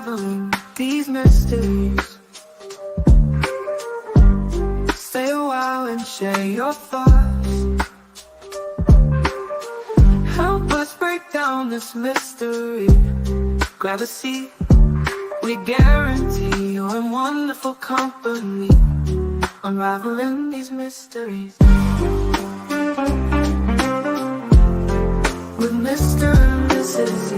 Unraveling these mysteries. Stay a while and share your thoughts. Help us break down this mystery. Grab a seat. We guarantee you're in wonderful company. Unraveling these mysteries with Mr. and Mrs. E.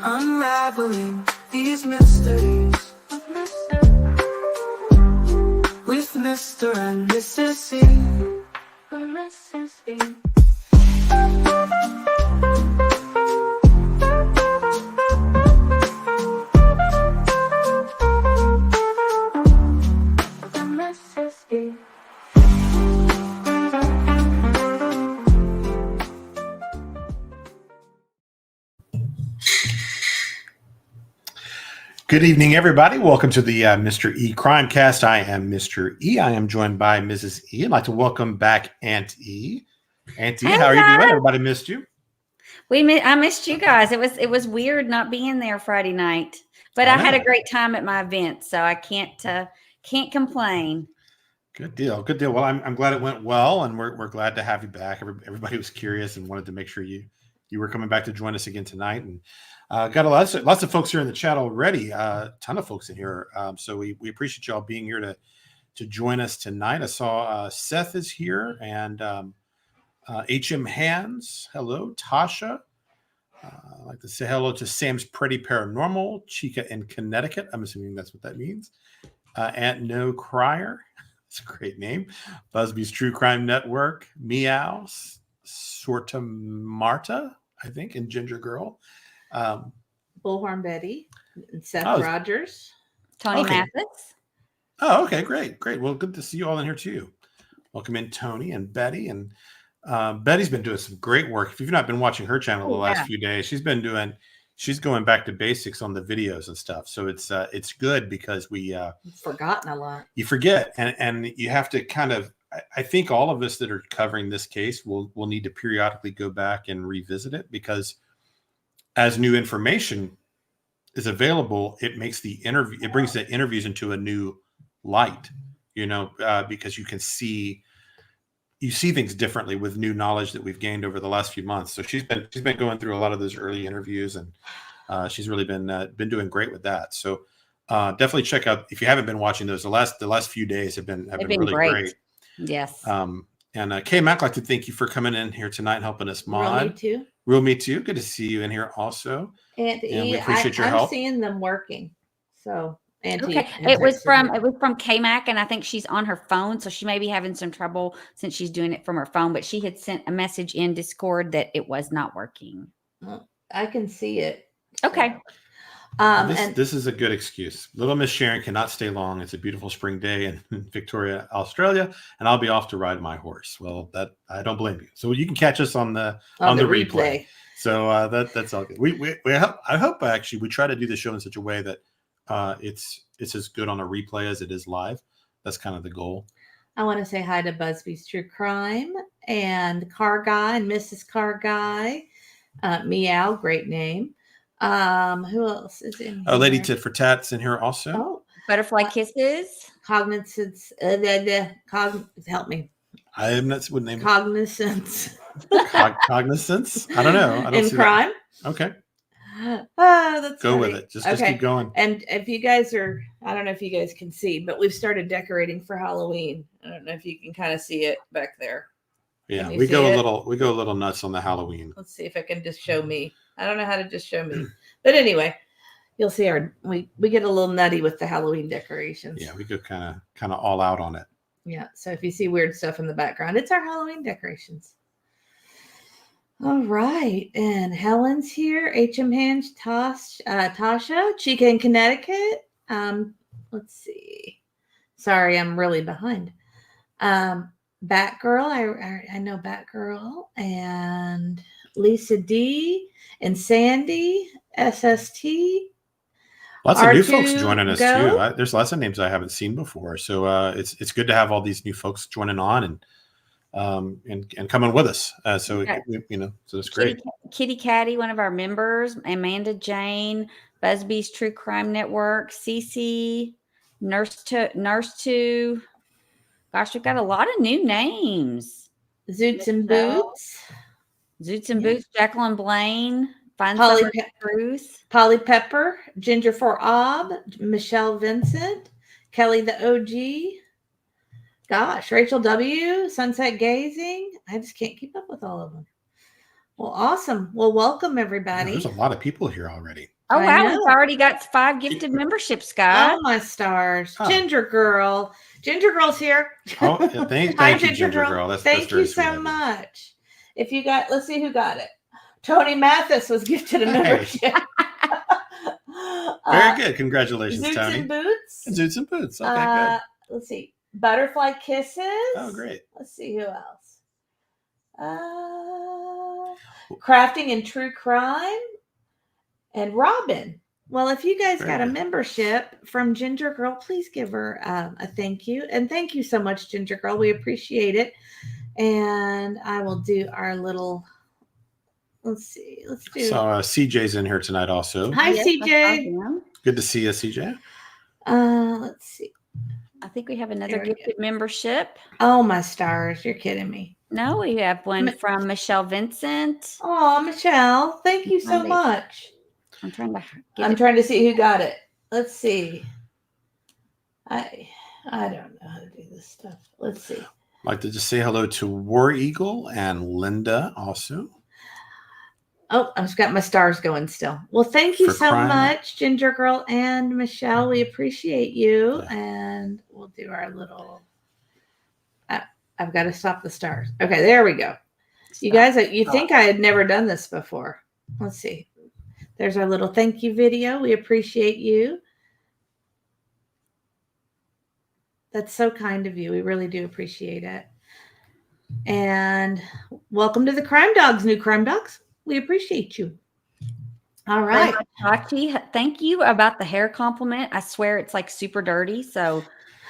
Unraveling these mysteries with Mr. and Mrs. E. Mrs. E. Mrs. E. Good evening, everybody. Welcome to the Mr. E Crimecast. I am Mr. E. I am joined by Mrs. E. I'd like to welcome back Aunt E. Aunt E, Hey, how are you guys. doing? Everybody missed you. I missed you guys. It was weird not being there Friday night, but I had a great time at my event, so I can't complain. Good deal. Good deal. Well, I'm glad it went well, and we're glad to have you back. Everybody was curious and wanted to make sure you were coming back to join us again tonight. And got lots of folks here in the chat already. Ton of folks in here. So we appreciate y'all being here to join us tonight. I saw Seth is here and HM Hands. Hello, Tasha. I'd like to say hello to Sam's Pretty Paranormal, Chica in Connecticut. I'm assuming that's what that means. Aunt No Crier. It's a great name. Busby's True Crime Network. Meow. Sorta Marta, I think, and Ginger Girl. Bullhorn Betty, and Seth Rogers, Tony Mathis. Oh, okay, great. Well, good to see you all in here too. Welcome in, Tony and Betty. And Betty's been doing some great work. If you've not been watching her channel the last few days, she's going back to basics on the videos and stuff. So it's good because we've forgotten a lot. You forget, and you have to kind of. I think all of us that are covering this case will need to periodically go back and revisit it, because as new information is available, it brings the interviews into a new light, because you see things differently with new knowledge that we've gained over the last few months. So she's been going through a lot of those early interviews, and she's really been doing great with that. So definitely check out, if you haven't been watching those, the last few days have been really great. Yes. And Kay Mac, I'd like to thank you for coming in here tonight and helping us mod. Real Me Too. Good to see you in here also. And we appreciate your help. I'm seeing them working. So okay. It was from K-Mac, and I think she's on her phone, so she may be having some trouble since she's doing it from her phone, but she had sent a message in Discord that it was not working. Well, I can see it. Okay. This is a good excuse. Little Miss Sharon cannot stay long. It's a beautiful spring day in Victoria, Australia, and I'll be off to ride my horse. Well, that I don't blame you. So you can catch us on the replay. So that's all good. I hope actually we try to do the show in such a way that it's as good on a replay as it is live. That's kind of the goal. I want to say hi to Busby's True Crime and Car Guy and Mrs. Car Guy. Meow, great name. Who else is in here? Oh, Lady Tit for Tat's in here also. Oh, Butterfly Kisses. Cognizance. Help me. I'm not what name. Cognizance. Cognizance. I don't know. I don't in see crime. That. Okay. That's go funny. with it. Just keep going. And if you guys I don't know if you guys can see, but we've started decorating for Halloween. I don't know if you can kind of see it back there. Yeah, we go a little nuts on the Halloween. Let's see if I can just show me. I don't know how to just show me, but anyway, you'll see we get a little nutty with the Halloween decorations. Yeah, we go kind of all out on it. Yeah, so if you see weird stuff in the background, it's our Halloween decorations. All right, and Helen's here. HM Hands, Tasha, Chica in Connecticut. Let's see. Sorry, I'm really behind. Batgirl, I know Batgirl, and Lisa D, and Sandy, SST. Lots of new R2 folks joining us Go. too. There's lots of names I haven't seen before, so it's good to have all these new folks joining on and coming with us. So it's great. Kitty Catty, one of our members, Amanda Jane, Busby's True Crime Network, Cece, Nurse 2. Gosh, we've got a lot of new names. Zoots and Boots. Zoots and Boots, Jacqueline Blaine, Find Polly Summer Truth. Polly Pepper, Ginger for Ob, Michelle Vincent, Kelly the OG. Gosh, Rachel W, Sunset Gazing. I just can't keep up with all of them. Well, awesome. Well, welcome everybody. There's a lot of people here already. Oh, wow. We've already got 5 gifted memberships, Scott. Oh, my stars. Oh. Ginger Girl. Ginger Girl's here. Oh, yeah, thank you, Ginger Girl. Thank you so much. If you got, let's see who got it. Tony Mathis was gifted a membership. Very good. Congratulations, Zoots Tony. And Boots. Zoots and Boots. Okay, good. Let's see. Butterfly Kisses. Oh, great. Let's see who else. Crafting and True Crime. And Robin. Well, if you guys got a membership from Ginger Girl, please give her a thank you. And thank you so much, Ginger Girl. We appreciate it. And I will do our little, let's see. Let's do. So CJ's in here tonight also. Hi, yes, CJ. Good to see you, CJ. Let's see. I think we have another gifted membership. Oh, my stars. You're kidding me. No, we have one from Michelle Vincent. Oh, Michelle. Thank you so much. I'm trying to see who got it. Let's see. I don't know how to do this stuff. Let's see. I'd like to just say hello to War Eagle and Linda also. Oh, I've got my stars going still. Well, thank you so much, Ginger Girl and Michelle. We appreciate you. Yeah. And we'll do our little. I've got to stop the stars. Okay, there we go. You guys, you think I had never done this before. Let's see. There's our little thank you video. We appreciate you. That's so kind of you. We really do appreciate it. And welcome to the Crime Dogs, new Crime Dogs. We appreciate you. All right. Tachi, thank you about the hair compliment. I swear it's like super dirty. So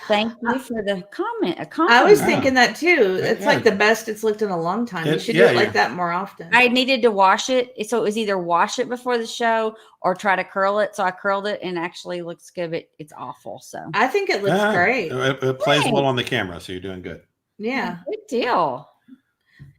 thank you for the comment. I was thinking that too. It's like the best it's looked in a long time. You should do it like that more often. I needed to wash it. So it was either wash it before the show or try to curl it. So I curled it and actually looks good, but it's awful. So I think it looks great. It plays well on the camera. So you're doing good. Yeah. Good deal.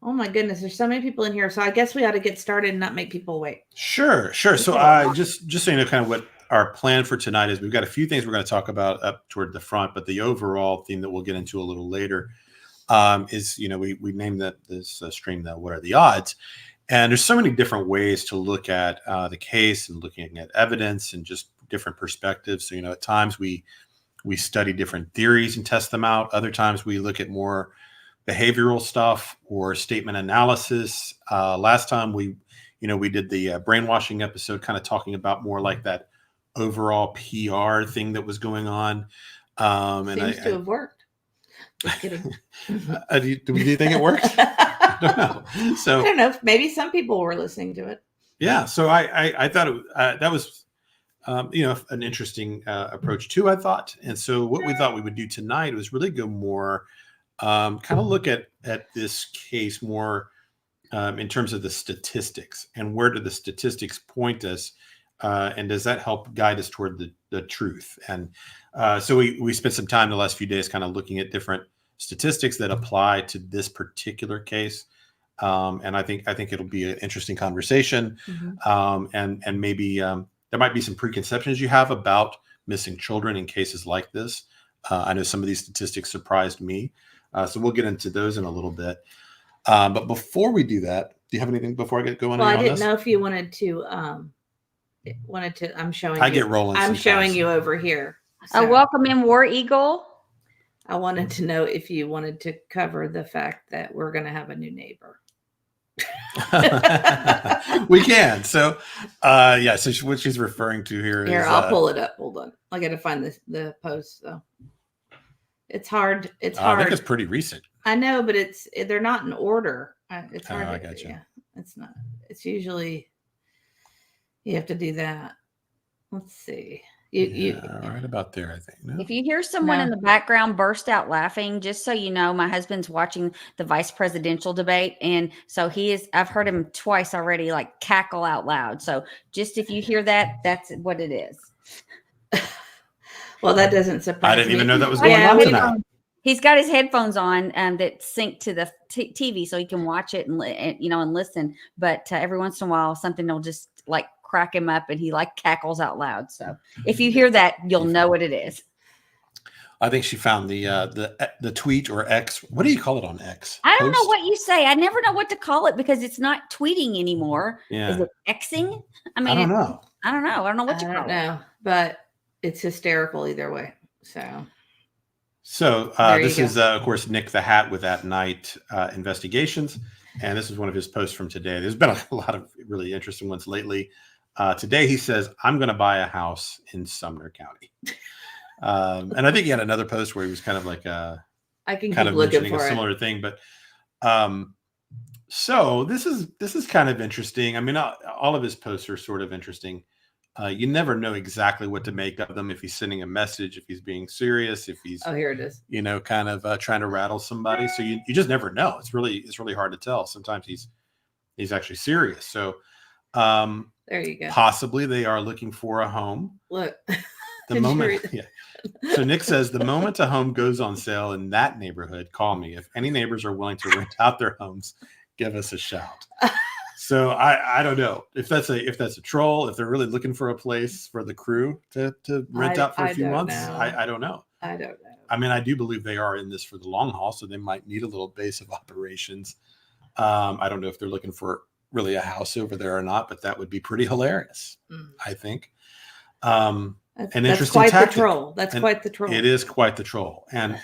Oh my goodness, there's so many people in here. So I guess we ought to get started and not make people wait. Sure. So just so you know kind of what our plan for tonight is, we've got a few things we're going to talk about up toward the front, but the overall theme that we'll get into a little later is, we named this stream What Are the Odds? And there's so many different ways to look at the case and looking at evidence and just different perspectives. So, at times we study different theories and test them out. Other times we look at more behavioral stuff or statement analysis. Last time we did the brainwashing episode, kind of talking about more like that overall PR thing that was going on. Seems to have worked. Just kidding. Do you think it worked? I don't know. So I don't know. Maybe some people were listening to it. Yeah. So I thought that was an interesting approach too, I thought. And so what we thought we would do tonight was really go more kind of look at this case more in terms of the statistics and where do the statistics point us, and does that help guide us toward the truth? And so we spent some time the last few days kind of looking at different statistics that apply to this particular case. And I think it'll be an interesting conversation. Mm-hmm. And maybe there might be some preconceptions you have about missing children in cases like this. I know some of these statistics surprised me. So we'll get into those in a little bit. But before we do that, do you have anything before I get going? Well, I didn't know if you wanted to. I'm showing. I get rolling. I'm showing you over here. So welcome in, War Eagle. I wanted to know if you wanted to cover the fact that we're going to have a new neighbor. We can. So, So what she's referring to here is. I'll pull it up. Hold on. I got to find the post though. It's hard. It's hard. I think it's pretty recent. I know, but they're not in order. It's hard. I got you. Yeah, it's not. It's usually. You have to do that. Let's see. Right about there, I think. No? If you hear someone in the background burst out laughing, just so you know, my husband's watching the vice presidential debate. And so I've heard him twice already, like cackle out loud. So just if you hear that, that's what it is. Well, that doesn't surprise me. I didn't even know that was going on tonight. He's got his headphones on that sync to the TV so he can watch it and listen. But every once in a while, something will just like crack him up and he like cackles out loud. So if you hear that, you'll know what it is. I think she found the tweet or X. What do you call it on X? I don't know what you say. I never know what to call it because it's not tweeting anymore. Yeah. Is it Xing? I mean, I don't know. I don't know. I don't know what to call it. But it's hysterical either way. So this is, of course, Nick the Hat with At Night Investigations. And this is one of his posts from today. There's been a lot of really interesting ones lately. Today he says, I'm going to buy a house in Sumner County. And I think he had another post where he was kind of like I can kind keep of looking mentioning for a similar thing. But so this is kind of interesting. I mean, all of his posts are sort of interesting. You never know exactly what to make of them, if he's sending a message, if he's being serious, if he's here it is. Kind of trying to rattle somebody. So you just never know. It's really hard to tell. Sometimes he's actually serious. So there you go. Possibly they are looking for a home. Look. The moment So Nick says, the moment a home goes on sale in that neighborhood, call me. If any neighbors are willing to rent out their homes, give us a shout. So I don't know if that's a troll, if they're really looking for a place for the crew to rent out for a few months. I don't know. I don't know. I mean, I do believe they are in this for the long haul, so they might need a little base of operations. I don't know if they're looking for really a house over there or not, but that would be pretty hilarious, I think. An interesting tactic. That's quite the troll. It is quite the troll. And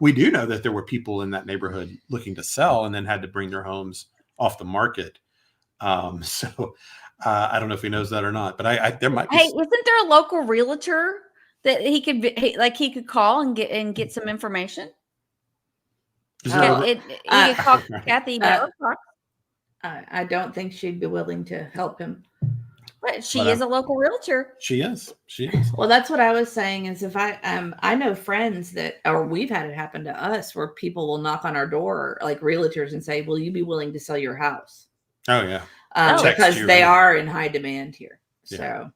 we do know that there were people in that neighborhood looking to sell and then had to bring their homes off the market. So I don't know if he knows that or not, but there might be. Hey, isn't there a local realtor that he could call and get some information? You could call Kathy. I don't think she'd be willing to help him. But she is a local realtor. She is. Well, that's what I was saying is if I know friends or we've had it happen to us where people will knock on our door, like realtors, and say, will you be willing to sell your house? Oh, yeah. Because they are in high demand here. Yeah. So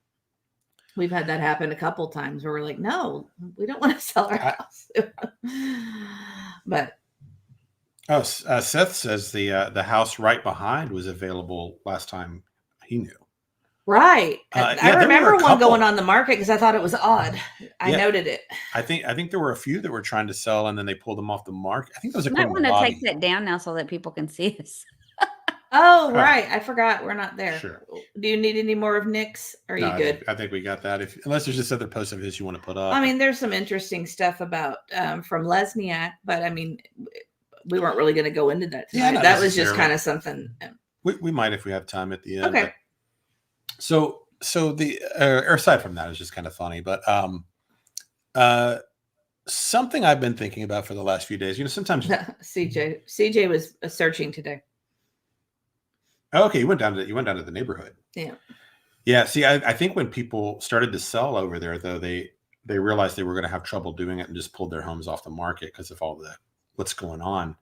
we've had that happen a couple times where we're like, no, we don't want to sell our house. But Seth says the house right behind was available last time he knew. Right. I remember one going on the market because I thought it was odd. I noted it. I think there were a few that were trying to sell and then they pulled them off the market. I think those are. You might want to take that down now so that people can see us. Oh, right. I forgot. We're not there. Sure. Do you need any more of Nick's? Or are you good? I think we got that. Unless there's just other posts of his you want to put up. I mean, there's some interesting stuff about from Lesniak, but I mean, we weren't really going to go into that tonight. That was just kind of something. We might if we have time at the end. Okay. So the aside from that is just kind of funny, but something I've been thinking about for the last few days. Sometimes CJ was searching today. Okay, you went down to the neighborhood. Yeah. See, I think when people started to sell over there, though, they realized they were going to have trouble doing it and just pulled their homes off the market because of all what's going on.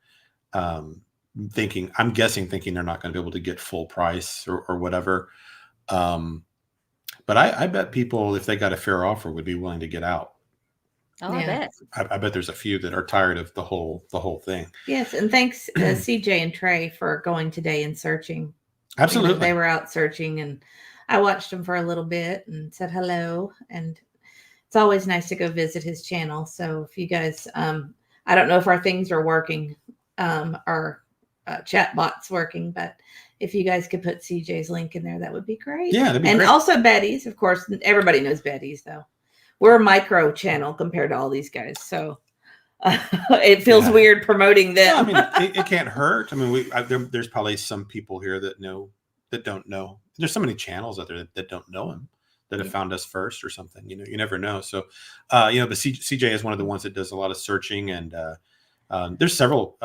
Thinking they're not going to be able to get full price or whatever. But I bet people, if they got a fair offer, would be willing to get out. Oh, yeah. I bet there's a few that are tired of the whole thing. Yes, and thanks CJ and Trey for going today and searching. Absolutely, they were out searching, and I watched them for a little bit and said hello. And it's always nice to go visit his channel. So if you guys, I don't know if our things are working, our chat bot's working, but if you guys could put CJ's link in there, that would be great. Yeah, that'd be great. Also Betty's, of course. Everybody knows Betty's, though. We're a micro channel compared to all these guys, so it feels weird promoting them. Yeah, I mean, it can't hurt. I mean, there's probably some people here that don't know. There's so many channels out there that don't know him, that have found us first or something. You never know. So, but CJ is one of the ones that does a lot of searching, and there's several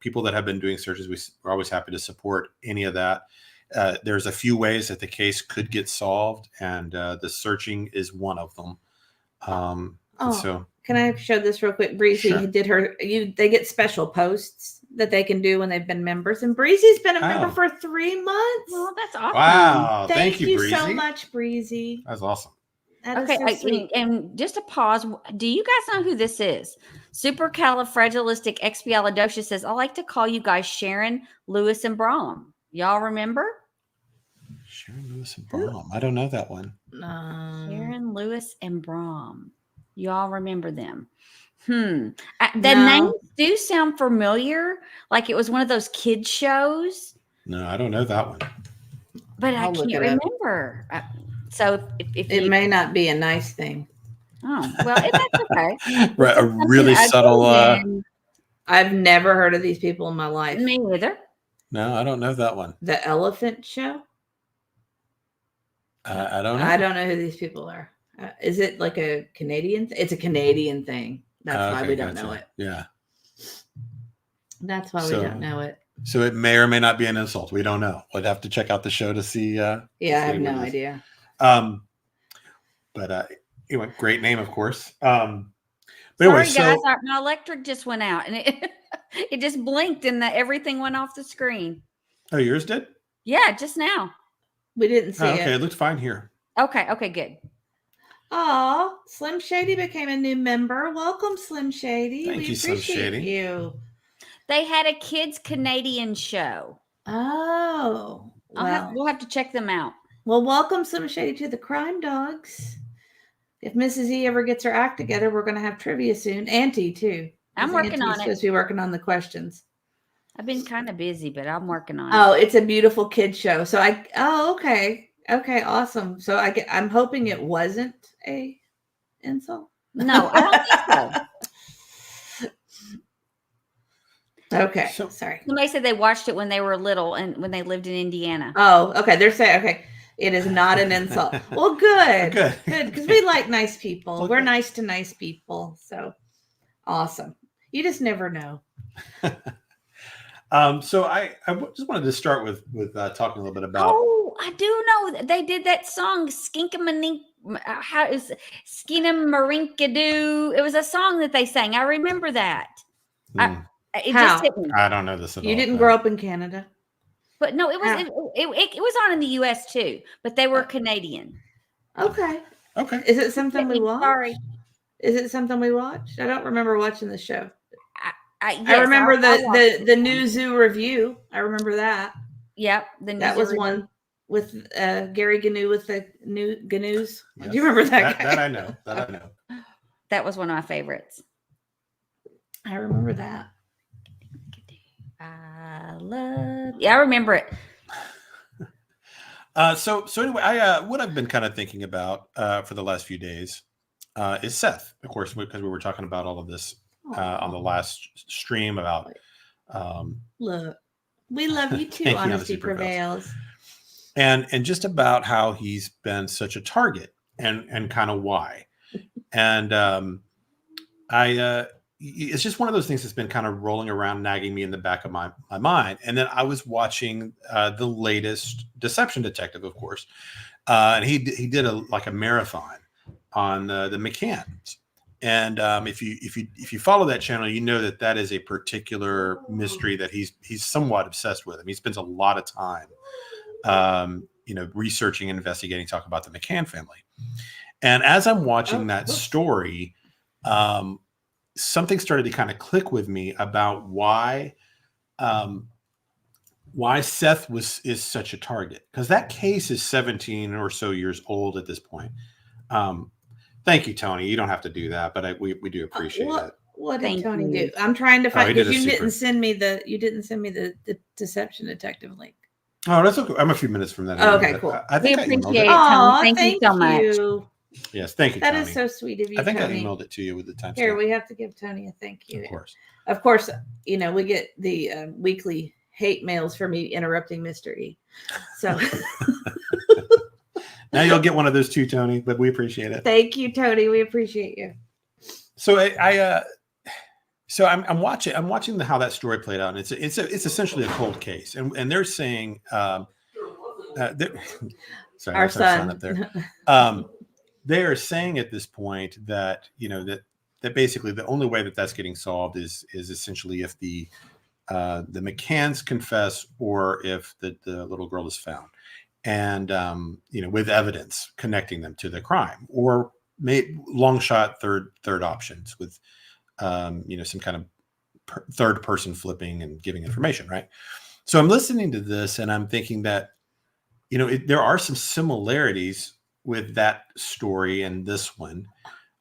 people that have been doing searches. We're always happy to support any of that. there's a few ways that the case could get solved, and the searching is one of them. So can I show this real quick? Breezy Sure. did they get special posts that they can do when they've been members, and Breezy's been a member for 3 months. Well, that's awesome. wow, Thank you Breezy. so much, Breezy. That's awesome. That is Okay, so sweet. and just a pause. Do you guys know who this is? Supercalifragilisticexpialidocious says, I like to call you guys Sharon, Lewis, and Brom. Y'all remember? Sharon Lewis and Brom. I don't know that one. Sharon, Lewis, and Brom. Y'all remember them? The No. names do sound familiar, like it was one of those kids shows, No, I don't know that one. but I I'll look can't it up. remember. So if It you, may not be a nice thing. oh well, that's okay. Right, a Something really ugly, subtle. then I've never heard of these people in my life. me neither. No, I don't know that one. The Elephant Show? I don't know. I don't know who these people are. Is it like a Canadian? It's a Canadian thing. That's why Okay, we don't gotcha. know it. Yeah. That's why we So- don't know it. So it may or may not be an insult. We don't know. We'd have to check out the show to see. Yeah, I have see no what it is. idea. But anyway, great name, of course. But anyway, Sorry, so guys, my electric just went out, and it it just blinked, and everything went off the screen. oh, yours did? Yeah, just now. We didn't see Oh, okay, it. it looked fine here. Okay, good. Oh, Slim Shady became a new member. Welcome, Slim Shady. Thank we you, Slim appreciate Shady. you. They had a kids Canadian show. Oh, We'll have to check them out. well, welcome, Slim Shady, to the Crime Dogs. If Mrs. E ever gets her act together, we're going to have trivia soon. Auntie, too. I'm Because working Auntie's on it. supposed to be working on the questions. I've been kind of busy, but I'm working on Oh, it. it's a beautiful kid show. So okay. Okay, awesome. So I'm hoping it wasn't a insult. No, I don't think so. Okay. So- Sorry. Somebody said they watched it when they were little and when they lived in Indiana. Oh, okay. They're saying, okay, it is not an insult. Well, good. Good. Good. Because we like nice people. Well, We're good. nice to nice people. So awesome. You just never know. So I just wanted to start with talking a little bit about. Oh, I do know that they did that song Skinkamanink. How is Skinamarinkadoo? It was a song that they sang. I remember that. Hmm, It How? just hit me. I don't know this at all. You didn't no. grow up in Canada. But no, it was How? it was on in the U.S. too. But they were Canadian. Okay. Okay. Is it something we watched? Sorry. Is it something we watched? I don't remember watching the show. I Yes, remember I watched the it. new zoo review. I remember that. Yep, the That New was Zealand- one with Gary Gnu with the new Gnu's. Yes. Do you remember that guy? That I know. That I know. That was one of my favorites. I remember that. I love. Yeah, I remember it. So anyway, I what I've been kind of thinking about for the last few days is Seth, of course, because we were talking about all of this on the last stream about. Look, we love you too. Thank you, Honesty Honesty Prevails. prevails. And just about how he's been such a target and kind of why. And it's just one of those things that's been kind of rolling around, nagging me in the back of my mind. And then I was watching the latest Deception Detective, of course, and he did a marathon on the McCanns. And if you follow that channel, you know that is a particular mystery that he's somewhat obsessed with. I mean, he spends a lot of time researching and investigating, talking about the McCann family. And as I'm watching that story, something started to kind of click with me about why Seth is such a target, because that case is 17 or so years old at this point. Thank you, Tony. You don't have to do that, but we do appreciate it. What did Thank Tony you. do? I'm trying to find he did because a you super- didn't send me the Deception Detective link. Oh, that's okay. I'm a few minutes from that. Oh, anyway, okay, cool. but I think We I emailed appreciate it. it. Tony, Oh, thank you so much. you. Yes, thank you, That Tony. is so sweet of you, I think Tony. I emailed it to you with the timestamp. Here, we have to give Tony a thank you. Of course. We get the weekly hate mails for me interrupting Mr. E. So Now you'll get one of those too, Tony, but we appreciate it. thank you, Tony. We appreciate you. So I'm watching how that story played out, and it's essentially a cold case, and they're saying Sorry, Our that's our son son. up there. They are saying at this point that that basically the only way that that's getting solved is essentially if the McCanns confess or if the little girl is found, and with evidence connecting them to the crime, or long shot third options with some kind of third person flipping and giving information, right? So I'm listening to this and I'm thinking that there are some similarities with that story and this one,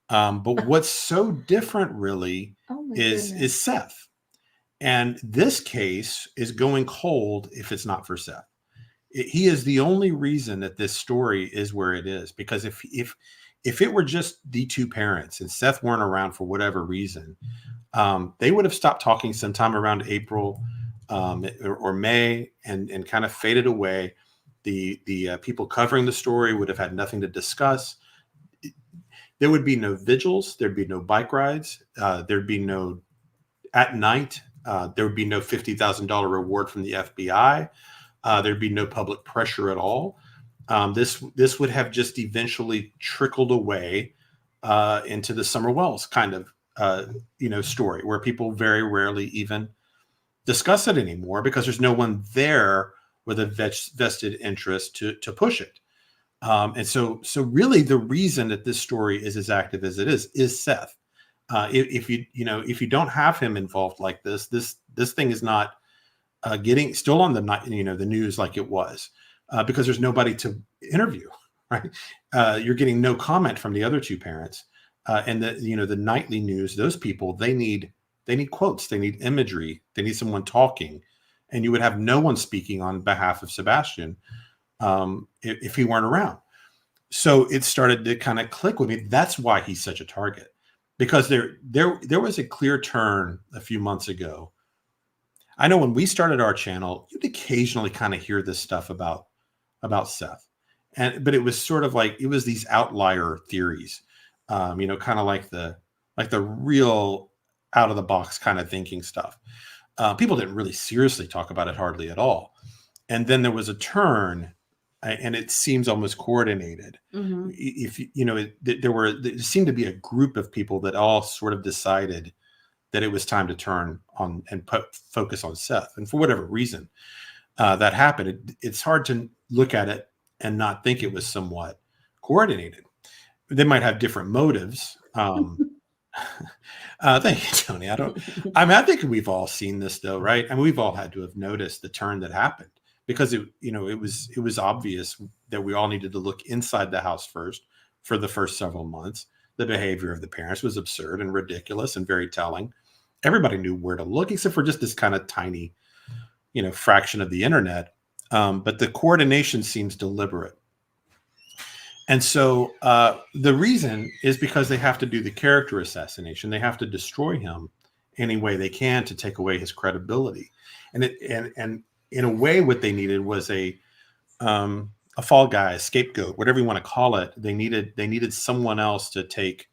but what's so different really Oh my is goodness. Seth. And this case is going cold if it's not for Seth. He is the only reason that this story is where it is, because if it were just the two parents and Seth weren't around for whatever reason, they would have stopped talking sometime around April or May and kind of faded away. The people covering the story would have had nothing to discuss. There would be no vigils. There'd be no bike rides. There'd be no at night. There would be no $50,000 reward from the FBI. There'd be no public pressure at all. This would have just eventually trickled away into the Summer Wells kind of story, where people very rarely even discuss it anymore because there's no one there with a vested interest to push it. And so really the reason that this story is as active as it is Seth. If you don't have him involved like this thing is not getting still on the news like it was, because there's nobody to interview, right? You're getting no comment from the other two parents, and the nightly news. Those people, they need quotes, they need imagery, they need someone talking, and you would have no one speaking on behalf of Sebastian if he weren't around. So it started to kind of click with me. That's why he's such a target, because there was a clear turn a few months ago. I know when we started our channel, you'd occasionally kind of hear this stuff about Seth, but it was sort of like it was these outlier theories, kind of like the real out of the box kind of thinking stuff. People didn't really seriously talk about it hardly at all, and then there was a turn, and it seems almost coordinated. Mm-hmm. There seemed to be a group of people that all sort of decided that it was time to turn on and focus on Seth. And for whatever reason that happened, it's hard to look at it and not think it was somewhat coordinated. They might have different motives. Thank you, Tony. I think we've all seen this though, right? I mean, we've all had to have noticed the turn that happened, because it was obvious that we all needed to look inside the house first. For the first several months, the behavior of the parents was absurd and ridiculous and very telling. Everybody knew where to look, except for just this kind of tiny, fraction of the internet. But the coordination seems deliberate. And so the reason is because they have to do the character assassination. They have to destroy him any way they can to take away his credibility. And in a way, what they needed was a fall guy, a scapegoat, whatever you want to call it. They needed someone else to take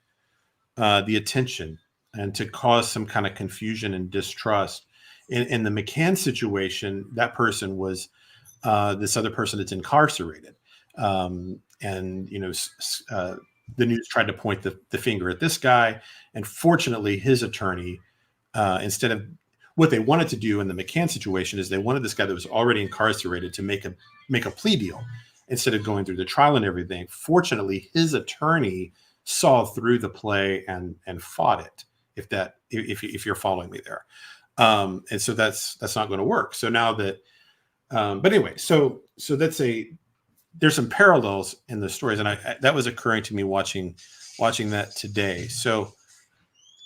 the attention and to cause some kind of confusion and distrust. In the McCann situation, that person was this other person that's incarcerated. The news tried to point the finger at this guy. And fortunately, his attorney, instead of what they wanted to do in the McCann situation, is they wanted this guy that was already incarcerated to make a plea deal instead of going through the trial and everything. Fortunately, his attorney saw through the play and fought it. If you're following me there, and so that's not going to work. So now that, but anyway, so there's some parallels in the stories, and that was occurring to me watching that today. So,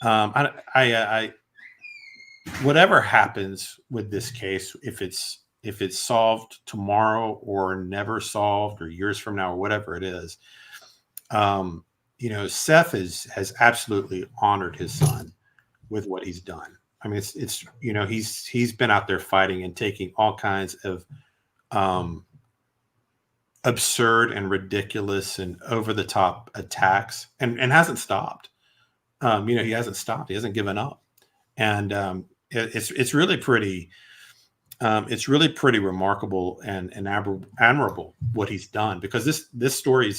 I whatever happens with this case, if it's solved tomorrow or never solved or years from now or whatever it is, Seth has absolutely honored his son with what he's done. I mean, it's he's been out there fighting and taking all kinds of absurd and ridiculous and over the top attacks and hasn't stopped. He hasn't stopped. He hasn't given up. And it's really pretty it's really pretty remarkable and admirable what he's done, because this story,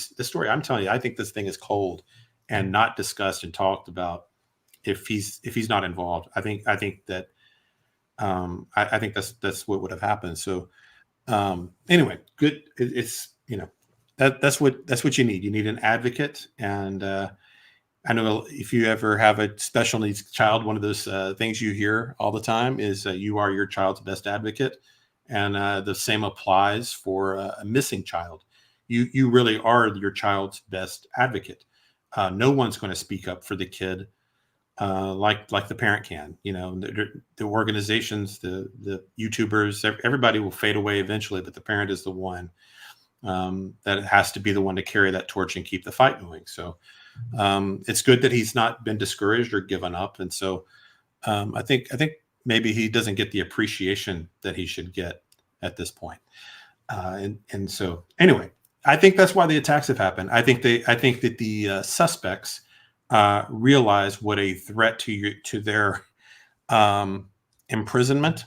I'm telling you, I think this thing is cold and not discussed and talked about if he's not involved. I think that I think that's what would have happened. So anyway, good. It's that's what you need. You need an advocate. And I know if you ever have a special needs child, one of those things you hear all the time is you are your child's best advocate. And the same applies for a missing child. You really are your child's best advocate. No one's going to speak up for the kid like the parent can. The organizations, the YouTubers, everybody will fade away eventually, but the parent is the one that has to be the one to carry that torch and keep the fight going. So it's good that he's not been discouraged or given up. And so I think maybe he doesn't get the appreciation that he should get at this point. And so anyway, I think that's why the attacks have happened. I think that the suspects realize what a threat to their imprisonment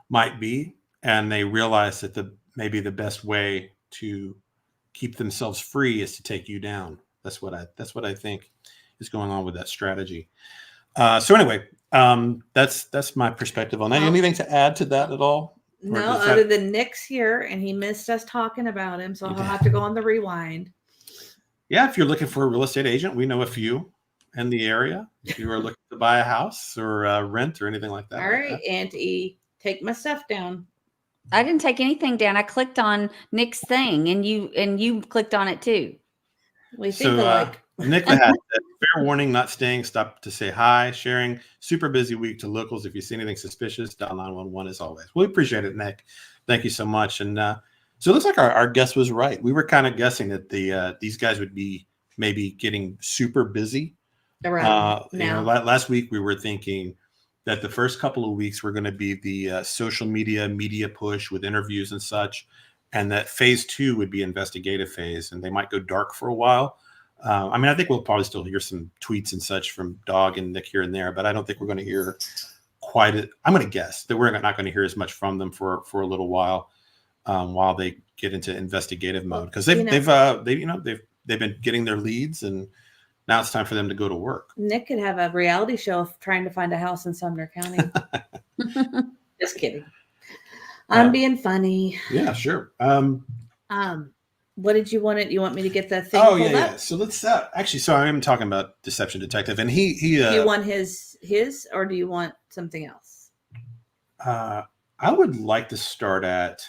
might be, and they realize that maybe the best way to keep themselves free is to take you down. That's what I think is going on with that strategy. So anyway, that's my perspective on that. Anything to add to that at all? No, other than Nick's here and he missed us talking about him, so he'll have to go on the rewind. Yeah, if you're looking for a real estate agent, we know a few in the area. If you are looking to buy a house or rent or anything like that. All right, Auntie, take my stuff down. I didn't take anything down. I clicked on Nick's thing, and you clicked on it too. We think alike. Nick had fair warning, not staying. Stop to say hi. Sharing. Super busy week to locals. If you see anything suspicious, dial 911 as always. We appreciate it, Nick. Thank you so much. And so it looks like our guess was right. We were kind of guessing that these guys would be maybe getting super busy. Around now. Last week we were thinking that the first couple of weeks were going to be the social media push with interviews and such, and that phase 2 would be investigative phase, and they might go dark for a while. I think we'll probably still hear some tweets and such from Dog and Nick here and there, but I don't think we're going to hear I'm going to guess that we're not going to hear as much from them for a little while they get into investigative mode, because they've been getting their leads, and now it's time for them to go to work. Nick could have a reality show of trying to find a house in Sumner County. Just kidding. I'm being funny. Yeah, sure. What did you want? You want me to get that thing? Oh, yeah. So let's actually. So I am talking about Deception Detective, and he. Do you want his, or do you want something else? I would like to start at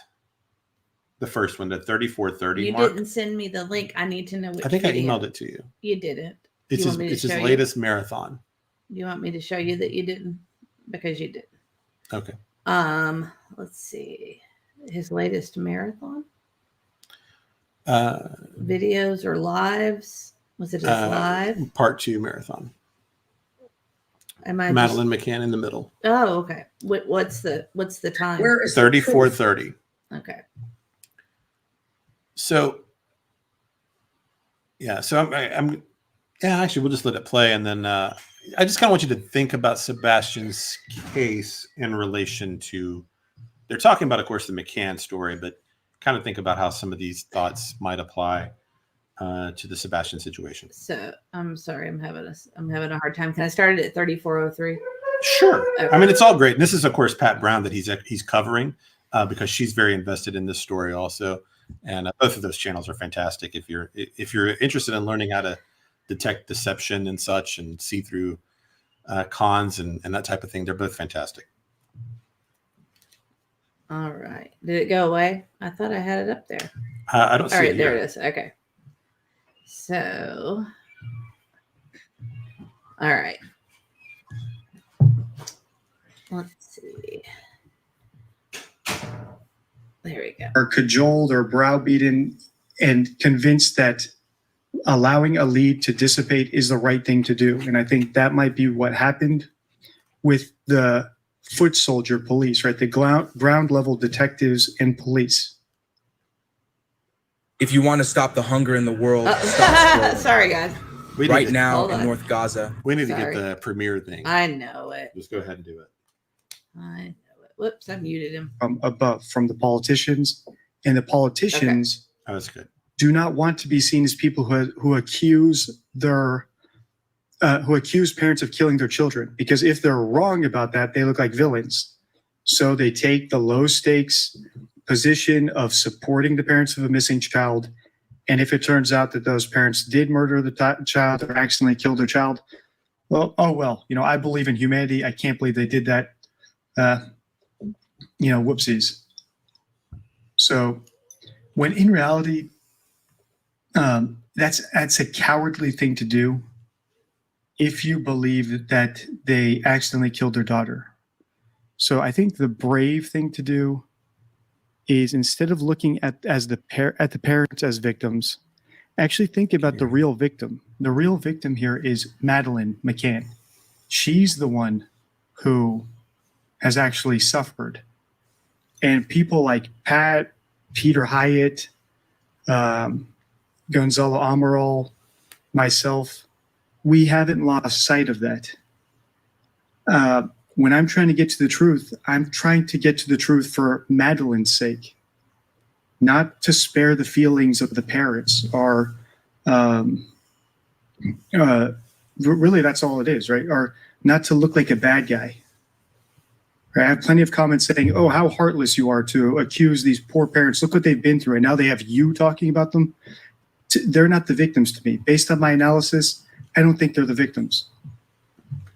the first one, the 3430 mark. You didn't send me the link. I need to know which. I think video. I emailed it to you. You didn't. It's his latest marathon. You want me to show you that you didn't? Because you didn't. Okay. Let's see. His latest marathon. Videos or lives? Was it his live? Part 2 marathon. Madeline McCann in the middle. Oh, okay. What's the time? Where is 34:30. Okay. So yeah, I'm actually we'll just let it play, and then I just kind of want you to think about Sebastian's case in relation to, they're talking about, of course, the McCann story, but kind of think about how some of these thoughts might apply to the Sebastian situation. So I'm sorry, I'm having a hard time. Can I start it at 34:03? Sure. Okay. I mean, it's all great. And this is, of course, Pat Brown that he's covering because she's very invested in this story also. And both of those channels are fantastic. If you're interested in learning how to detect deception and such, and see through cons and that type of thing, they're both fantastic. All right. Did it go away? I thought I had it up there. I don't see it. All right, there it is. Okay. So, all right. Let's see. There we go. Are cajoled or browbeaten and convinced that allowing a lead to dissipate is the right thing to do. And I think that might be what happened with the foot soldier police, right? The ground level detectives and police. If you want to stop the hunger in the world, Sorry, guys. right now in North Gaza. We need to get the premiere thing. I know it. Just go ahead and do it. I know it. Whoops, I muted him. from above, from the politicians, and the politicians That was good. do not want to be seen as people who accuse parents of killing their children, because if they're wrong about that, they look like villains. So they take the low stakes position of supporting the parents of a missing child. And if it turns out that those parents did murder the child or accidentally killed their child, well, I believe in humanity. I can't believe they did that. Whoopsies. So when in reality, that's a cowardly thing to do if you believe that they accidentally killed their daughter. So I think the brave thing to do is, instead of looking at the parents as victims, actually think about the real victim. The real victim here is Madeleine McCann. She's the one who has actually suffered. And people like Peter Hyatt, Gonzalo Amaral, myself, we haven't lost sight of that. When I'm trying to get to the truth, I'm trying to get to the truth for Madeleine's sake, not to spare the feelings of the parents, or really that's all it is, right? Or not to look like a bad guy. Right? I have plenty of comments saying, oh, how heartless you are to accuse these poor parents. Look what they've been through. And now they have you talking about them. They're not the victims to me. Based on my analysis, I don't think they're the victims.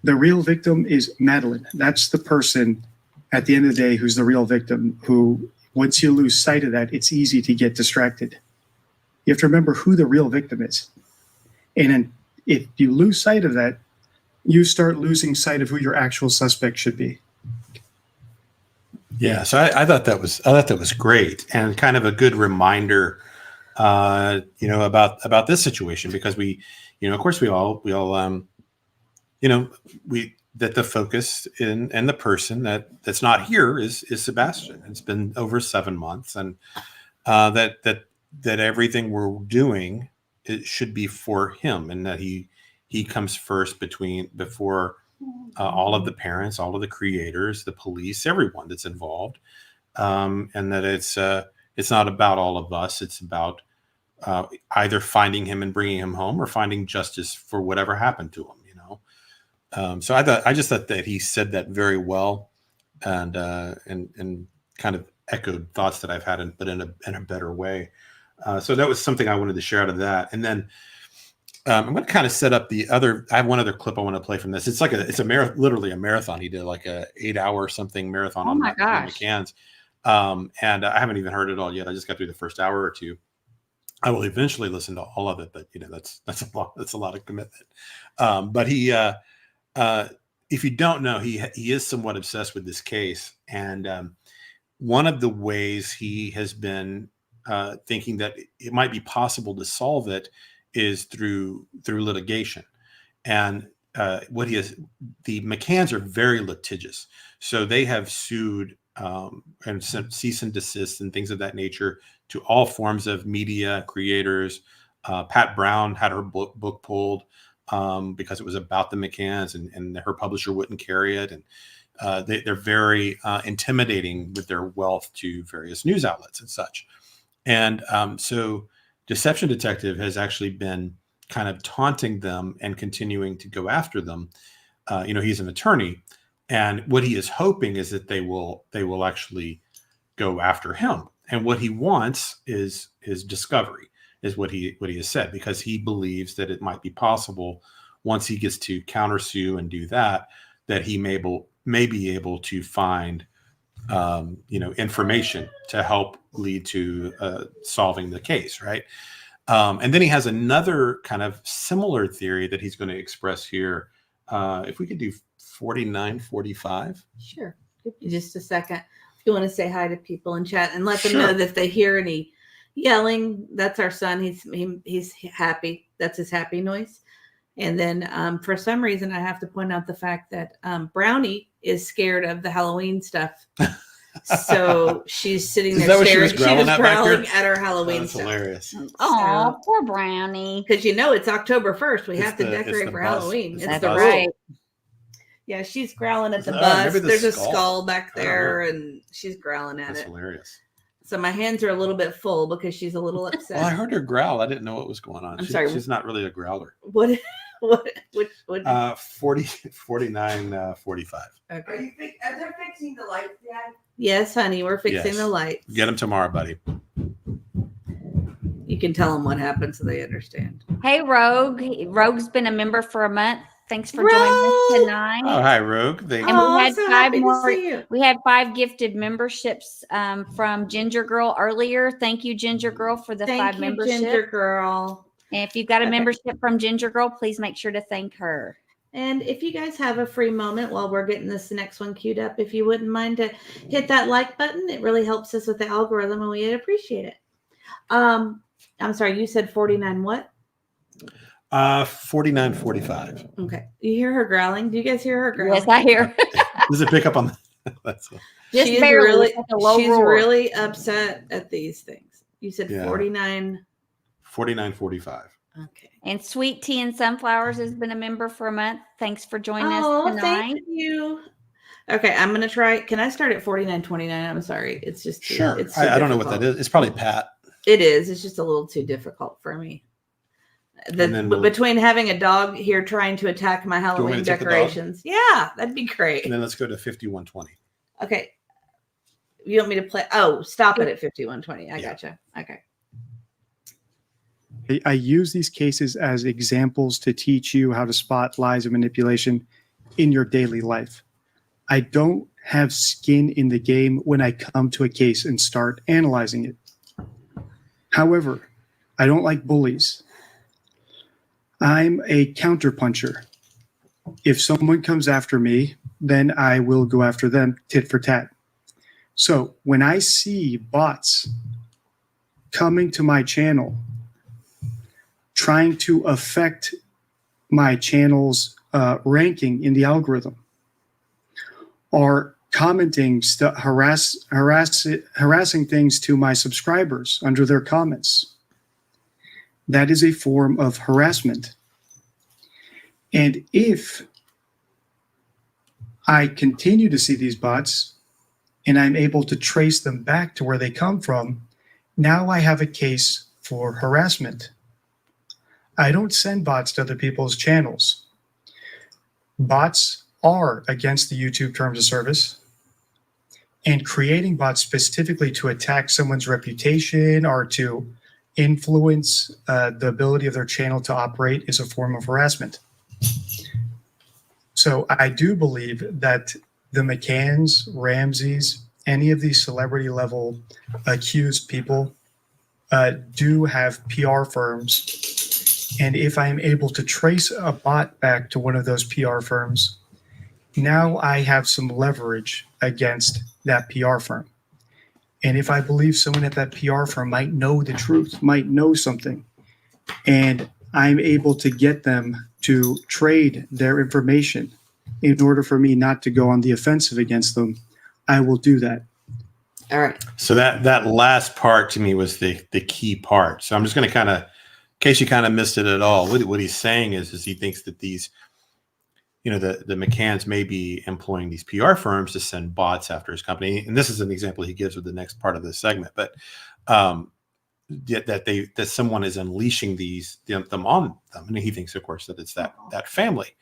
The real victim is Madeleine. That's the person at the end of the day who's the real victim, who, once you lose sight of that, it's easy to get distracted. You have to remember who the real victim is. And then if you lose sight of that, you start losing sight of who your actual suspect should be. Yeah, so I thought that was great, and kind of a good reminder, about this situation, because we, of course we all that the focus and the person that's not here is Sebastian. It's been over 7 months, and that everything we're doing, it should be for him, and that he comes first before all of the parents, all of the creators, the police, everyone that's involved, and that it's not about all of us. It's about either finding him and bringing him home, or finding justice for whatever happened to him. So I just thought that he said that very well, and kind of echoed thoughts that I've had, but in a better way. So that was something I wanted to share out of that, and then. I'm going to kind of set up I have one other clip I want to play from this. It's literally a marathon. He did like a 8-hour something marathon on McCann's. And I haven't even heard it all yet. I just got through the first hour or two. I will eventually listen to all of it, but that's a lot of commitment. But he, if you don't know, he is somewhat obsessed with this case. And one of the ways he has been thinking that it might be possible to solve it is through litigation. And the McCanns are very litigious. So they have sued and sent cease and desist and things of that nature to all forms of media creators. Pat Brown had her book pulled because it was about the McCanns, and her publisher wouldn't carry it. And they're very intimidating with their wealth to various news outlets and such. And so Deception Detective has actually been kind of taunting them and continuing to go after them. He's an attorney, and what he is hoping is that they will actually go after him. And what he wants is discovery, is what he has said, because he believes that it might be possible, once he gets to countersue and do that he may be able to find information to help lead to solving the case, right? And then he has another kind of similar theory that he's going to express here. If we could do 4945. Sure. Give me just a second. If you want to say hi to people in chat and let them know that if they hear any yelling, that's our son. He's happy. That's his happy noise. And then for some reason, I have to point out the fact that Brownie is scared of the Halloween stuff. So she's sitting there staring. She was growling at her Halloween stuff. Hilarious. Oh, poor Brownie. Because it's October 1st. We have to decorate for Halloween. It's the rule. Right. Yeah, she's growling at the Oh, bus. maybe the There's a skull. skull back I don't there, know. and she's growling at That's it. hilarious. So my hands are a little bit full because she's a little upset. Well, I heard her growl. I didn't know what was going on. I'm sorry. She's not really a growler. What? 49, 45. Okay. Are they fixing the lights, Dad? Yes, honey, we're fixing Yes. the lights. Get them tomorrow, buddy. You can tell them what happened so they understand. Hey, Rogue. Rogue's been a member for a month. Thanks for joining us Rogue! tonight. Oh, hi, Rogue. And we Oh, had so 5 happy to more. see you. We had 5 gifted memberships from Ginger Girl earlier. Thank you, Ginger Girl, for the 5 Thank you, memberships. Ginger Girl. And if you've got a Okay. membership from Ginger Girl, please make sure to thank her. And if you guys have a free moment while we're getting this next one queued up, if you wouldn't mind to hit that like button, it really helps us with the algorithm and we'd appreciate it. I'm sorry, you said 49 what? 49, 45. Okay. You hear her growling? Do you guys hear her growling? Yes, I hear. Does it pick up on that's Just She's barely. really, It's like a low she's roar. really upset at these things. You said Yeah. 49. 49, 45. Okay. And Sweet Tea and Sunflowers has been a member for a month. Thanks for joining Oh, us tonight. thank you. Okay, I'm gonna try. Can I start at 49.29? I'm sorry. It's just too, Sure. It's too I don't know what that difficult. is. It's probably Pat. It is. It's just a little too difficult for me. And then we'll- Between having a dog here trying to attack my want me Halloween to take the dog? decorations. Yeah, that'd be great. And then let's go to 5120. Okay. You want me to play? Oh, stop it at 51.20. I Yeah. gotcha. Okay. I use these cases as examples to teach you how to spot lies and manipulation in your daily life. I don't have skin in the game when I come to a case and start analyzing it. However, I don't like bullies. I'm a counterpuncher. If someone comes after me, then I will go after them tit for tat. So when I see bots coming to my channel, trying to affect my channel's ranking in the algorithm, or commenting, harassing things to my subscribers under their comments, that is a form of harassment. And if I continue to see these bots and I'm able to trace them back to where they come from, now I have a case for harassment. I don't send bots to other people's channels. Bots are against the YouTube terms of service, and creating bots specifically to attack someone's reputation or to influence the ability of their channel to operate is a form of harassment. So I do believe that the McCanns, Ramseys, any of these celebrity level accused people do have PR firms. And if I'm able to trace a bot back to one of those PR firms, now I have some leverage against that PR firm. And if I believe someone at that PR firm might know the truth, might know something, and I'm able to get them to trade their information in order for me not to go on the offensive against them, I will do that. All right. So that last part to me was the key part. So I'm just going to kind of, in case you kind of missed it at all, what he's saying is he thinks that these, the McCanns may be employing these PR firms to send bots after his company. And this is an example he gives with the next part of this segment. But that someone is unleashing them on them, and he thinks, of course, that it's that family.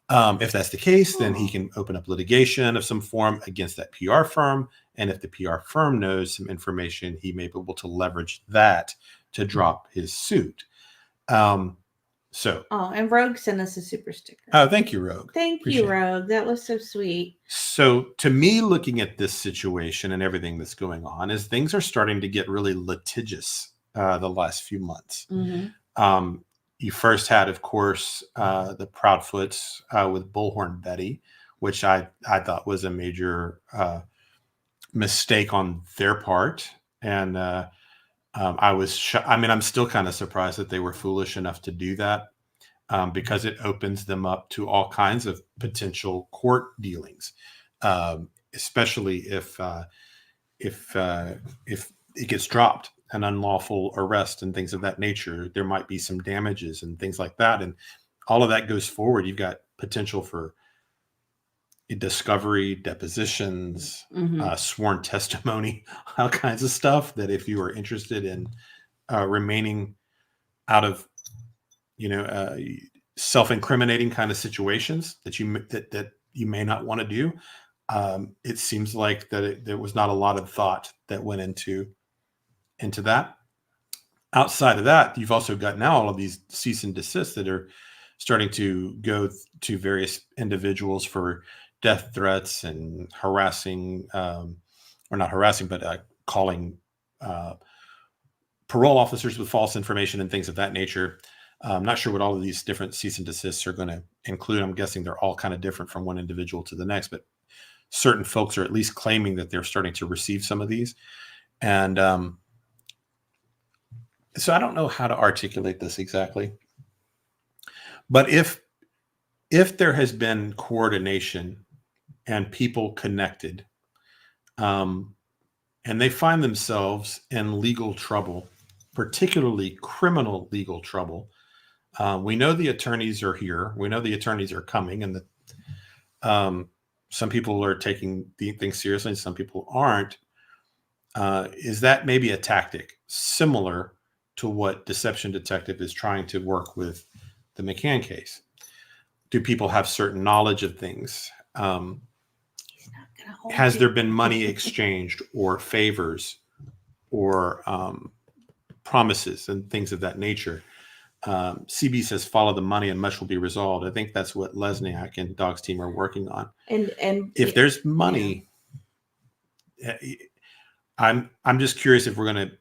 If that's the case, then he can open up litigation of some form against that PR firm. And if the PR firm knows some information, he may be able to leverage that to drop his suit. Oh, and Rogue sent us a super sticker. thank you, Rogue. Thank Appreciate you, Rogue. That was so sweet. So to me, looking at this situation and everything that's going on, is things are starting to get really litigious the last few months. Mm-hmm. You first had, of course, the Proudfoots with Bullhorn Betty, which I thought was a major mistake on their part. And I was, I'm still kind of surprised that they were foolish enough to do that because it opens them up to all kinds of potential court dealings, especially if it gets dropped. An unlawful arrest and things of that nature, there might be some damages and things like that. And all of that goes forward. You've got potential for discovery, depositions, Mhm. sworn testimony, all kinds of stuff that if you are interested in remaining out of, self-incriminating kind of situations that you may not want to do. It seems like that there was not a lot of thought that went into that. Outside of that, you've also got now all of these cease and desists that are starting to go to various individuals for death threats and harassing, or not harassing, but calling parole officers with false information and things of that nature. I'm not sure what all of these different cease and desists are going to include. I'm guessing they're all kind of different from one individual to the next, but certain folks are at least claiming that they're starting to receive some of these. And so I don't know how to articulate this exactly, but if there has been coordination and people connected, and they find themselves in legal trouble, particularly criminal legal trouble, we know the attorneys are here. We know the attorneys are coming, and that some people are taking the things seriously and some people aren't. Is that maybe a tactic similar to what Deception Detective is trying to work with the McCann case? Do people have certain knowledge of things? Has there been money exchanged or favors or promises and things of that nature? CB says, follow the money and much will be resolved. I think that's what Lesniak and Dog's team are working on. And If there's money, I'm just curious if we're going to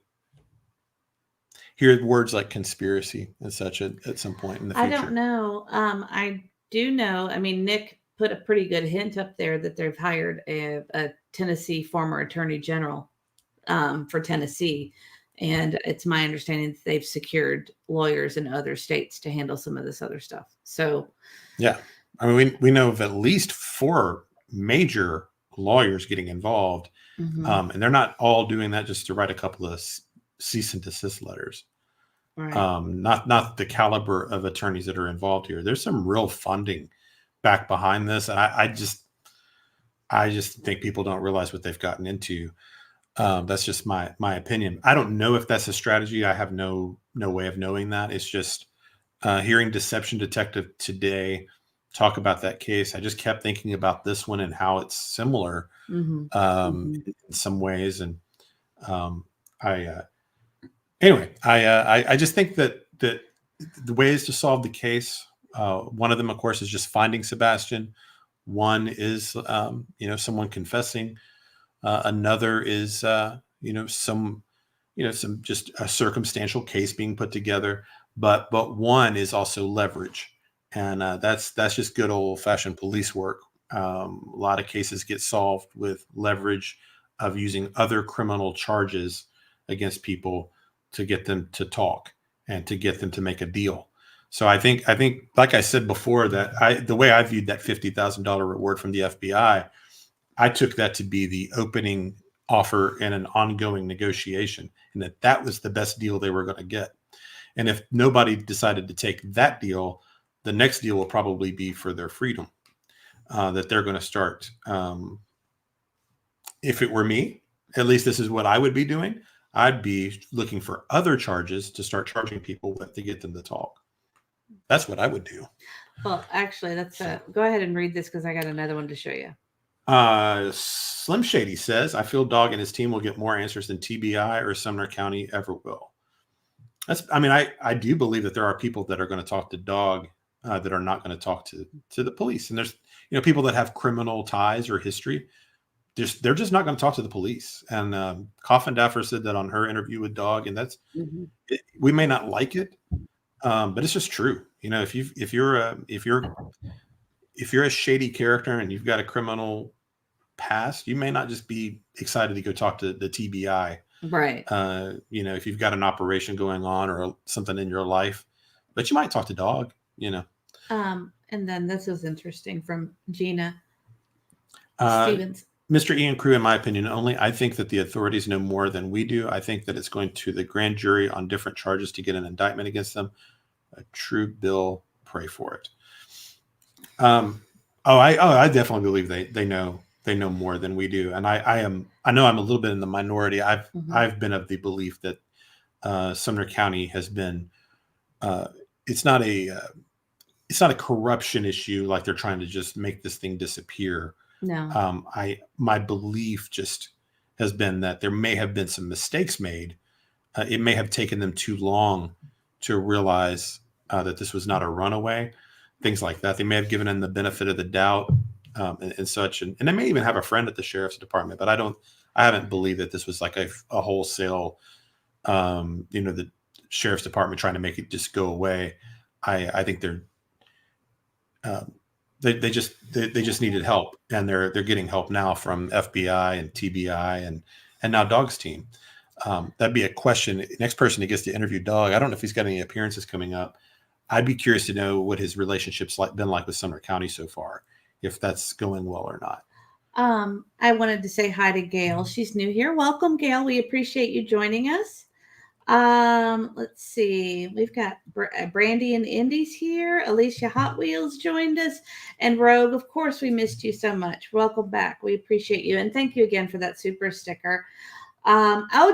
hear words like conspiracy and such at some point in the future. I don't know. I do know. I mean, Nick put a pretty good hint up there that they've hired a Tennessee former attorney general for Tennessee. And it's my understanding that they've secured lawyers in other states to handle some of this other stuff. So, yeah, I mean, we know of at least 4 major lawyers getting involved, and they're not all doing that just to write a couple of cease and desist letters. right. Not the caliber of attorneys that are involved here. There's some real funding back behind this, and I just think people don't realize what they've gotten into. That's just my opinion. I don't know if that's a strategy. I have no way of knowing that. It's just hearing Deception Detective today talk about that case. I just kept thinking about this one and how it's similar in some ways. And I just think that the ways to solve the case, one of them, of course, is just finding Sebastian. One is someone confessing. Another is some just a circumstantial case being put together, but one is also leverage, and that's just good old fashioned police work. A lot of cases get solved with leverage of using other criminal charges against people to get them to talk and to get them to make a deal. So I think like I said before, that the way I viewed that $50,000 reward from the FBI, I took that to be the opening offer in an ongoing negotiation, and that was the best deal they were going to get. And if nobody decided to take that deal, the next deal will probably be for their freedom, that they're going to start. If it were me, at least this is what I would be doing. I'd be looking for other charges to start charging people with to get them to talk. That's what I would do. Well, actually, let's go ahead and read this because I got another one to show you. Slim Shady says, I feel Dog and his team will get more answers than TBI or Sumner County ever will. I do believe that there are people that are going to talk to Dog that are not going to talk to the police. And there's, people that have criminal ties or history. They're just not going to talk to the police. And Coffin Daffer said that on her interview with Dog, and that's, we may not like it, but it's just true. If you're a shady character and you've got a criminal past, you may not just be excited to go talk to the TBI. Right. If you've got an operation going on or something in your life, but you might talk to Dog, And then this is interesting from Gina Stevens. Mr. Ian Crew, in my opinion only, I think that the authorities know more than we do. I think that it's going to the grand jury on different charges to get an indictment against them. A true bill, pray for it. I definitely believe they know more than we do, and I know I'm a little bit in the minority. I've been of the belief that Sumner County has been it's not a corruption issue like they're trying to just make this thing disappear. No. My belief just has been that there may have been some mistakes made. It may have taken them too long to realize that this was not a runaway, things like that. They may have given them the benefit of the doubt and such, and they may even have a friend at the sheriff's department. But I haven't believed that this was like a wholesale, the sheriff's department trying to make it just go away. I think they just needed help, and they're getting help now from FBI and TBI and now Doug's team. That'd be a question. Next person that gets to interview Doug, I don't know if he's got any appearances coming up. I'd be curious to know what his relationship's been like with Sumner County so far, if that's going well or not. I wanted to say hi to Gail. She's new here. Welcome, Gail. We appreciate you joining us. Let's see. We've got Brandy and Indy's here. Alicia Hot Wheels joined us. And Rogue, of course, we missed you so much. Welcome back. We appreciate you. And thank you again for that super sticker.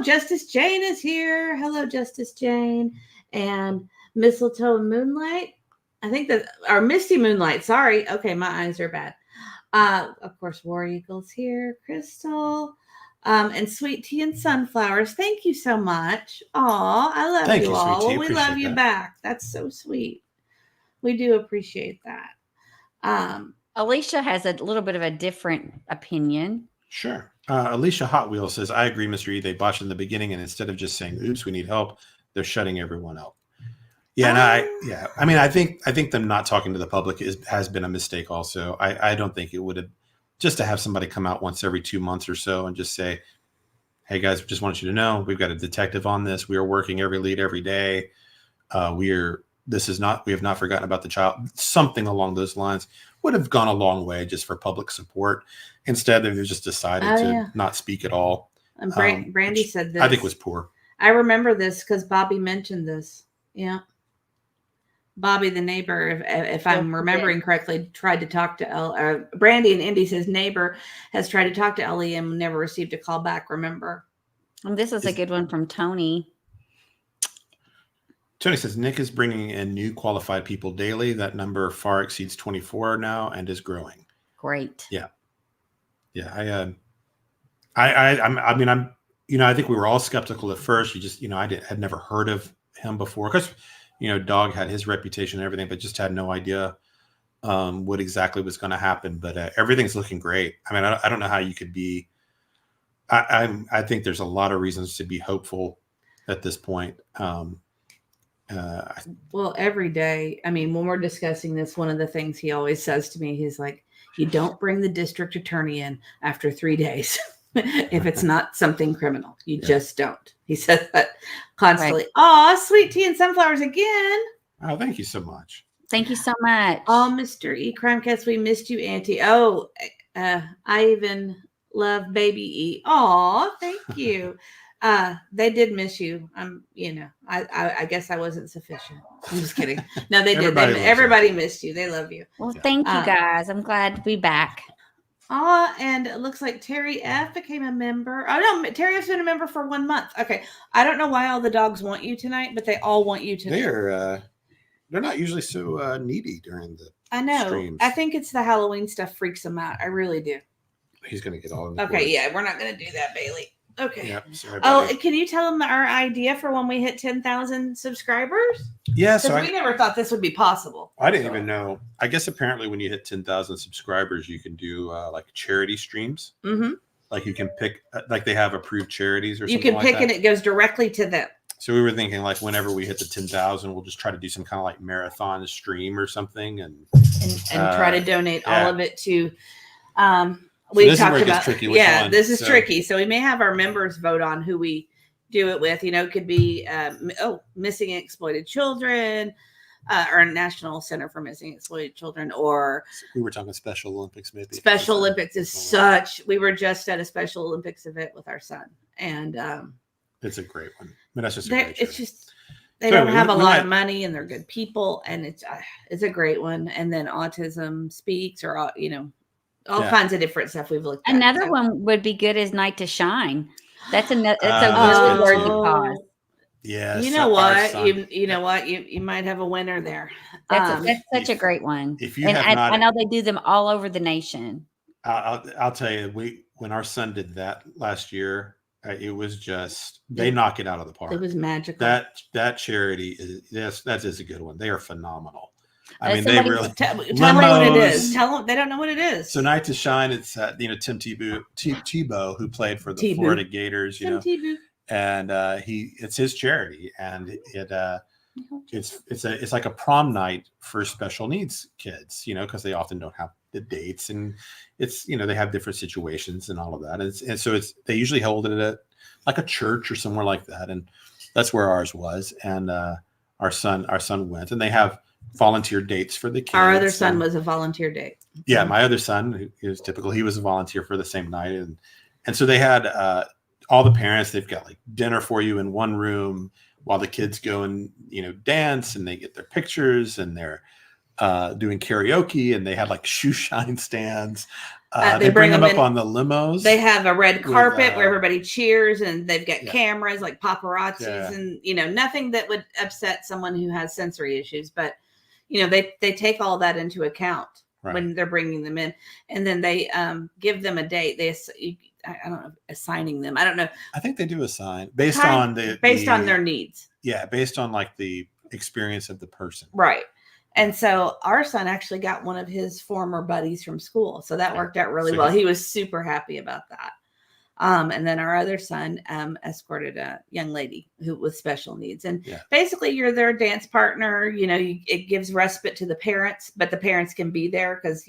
Justice Jane is here. Hello, Justice Jane. And Mistletoe and Moonlight. I think or Misty Moonlight. Sorry. Okay, my eyes are bad. Of course, War Eagle's here. Crystal. And Sweet Tea and Sunflowers. Thank you so much. Aw, I love you all. Sweet Tea. Well, we love you back. That's so sweet. We do appreciate that. Alicia has a little bit of a different opinion. Sure. Alicia Hot Wheels says, I agree, Mr. E. They botched in the beginning, and instead of just saying, oops, we need help, they're shutting everyone out. Yeah, and I think them not talking to the public has been a mistake also. I don't think it would have, just to have somebody come out once every 2 months or so and just say, hey guys, just want you to know, we've got a detective on this. We are working every lead every day. We have not forgotten about the child. Something along those lines would have gone a long way just for public support. Instead, they've just decided to not speak at all. And Brandy said this. I think was poor. I remember this because Bobby mentioned this. Yeah. Bobby, the neighbor, if I'm remembering correctly, tried to talk to Brandy, and Indy says neighbor has tried to talk to Ellie and never received a call back. Remember? And this is a good one from Tony. Tony says Nick is bringing in new qualified people daily. That number far exceeds 24 now and is growing. Great. Yeah. Yeah. I think we were all skeptical at first. Had never heard of him before. Because, Dog had his reputation and everything, but just had no idea what exactly was going to happen. But everything's looking great. I mean, I don't know how you could be. I think there's a lot of reasons to be hopeful at this point. Well, every day, when we're discussing this, one of the things he always says to me, he's like, you don't bring the district attorney in after 3 days. If it's not something criminal, you just don't. He says that constantly. Right. Aw, Sweet Tea and Sunflowers again. Oh, thank you so much. Thank you so much. Oh, Mr. E. Crimecast, we missed you, Auntie. Oh, I even love Baby E. Aw, thank you. They did miss you. I guess I wasn't sufficient. I'm just kidding. No, they did. Everybody missed you. They love you. Well, thank you guys. I'm glad to be back. And it looks like Terry F became a member. Oh no, Terry F's been a member for 1 month. Okay. I don't know why all the dogs want you tonight, but they all want you tonight. They're not usually so needy during the streams. I think it's the Halloween stuff freaks them out. I really do. He's gonna get all of them. Okay, yeah, we're not gonna do that, Bailey. Okay. Yep, sorry, buddy. Can you tell them our idea for when we hit 10,000 subscribers? Yeah, because we never thought this would be possible. I didn't even know. I guess apparently when you hit 10,000 subscribers, you can do like charity streams. Mm-hmm. Like you can pick, like they have approved charities or something. You can pick and it goes directly to them. So we were thinking like whenever we hit the 10,000, we'll just try to do some kind of like marathon stream or something, and try to donate all of it to. We talked about tricky. This is tricky. So we may have our members vote on who we do it with. It could be missing and exploited children, or National Center for Missing and Exploited Children, or we were talking Special Olympics. Maybe Special Olympics is such. We were just at a Special Olympics event with our son, and it's a great one. I mean, that's just a great it's just They So don't have a we lot might- of money, and they're good people, and it's a great one. And then Autism Speaks, or all Yeah. kinds of different stuff we've looked at. Another So- one would be good is Night to Shine. That's a really that's worthy good, too. cause. Yeah. You so know our what? son- You know what? You might have a winner there. That's such a if- great one. if you and have I, not- I know they do them all over the nation. I'll tell you, when our son did that last year, it was just they knock it out of the park. It was magical. That charity is that's a good one. They are phenomenal. I mean, Somebody- they really Tell them what it is. limos. Tell them they don't know what it is. So Night to Shine, it's Tim Tebow who played for the Tebow. Florida Gators, Tim Tebow. and it's his charity, and it's like a prom night for special needs kids, because they often don't have the dates, and it's they have different situations and all of that, and so they usually hold it at like a church or somewhere like that, and that's where ours was, and our son went, and they have volunteer dates for the kids. Our other son was a volunteer date. Yeah, my other son, who is typical, he was a volunteer for the same night, and so they had all the parents. They've got like dinner for you in one room while the kids go and dance, and they get their pictures, and they're doing karaoke, and they had like shoe shine stands. They bring them up on the limos. They have a red carpet with, where everybody cheers, and they've got Yeah. cameras like paparazzis, Yeah. and nothing that would upset someone who has sensory issues. But they take all that into account Right. when they're bringing them in, and then they give them a date. I don't know, assigning them. I don't know. I think they do assign based on their needs. Yeah, based on like the experience of the person. Right. And so our son actually got one of his former buddies from school. So that worked out really So well. He was super happy about that. And then our other son escorted a young lady with special needs. And basically you're their dance partner. It gives respite to the parents, but the parents can be there because,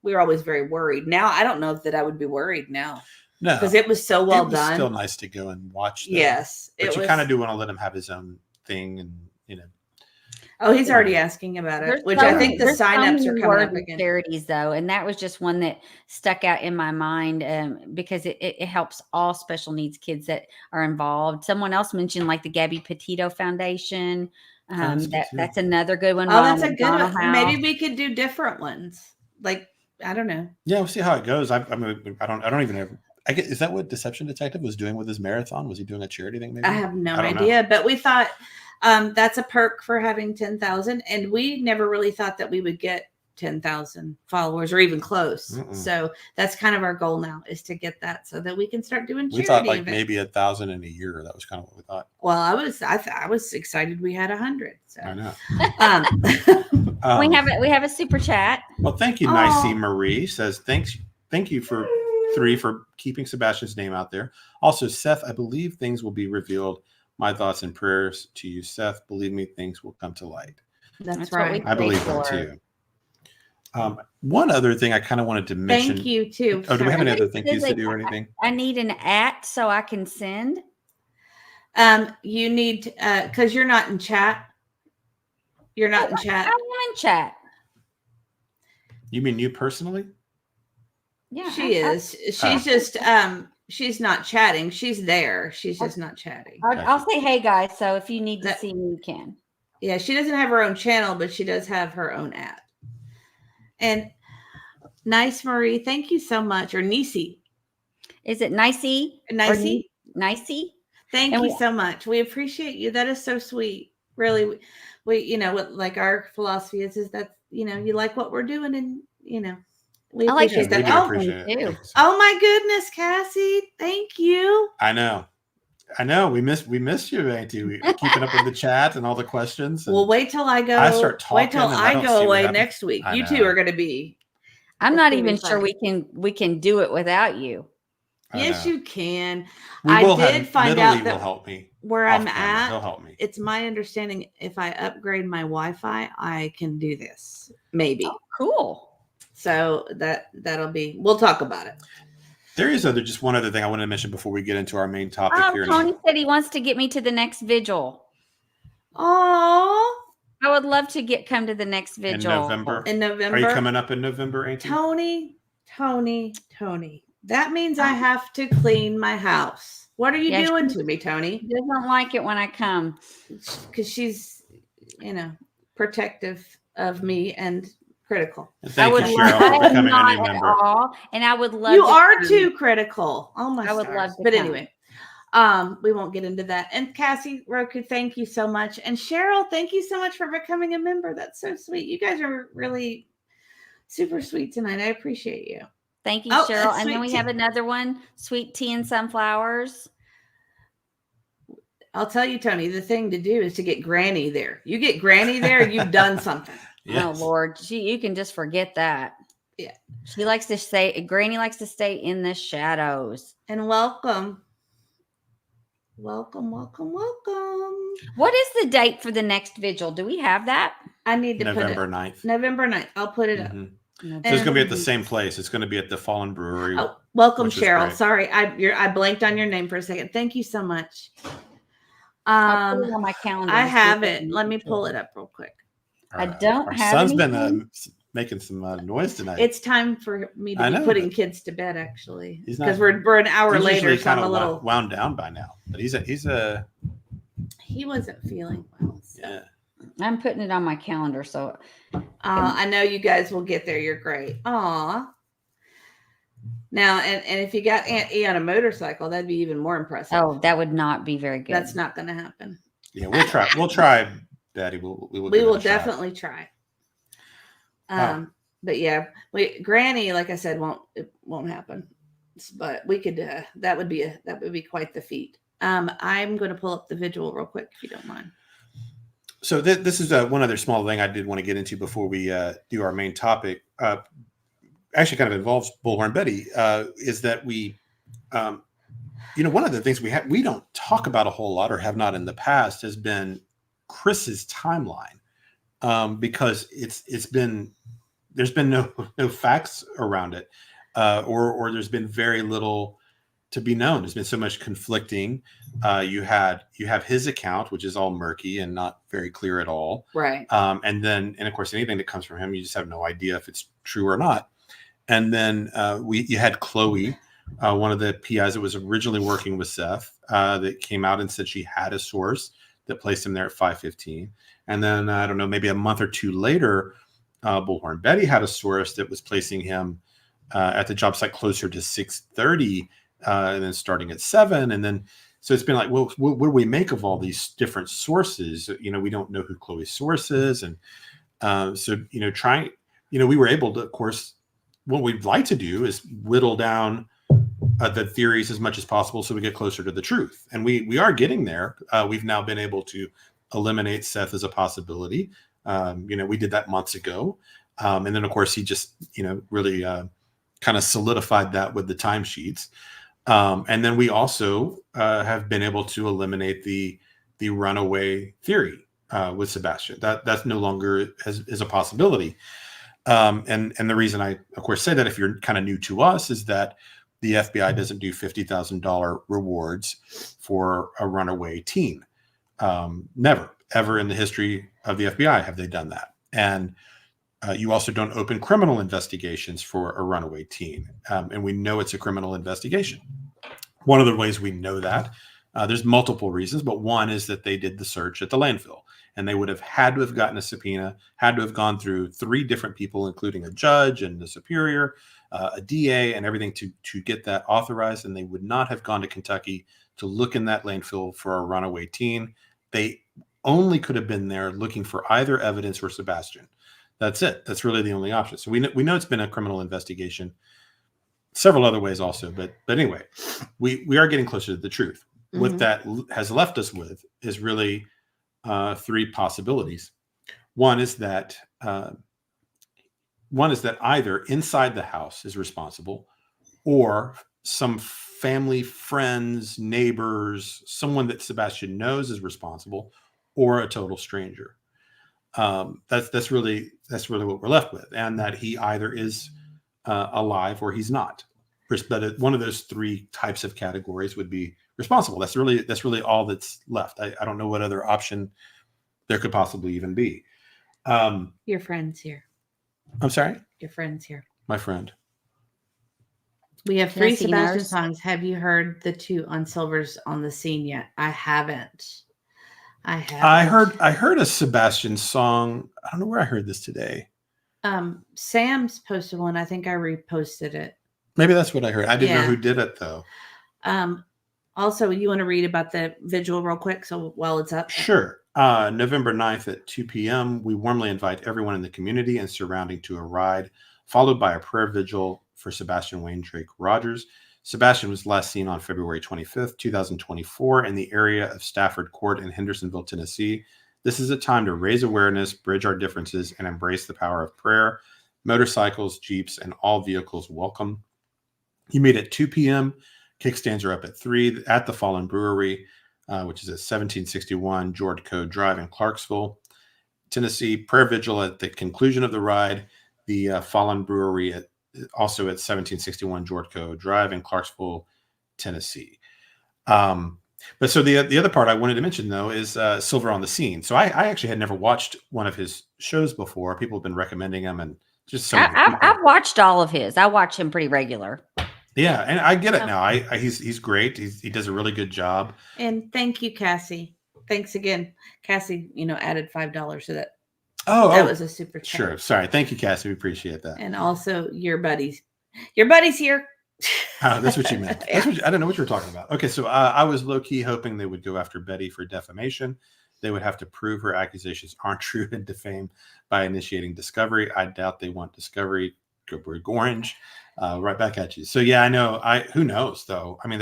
we're always very worried. Now, I don't know that I would be worried now. No, because it was so well it was done. Still nice to go and watch them. Yes. But you kind of do want to let him have his own thing, and Oh, he's already asking about it, which I think the signups are coming up again. Charities, though, and that was just one that stuck out in my mind because it helps all special needs kids that are involved. Someone else mentioned like the Gabby Petito Foundation. That's another good one. Oh, that's a good Ronald one. House. Maybe we could do different ones. Like, I don't know. Yeah, we'll see how it goes. I don't even have. Is that what Deception Detective was doing with his marathon? Was he doing a charity thing? Maybe I have no I don't idea, know. but we thought that's a perk for having 10,000, and we never really thought that we would get 10,000 followers or even close. Mm-mm. So that's kind of our goal now, is to get that so that we can start doing charity We thought like events. maybe 1,000 in a year. That was kind of what we thought. Well, I was excited we had 100. So I know. We have a super chat. Well, thank you, Nicey Marie says thank you for keeping Sebastian's name out there. Also, Seth, I believe things will be revealed. My thoughts and prayers to you, Seth. Believe me, things will come to light. That's what we right. I believe pray that for. too. One other thing I kind of wanted to mention. Thank you too. Oh, do we have any other thank Somebody yous says to do or anything? I need an @ so I can send. You need because you're not in chat. You're not in chat. I'm in chat. You mean you personally? Yeah, She is. She's just she's not chatting. She's there. She's just not chatting. I'll say hey guys. So if you need to That- see me, you can. Yeah, she doesn't have her own channel, but she does have her own app. And nice Marie, thank you so much. Or Nisi. Is it Nicey? Nicey? Nicey? Thank And you we- so much. We appreciate you. That is so sweet. Really, we what like our philosophy is that you like what we're doing, and we I like appreciate your we that. do Oh, appreciate too. it. Thank you so oh my goodness, Cassie, thank you. I know. We missed you, Auntie. We keeping up with the chat and all the questions. And Well, wait till I go. I start Wait till talking and I I don't go see what away happens. next week. I You know. two are going to be. I'm It's not gonna be even sure fun. we can do it without you. I Yes, know. you can. We I will did find Middle out Lee that will help me. Where off I'm camera. He'll at, help me. it's my understanding if I upgrade my Wi-Fi, I can do this. Maybe. Oh, cool. So that'll be. We'll talk about it. There is just one other thing I wanted to mention before we get into our main topic here. Tony said he wants to get me to the next vigil. Oh, I would love to come to the next in vigil. November. in November. Are you coming up in November, Auntie? Tony. That means I have to clean my house. What are you Yeah, doing to me, Tony? She doesn't like it when I come. Because she's, protective of me and critical. And thank would you, love- Cheryl, for I am becoming a not new at member. all, and I would love. You to are come. too critical. Oh my I would stars. love to But come. anyway, we won't get into that. And Cassie Roku, thank you so much. And Cheryl, thank you so much for becoming a member. That's so sweet. You guys are really super sweet tonight. I appreciate you. Thank you, Oh, Cheryl. that's And then sweet we tea. have another one, sweet tea and sunflowers. I'll tell you, Tony, the thing to do is to get Granny there. You get Granny there, you've done something. Yes. Oh Lord, you can just forget that. Yeah. She likes to stay. Granny likes to stay in the shadows. And welcome. Welcome. What is the date for the next vigil? Do we have that? I need to November put 9th. it. November 9th. I'll put it up. Mhm. No, So it's going to be at the same place. It's going to be at the Fallen Brewery. Oh, welcome, which is Cheryl. great. Sorry, I blanked on your name for a second. Thank you so much. I'll put it on my calendar. I to see have if it. Let me pull it up real quick. I don't Our have son's been anything. making some noise tonight. It's time for me I to be know, putting but kids to bed, actually, he's not- because we're an hour He's later. usually So I'm kind a of little. wound down by now, but he's a He wasn't feeling well. So. yeah. I'm putting it on my calendar. So I know you guys will get there. You're great. Aw. Now, and if you got Aunt E on a motorcycle, that'd be even more impressive. oh, that would not be very good. That's not going to happen. Yeah, we'll try. We'll try, Daddy. We will give it a shot. Definitely try. But yeah, Granny, like I said, it won't happen. But we could. That would be quite the feat. I'm going to pull up the vigil real quick, if you don't mind. So this is one other small thing I did want to get into before we do our main topic. Actually, kind of involves Bullhorn Betty. Is that we, one of the things we don't talk about a whole lot, or have not in the past, has been Chris's timeline, because there's been no facts around it, or there's been very little to be known. There's been so much conflicting. You have his account, which is all murky and not very clear at all. Right. And of course, anything that comes from him, you just have no idea if it's true or not. And then you had Chloe, one of the PIs that was originally working with Seth, that came out and said she had a source that placed him there at 5:15. And then, I don't know, maybe a month or two later, Bullhorn Betty had a source that was placing him at the job site closer to 6:30, and then starting at 7. And then, so it's been like, well, what do we make of all these different sources? We don't know who Chloe's source is. And we were able to, of course, what we'd like to do is whittle down the theories as much as possible so we get closer to the truth. And we are getting there. We've now been able to eliminate Seth as a possibility. We did that months ago. And then, of course, he just, really kind of solidified that with the timesheets. And then we also have been able to eliminate the runaway theory with Sebastian. That's no longer is a possibility. And the reason I, of course, say that, if you're kind of new to us, is that the FBI doesn't do $50,000 rewards for a runaway teen. Never, ever in the history of the FBI have they done that. And you also don't open criminal investigations for a runaway teen. And we know it's a criminal investigation. One of the ways we know that, there's multiple reasons, but one is that they did the search at the landfill. And they would have had to have gotten a subpoena, had to have gone through 3 different people, including a judge and the superior, a DA, and everything to get that authorized. And they would not have gone to Kentucky to look in that landfill for a runaway teen. They only could have been there looking for either evidence or Sebastian. That's it. That's really the only option. So we know it's been a criminal investigation, several other ways also. But anyway, we are getting closer to the truth. Mm-hmm. What that has left us with is really 3 possibilities. One is that either inside the house is responsible, or some family, friends, neighbors, someone that Sebastian knows is responsible, or a total stranger. That's really what we're left with, and that he either is alive or he's not. But one of those 3 types of categories would be responsible. That's really all that's left. I don't know what other option there could possibly even be. Your friend's here. I'm sorry? Your friend's here. My friend. We have 3 Tennessee Sebastian Nurse. songs. Have you heard the 2 Unsolvers on the scene yet? I haven't. I heard a Sebastian song. I don't know where I heard this today. Sam's posted one. I think I reposted it. Maybe that's what I heard. I didn't know Yeah. who did it though. Also, you want to read about the vigil real quick? So while it's up. Sure. November 9th at 2 p.m., we warmly invite everyone in the community and surrounding to a ride, followed by a prayer vigil for Sebastian Wayne Drake Rogers. Sebastian was last seen on February 25th, 2024 in the area of Stafford Court in Hendersonville, Tennessee. This is a time to raise awareness, bridge our differences, and embrace the power of prayer. Motorcycles, Jeeps, and all vehicles welcome. You meet at 2 p.m. Kickstands are up at 3 at the Fallen Brewery, which is at 1761 George Code Drive in Clarksville, Tennessee. Prayer vigil at the conclusion of the ride. The Fallen Brewery also at 1761 George Code Drive in Clarksville, Tennessee. But so the other part I wanted to mention, though, is Silver on the Scene. So I actually had never watched one of his shows before. People have been recommending him, and just so I've watched all of his. I watch him pretty regular. Yeah, and I get it now. He's great. He does a really good job. And thank you, Cassie. Thanks again, Cassie. Added $5 to that. That was a super chat. Sure. Sorry. Thank you, Cassie. We appreciate that. And also your buddies. Your buddies here. That's what you meant. I don't know what you were talking about. Okay, so I was low-key hoping they would go after Betty for defamation. They would have to prove her accusations aren't true and defame by initiating discovery. I doubt they want discovery. Go Brig Orange. Right back at you. So yeah, I know. Who knows though? I mean,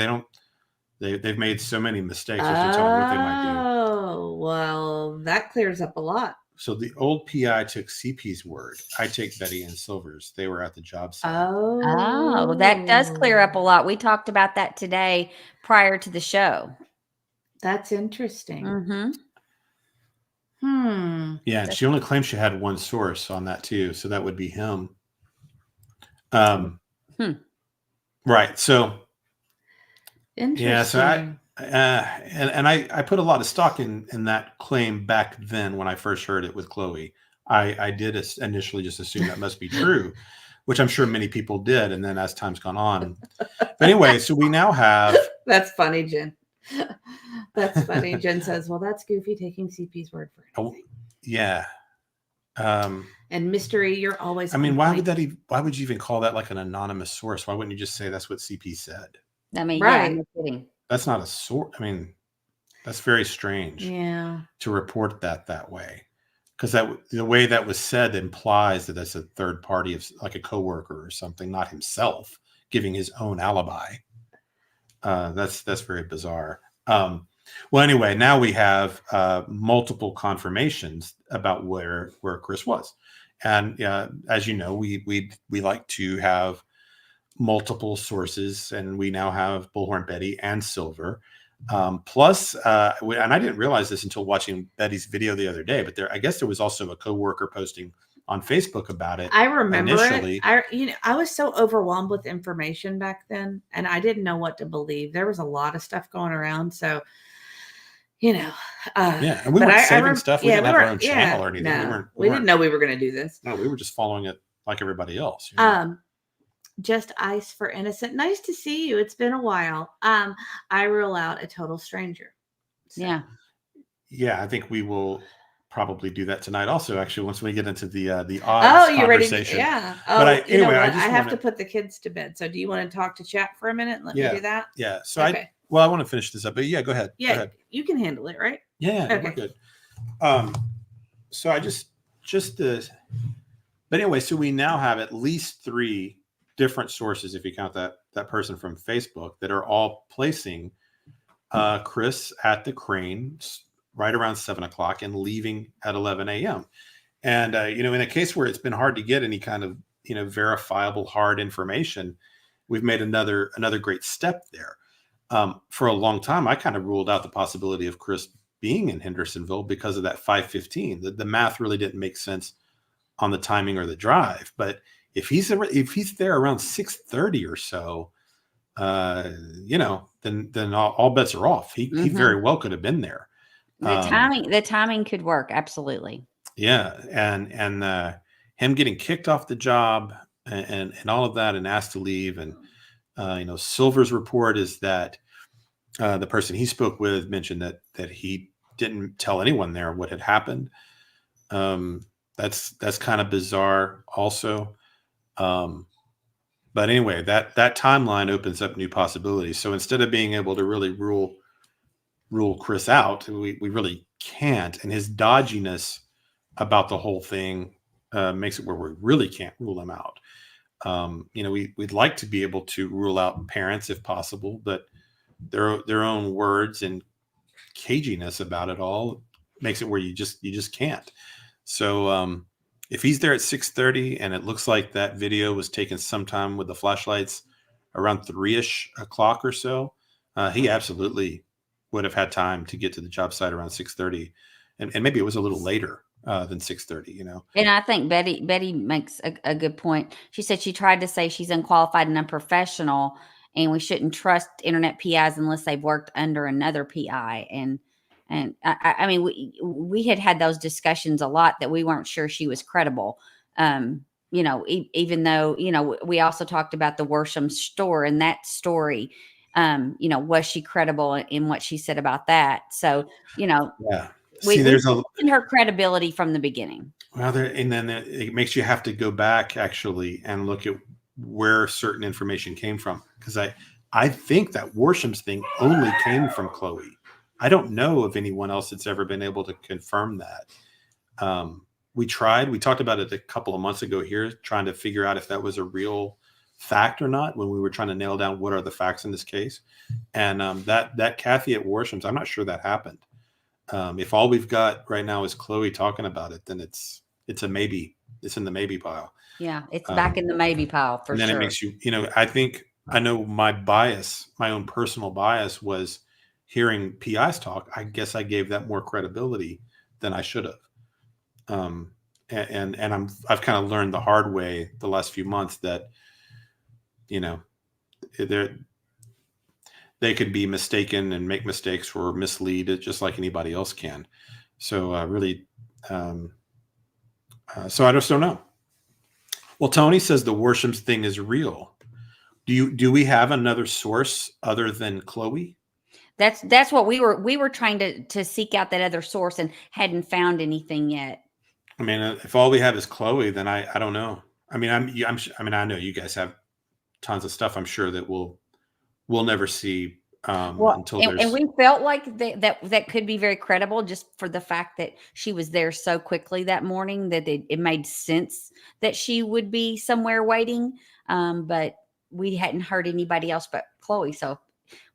they've made so many mistakes. There's no telling what they might do. Oh, well, that clears up a lot. So the old PI took CP's word. I take Betty and Silver's. They were at the job site. Oh, that does clear up a lot. We talked about that today prior to the show. That's interesting. Mm-hmm. Yeah, and she only claims she had one source on that too, so that would be him. Right. So Interesting. yeah, so I put a lot of stock in that claim back then when I first heard it with Chloe. I did initially just assume that must be true, which I'm sure many people did, and then as time's gone on. But anyway, so we now have. That's funny, Jen. That's funny. Jen says, "Well, that's Goofy taking CP's word for it." Oh, yeah. And mystery, you're always. I mean, why would you even call that like an anonymous source? Why wouldn't you just say that's what CP said? I mean, right. Yeah, no kidding. That's not a source. I mean, that's very strange. Yeah. To report that way, because the way that was said implies that that's a third party of like a coworker or something, not himself giving his own alibi. That's very bizarre. Well, anyway, now we have multiple confirmations about where Chris was, and as you know, we like to have multiple sources, and we now have Bullhorn Betty and Silver. Plus, and I didn't realize this until watching Betty's video the other day, but I guess there was also a coworker posting on Facebook about it. I remember initially. I was so overwhelmed with information back then, and I didn't know what to believe. There was a lot of stuff going around, so yeah, and we weren't saving stuff. We didn't have our own channel or anything. No, we didn't know we were going to do this. No, we were just following it like everybody else. Just Ice for Innocent. Nice to see you. It's been a while. I rule out a total stranger. So. Yeah, I think we will probably do that tonight. Also, actually, once we get into the odds you're conversation. Ready? Yeah. But I have to put the kids to bed. So, do you want to talk to chat for a minute and let me do that? Yeah. So okay. I want to finish this up, but yeah, go ahead. Yeah, go ahead. You can handle it, right? Yeah, okay. We're good. So I but anyway, so we now have at least 3 different sources, if you count that person from Facebook, that are all placing Chris at the crane right around 7:00 and leaving at 11 a.m. And in a case where it's been hard to get any kind of verifiable hard information, we've made another great step there. For a long time, I kind of ruled out the possibility of Chris being in Hendersonville because of that 5:15. The math really didn't make sense on the timing or the drive. But if he's there around 6:30 or so, then all bets are off. He very well could have been there. The timing could work. Absolutely. Yeah. And him getting kicked off the job and all of that and asked to leave. And Silver's report is that the person he spoke with mentioned that he didn't tell anyone there what had happened. That's kind of bizarre also. But anyway, that timeline opens up new possibilities. So instead of being able to really rule Chris out, we really can't. And his dodginess about the whole thing makes it where we really can't rule him out. We'd like to be able to rule out parents if possible, but their own words and caginess about it all makes it where you just can't. So if he's there at 6:30 and it looks like that video was taken sometime with the flashlights around 3-ish o'clock or so, he absolutely would have had time to get to the job site around 6:30, and maybe it was a little later than 6:30. And I think Betty makes a good point. She said she tried to say she's unqualified and unprofessional, and we shouldn't trust internet PIs unless they've worked under another PI. And I mean, we had those discussions a lot that we weren't sure she was credible. Even though, we also talked about the Worsham store and that story. Was she credible in what she said about that? So, Yeah. we there's questioned her credibility from the beginning. Well, then it makes you have to go back actually and look at where certain information came from, because I think that Worsham's thing only came from Chloe. I don't know of anyone else that's ever been able to confirm that. We talked about it a couple of months ago here, trying to figure out if that was a real fact or not when we were trying to nail down what are the facts in this case. And that Kathy at Worsham's, I'm not sure that happened. If all we've got right now is Chloe talking about it, then it's a maybe. It's in the maybe pile. Yeah, it's back in the maybe pile for sure. And then it makes you, I know my own personal bias was hearing PIs talk. I guess I gave that more credibility than I should have. And I've kind of learned the hard way the last few months that, they could be mistaken and make mistakes or mislead it just like anybody else can. So so I just don't know. Well, Tony says the Worsham's thing is real. Do we have another source other than Chloe? That's what we were trying to seek out, that other source, and hadn't found anything yet. I mean, if all we have is Chloe, then I don't know. I mean, I know you guys have tons of stuff. I'm sure that we'll never see until there's. And we felt like that could be very credible, just for the fact that she was there so quickly that morning that it made sense that she would be somewhere waiting. But we hadn't heard anybody else but Chloe, so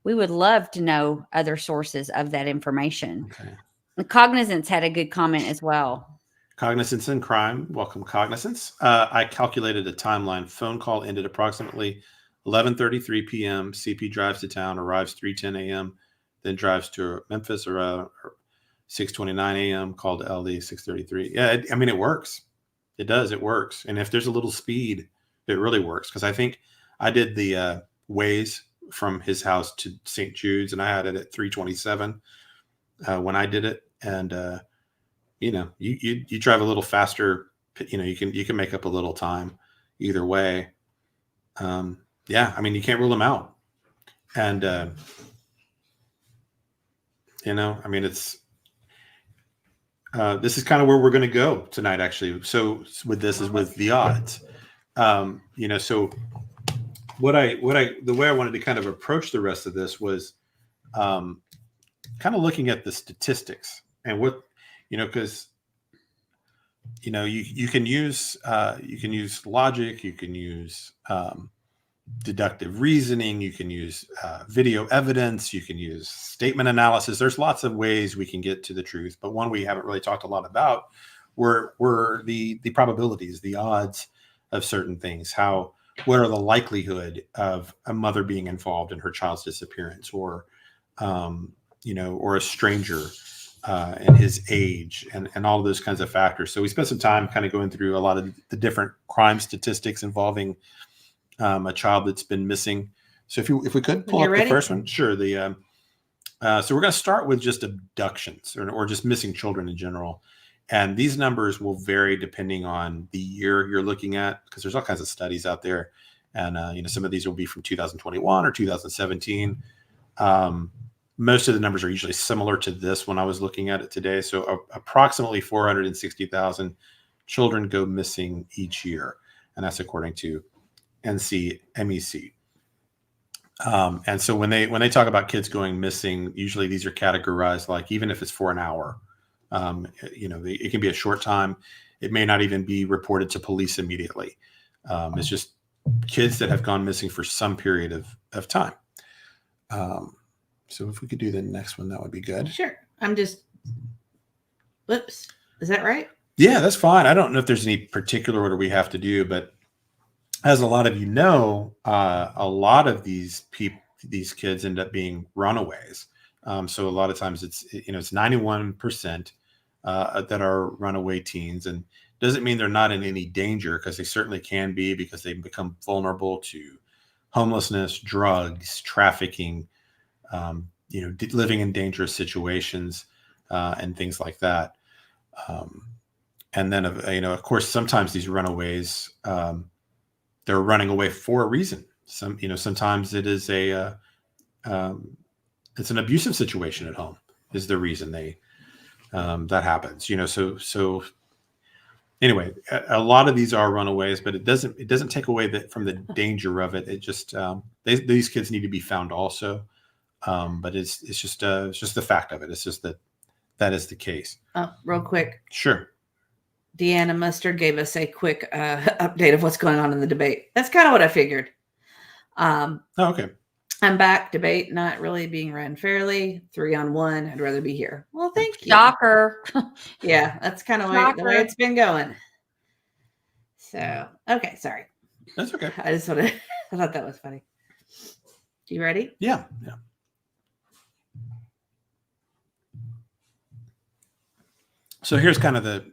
we would love to know other sources of that information. Okay. Cognizance had a good comment as well. Cognizance in crime. Welcome, Cognizance. I calculated a timeline. Phone call ended approximately 11:33 p.m. CP drives to town, arrives 3:10 a.m., then drives to Memphis around 6:29 a.m., called to LD 6:33. Yeah, it works. It does. It works. And if there's a little speed, it really works. Because I think I did the Waze from his house to St. Jude's, and I had it at 3:27 when I did it. And you drive a little faster. You can make up a little time either way. Yeah, I mean, you can't rule them out. And it's this is kind of where we're going to go tonight, actually. So with this is with the odds. So the way I wanted to kind of approach the rest of this was kind of looking at the statistics and what, because you can use logic, you can use deductive reasoning, you can use video evidence, you can use statement analysis. There's lots of ways we can get to the truth, but one we haven't really talked a lot about were the probabilities, the odds of certain things. What are the likelihood of a mother being involved in her child's disappearance, or or a stranger and his age, and all of those kinds of factors. So we spent some time kind of going through a lot of the different crime statistics involving a child that's been missing. So if we could pull up the first one, sure. So we're going to start with just abductions or just missing children in general. And these numbers will vary depending on the year you're looking at, because there's all kinds of studies out there. And some of these will be from 2021 or 2017. Most of the numbers are usually similar to this when I was looking at it today. So approximately 460,000 children go missing each year, and that's according to NCMEC. And so when they talk about kids going missing, usually these are categorized like, even if it's for an hour, it can be a short time. It may not even be reported to police immediately. It's just kids that have gone missing for some period of time. So if we could do the next one, that would be good. Sure. Whoops. Is that right? Yeah, that's fine. I don't know if there's any particular order we have to do, but as a lot of you know, a lot of these kids end up being runaways. So a lot of times it's 91% that are runaway teens, and doesn't mean they're not in any danger, because they certainly can be, because they become vulnerable to homelessness, drugs, trafficking, living in dangerous situations, and things like that. And then, of course, sometimes these runaways, they're running away for a reason. Sometimes it is it's an abusive situation at home is the reason that happens. So anyway, a lot of these are runaways, but it doesn't take away from the danger of it. It just these kids need to be found also. But it's just the fact of it. It's just that is the case. Oh, real quick. Sure. Deanna Mustard gave us a quick update of what's going on in the debate. That's kind of what I figured. Okay. I'm back. Debate not really being run fairly. 3-on-1. I'd rather be here. Well, thank you. Shocker. Yeah, that's kind of the way it's been going. So, okay, sorry. That's okay. I thought that was funny. You ready? Yeah. So here's kind of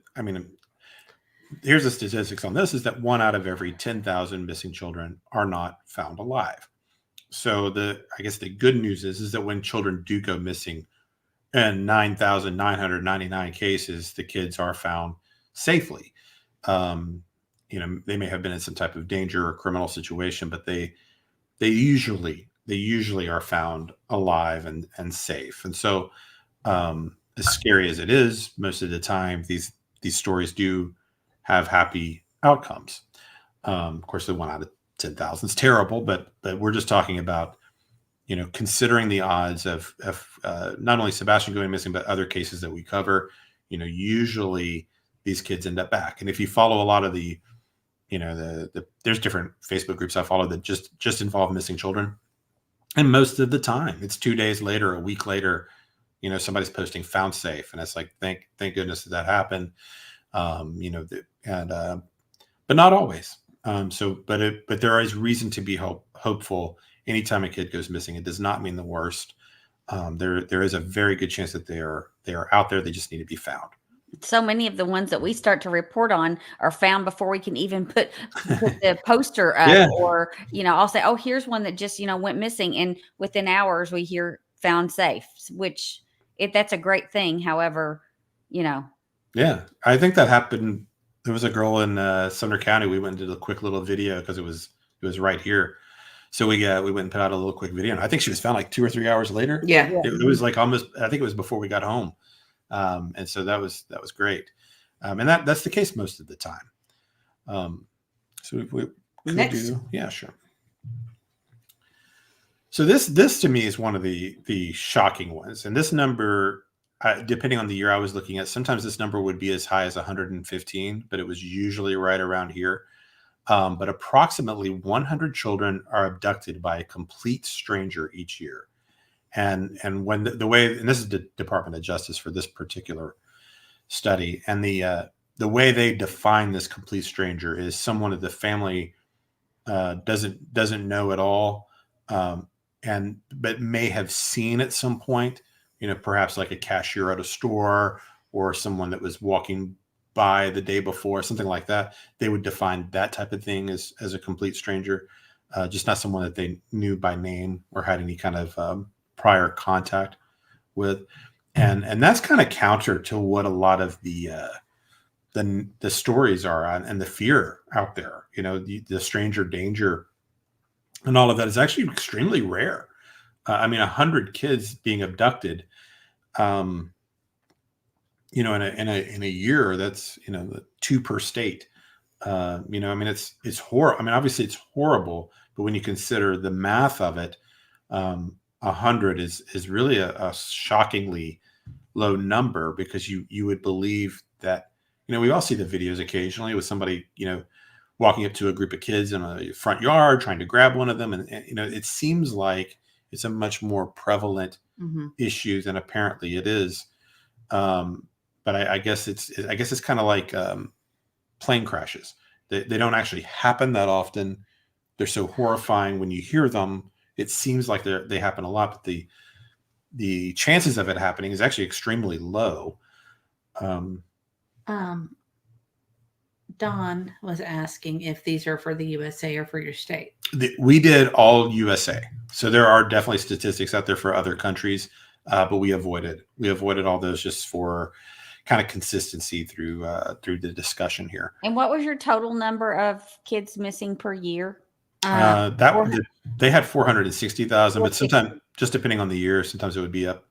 here's the statistics on this, is that 1 out of every 10,000 missing children are not found alive. So I guess the good news is that when children do go missing, in 9,999 cases, the kids are found safely. They may have been in some type of danger or criminal situation, but they usually are found alive and safe. And so, as scary as it is, most of the time, these stories do have happy outcomes. Of course, the 1 out of 10,000 is terrible, but we're just talking about, considering the odds of not only Sebastian going missing, but other cases that we cover. Usually these kids end up back. And if you follow a lot of there's different Facebook groups I follow that just involve missing children, and most of the time it's 2 days later, a week later, somebody's posting found safe, and it's like, thank goodness that happened. But not always. But there is reason to be hopeful anytime a kid goes missing. It does not mean the worst. There is a very good chance that they are out there. They just need to be found. So many of the ones that we start to report on are found before we can even put the poster up. Yeah. Or, I'll say, oh, here's one that just, went missing. And within hours we hear found safe, which that's a great thing. However, Yeah, I think that happened. There was a girl in Sumner County. We went and did a quick little video because it was right here. So we went and put out a little quick video. And I think she was found like 2 or 3 hours later. Yeah. It was like almost, I think it was before we got home. And so that was great. And that's the case most of the time. So if we could Next. Yeah, sure. So this to me is one of the shocking ones. And this number, depending on the year I was looking at, sometimes this number would be as high as 115, but it was usually right around here. But approximately 100 children are abducted by a complete stranger each year. And when the way, and this is the Department of Justice for this particular study, and the way they define this complete stranger is someone that the family doesn't know at all, but may have seen at some point, perhaps like a cashier at a store or someone that was walking by the day before, something like that. They would define that type of thing as a complete stranger, just not someone that they knew by name or had any kind of prior contact with. And that's kind of counter to what a lot of the stories are and the fear out there, the stranger danger and all of that is actually extremely rare. I mean, 100 kids being abducted, in a year, that's, 2 per state. I mean, it's horrible. I mean, obviously it's horrible, but when you consider the math of it, 100 is really a shockingly low number, because you would believe that, we all see the videos occasionally with somebody, walking up to a group of kids in a front yard, trying to grab one of them. And it seems like it's a much more prevalent issue than apparently it is. But I guess it's kind of like plane crashes. They don't actually happen that often. They're so horrifying when you hear them. It seems like they happen a lot, but the chances of it happening is actually extremely low. Don was asking if these are for the USA or for your state. We did all USA. So there are definitely statistics out there for other countries, but we avoided all those just for kind of consistency through the discussion here. And what was your total number of kids missing per year? They had 460,000, but sometimes, just depending on the year, sometimes it would be up.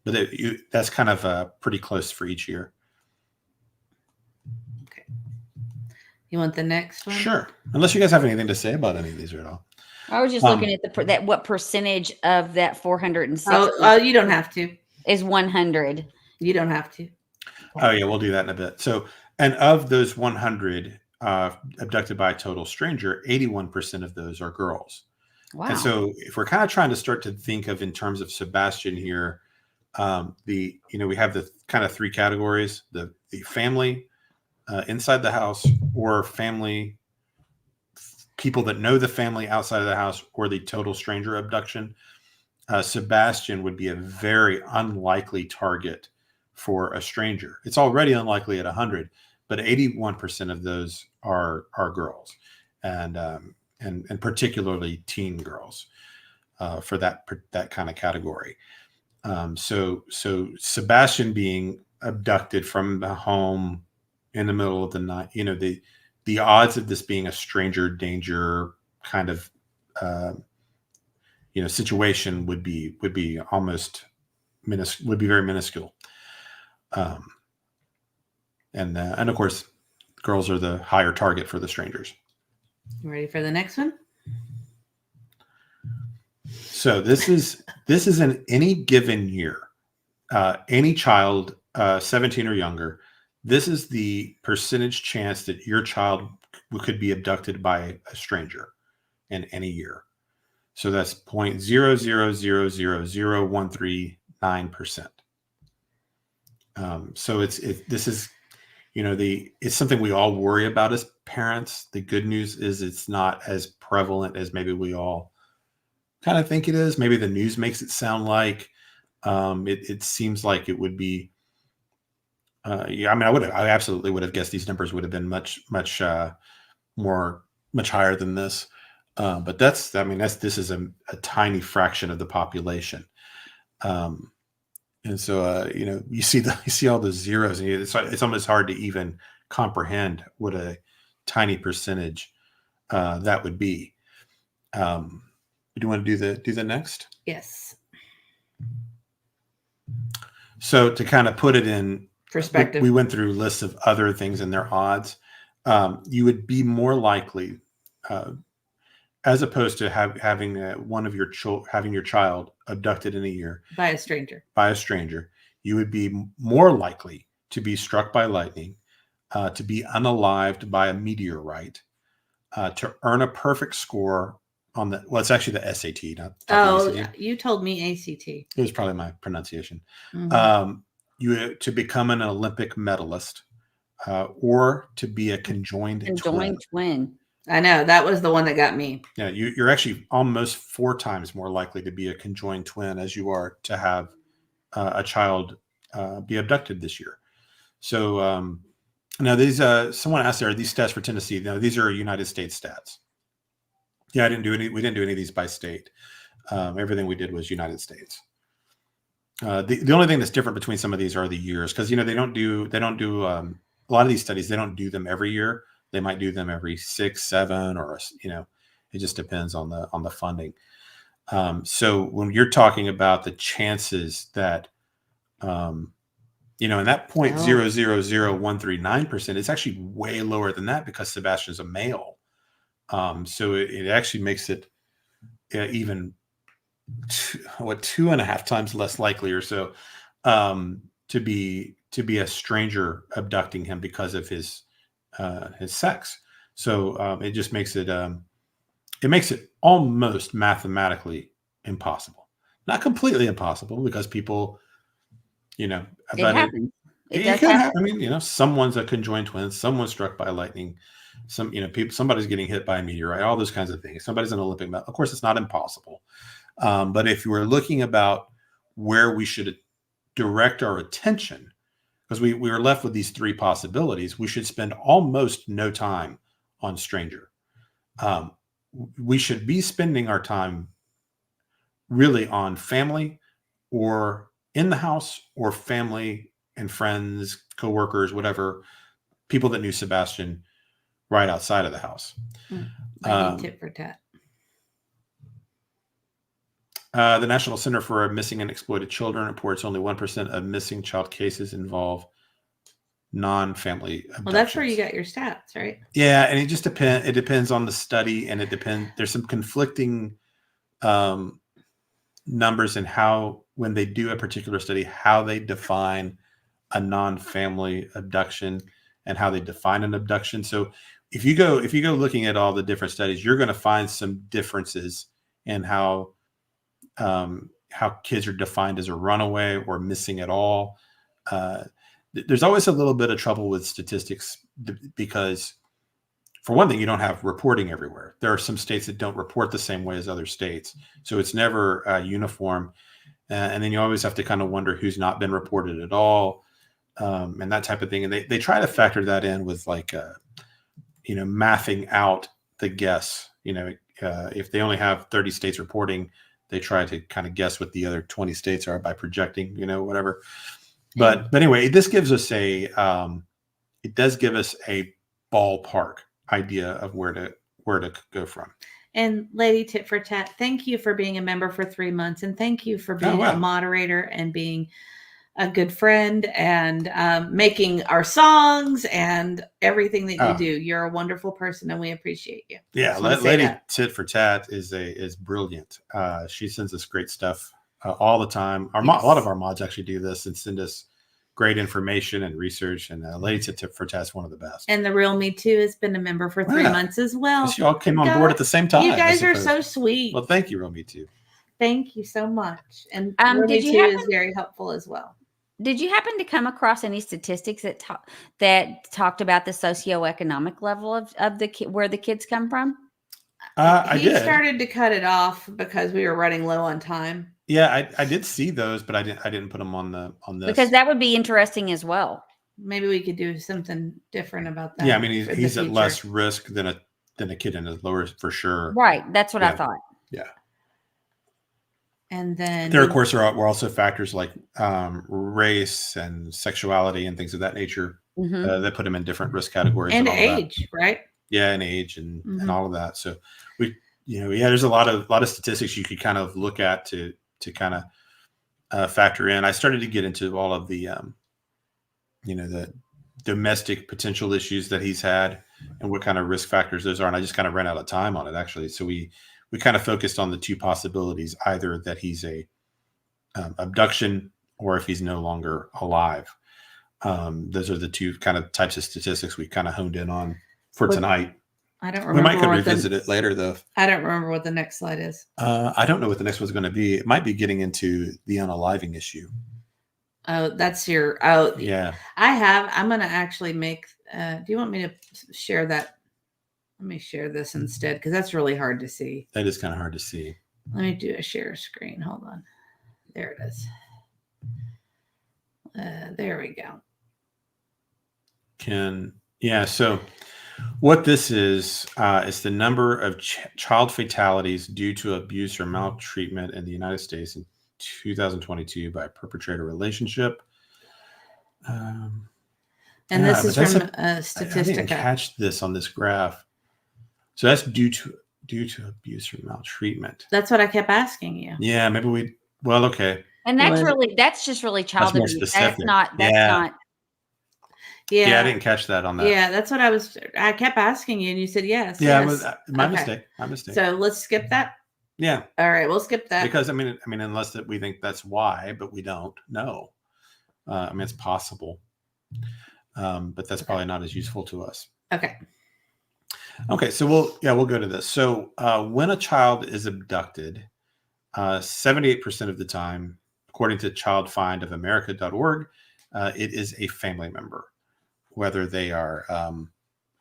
But that's kind of pretty close for each year. Okay. You want the next one? Sure. Unless you guys have anything to say about any of these at all. I was just looking at what percentage of that 460 Oh, you don't have to. is 100. You don't have to. Oh yeah, we'll do that in a bit. So, and of those 100 abducted by a total stranger, 81% of those are girls. Wow. And so, if we're kind of trying to start to think of in terms of Sebastian here, we have the kind of 3 categories: the family inside the house, or family people that know the family outside of the house, or the total stranger abduction. Sebastian would be a very unlikely target for a stranger. It's already unlikely at 100, but 81% of those are girls, and particularly teen girls for that kind of category. So Sebastian being abducted from the home in the middle of the night, the odds of this being a stranger danger kind of situation would be almost would be very minuscule. And of course, girls are the higher target for the strangers. Ready for the next one? So this is in any given year, any child 17 or younger. This is the percentage chance that your child could be abducted by a stranger in any year. So that's 0.0000139%. So this is, it's something we all worry about as parents. The good news is it's not as prevalent as maybe we all kind of think it is. Maybe the news makes it sound like it seems like it would be. I mean, I absolutely would have guessed these numbers would have been much higher than this. But this is a tiny fraction of the population. And so, you see all the zeros, and it's almost hard to even comprehend what a tiny percentage that would be. Do you want to do the next? Yes. So to kind of put it in Perspective, we went through lists of other things and their odds. You would be more likely, as opposed to having having your child abducted in a year by a stranger, you would be more likely to be struck by lightning, to be unalived by a meteorite, to earn a perfect score on it's actually the SAT, not the ACT. You told me ACT. It was probably my pronunciation. Mm-hmm. You to become an Olympic medalist, or to be a conjoined twin. I know, that was the one that got me. Yeah, you're actually almost 4 times more likely to be a conjoined twin as you are to have a child be abducted this year. So now these, someone asked, are these stats for Tennessee? No, these are United States stats. Yeah, we didn't do any of these by state. Everything we did was United States. The only thing that's different between some of these are the years, because they don't do a lot of these studies. They don't do them every year. They might do them every 6, 7, or It just depends on the funding. So when you're talking about the chances that, in that 0.000139%, it's actually way lower than that because Sebastian's a male. So it actually makes it even 2.5 times less likely or so to be a stranger abducting him because of his sex. So it just makes it almost mathematically impossible. Not completely impossible because people, It but happens. It it does can happen. happen. I mean, someone's a conjoined twin, someone's struck by lightning, somebody's getting hit by a meteorite, all those kinds of things. Somebody's an Olympic medal. Of course, it's not impossible. But if you were looking about where we should direct our attention, because we were left with these three possibilities, we should spend almost no time on stranger. We should be spending our time really on family or in the house or family and friends, coworkers, whatever, people that knew Sebastian right outside of the house. Tit for tat. The National Center for Missing and Exploited Children reports only 1% of missing child cases involve non-family abductions. Well, that's where you got your stats, right? Yeah, and it just depends. It depends on the study, and it depends. There's some conflicting numbers in how, when they do a particular study, how they define a non-family abduction and how they define an abduction. So if you go looking at all the different studies, you're going to find some differences in how kids are defined as a runaway or missing at all. There's always a little bit of trouble with statistics because, for one thing, you don't have reporting everywhere. There are some states that don't report the same way as other states. So it's never uniform. And then you always have to kind of wonder who's not been reported at all, and that type of thing. And they try to factor that in with mathing out the guess. If they only have 30 states reporting, they try to kind of guess what the other 20 states are by projecting, whatever. But anyway, this gives us it does give us a ballpark idea of where to go from. And Lady Tit for Tat, thank you for being a member for 3 months, and thank you for being a moderator and being a good friend and making our songs and everything that you do. You're a wonderful person, and we appreciate you. Yeah, Lady Tit for Tat is brilliant. She sends us great stuff all the time. A lot of our mods actually do this and send us great information and research. And Lady Tit for Tat is one of the best. And the Real Me Too has been a member for 3 months as well. You all came on board at the same time. You guys are so sweet. Well, thank you, Real Me Too. Thank you so much. And Real Me Too is very helpful as well. Did you happen to come across any statistics that talked about the socioeconomic level of where the kids come from? He started to cut it off because we were running low on time. Yeah, I did see those, but I didn't put them on this because that would be interesting as well. Maybe we could do something different about that. Yeah, I mean he's at less risk than a kid in his lower for sure. Right, that's what I thought. Yeah. And then there, of course, were also factors like race and sexuality and things of that nature that put him in different risk categories. And age, right? Yeah, and age and all of that. So there's a lot of statistics you could kind of look at to kind of factor in. I started to get into all of the the domestic potential issues that he's had and what kind of risk factors those are. And I just kind of ran out of time on it, actually. So we kind of focused on the two possibilities, either that he's a abduction or if he's no longer alive. Those are the two kind of types of statistics we kind of honed in on for tonight. I don't remember. We might revisit it later, though. I don't remember what the next slide is. I don't know what the next one's going to be. It might be getting into the unaliving issue. Oh, that's your. Yeah. I'm going to actually make. Do you want me to share that? Let me share this instead because that's really hard to see. That is kind of hard to see. Let me do a share screen. Hold on. There it is. There we go. So what this is the number of child fatalities due to abuse or maltreatment in the United States in 2022 by a perpetrator relationship. And this is from I didn't Statistica. catch this on this graph. So that's due due to abuse or maltreatment. That's what I kept asking you. Yeah, maybe well, okay. And that's Was- that's just really child more abuse. specific. That's Yeah. not, Yeah, I didn't catch that on that. Yeah, that's what I kept asking you, and you said yes. Yeah, yes. it was my Okay. mistake. My mistake. So let's skip that. Yeah, All right, we'll skip that. because I mean, unless that we think that's why, but we don't know. I mean, it's possible, but that's probably not as useful to us. Okay. Okay, so we'll go to this. So when a child is abducted, 78% of the time, according to childfindofamerica.org, it is a family member, whether they are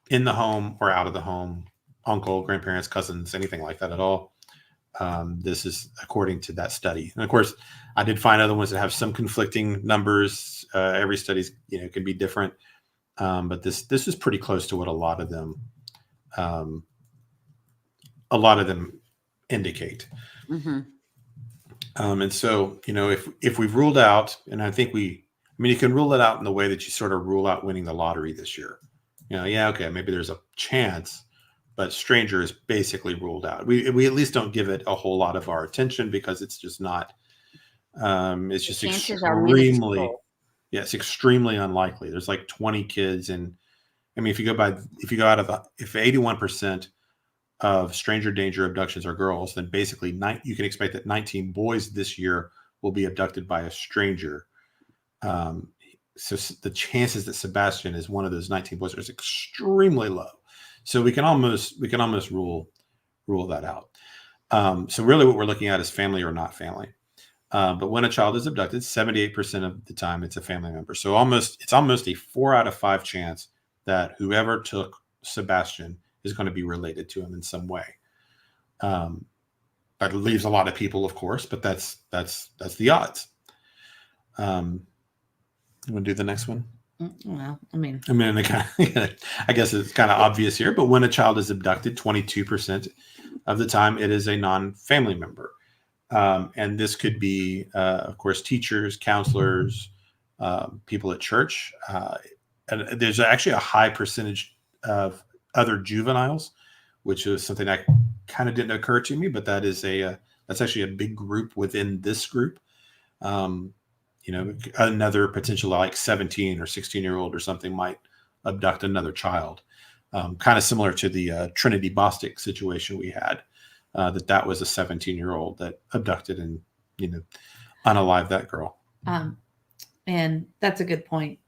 in the home or out of the home, uncle, grandparents, cousins, anything like that at all. This is according to that study. And of course, I did find other ones that have some conflicting numbers. Every study's can be different, but this is pretty close to what a lot of them indicate. mm-hmm. And so if we've ruled out, and I think you can rule it out in the way that you sort of rule out winning the lottery this year. Okay, maybe there's a chance, but stranger is basically ruled out. We at least don't give it a whole lot of our attention because it's just not. It's just extremely, it's extremely unlikely. There's like 20 kids, and I mean, if 81% of stranger danger abductions are girls, then basically you can expect that 19 boys this year will be abducted by a stranger. So the chances that Sebastian is one of those 19 boys is extremely low. So we can almost rule that out. So really what we're looking at is family or not family. But when a child is abducted, 78% of the time it's a family member. So it's almost a 4 out of 5 chance that whoever took Sebastian is going to be related to him in some way. That leaves a lot of people, of course, but that's the odds. You want to do the next one? Well, I guess it's kind of obvious here, but when a child is abducted, 22% of the time it is a non-family member. And this could be, of course, teachers, counselors, people at church. And there's actually a high percentage of other juveniles, which is something that kind of didn't occur to me, but that's actually a big group within this group. Another potential like 17 or 16-year-old or something might abduct another child. Kind of similar to the Trinity Bostic situation we had, that was a 17-year-old that abducted and, unalived that girl. And that's a good point.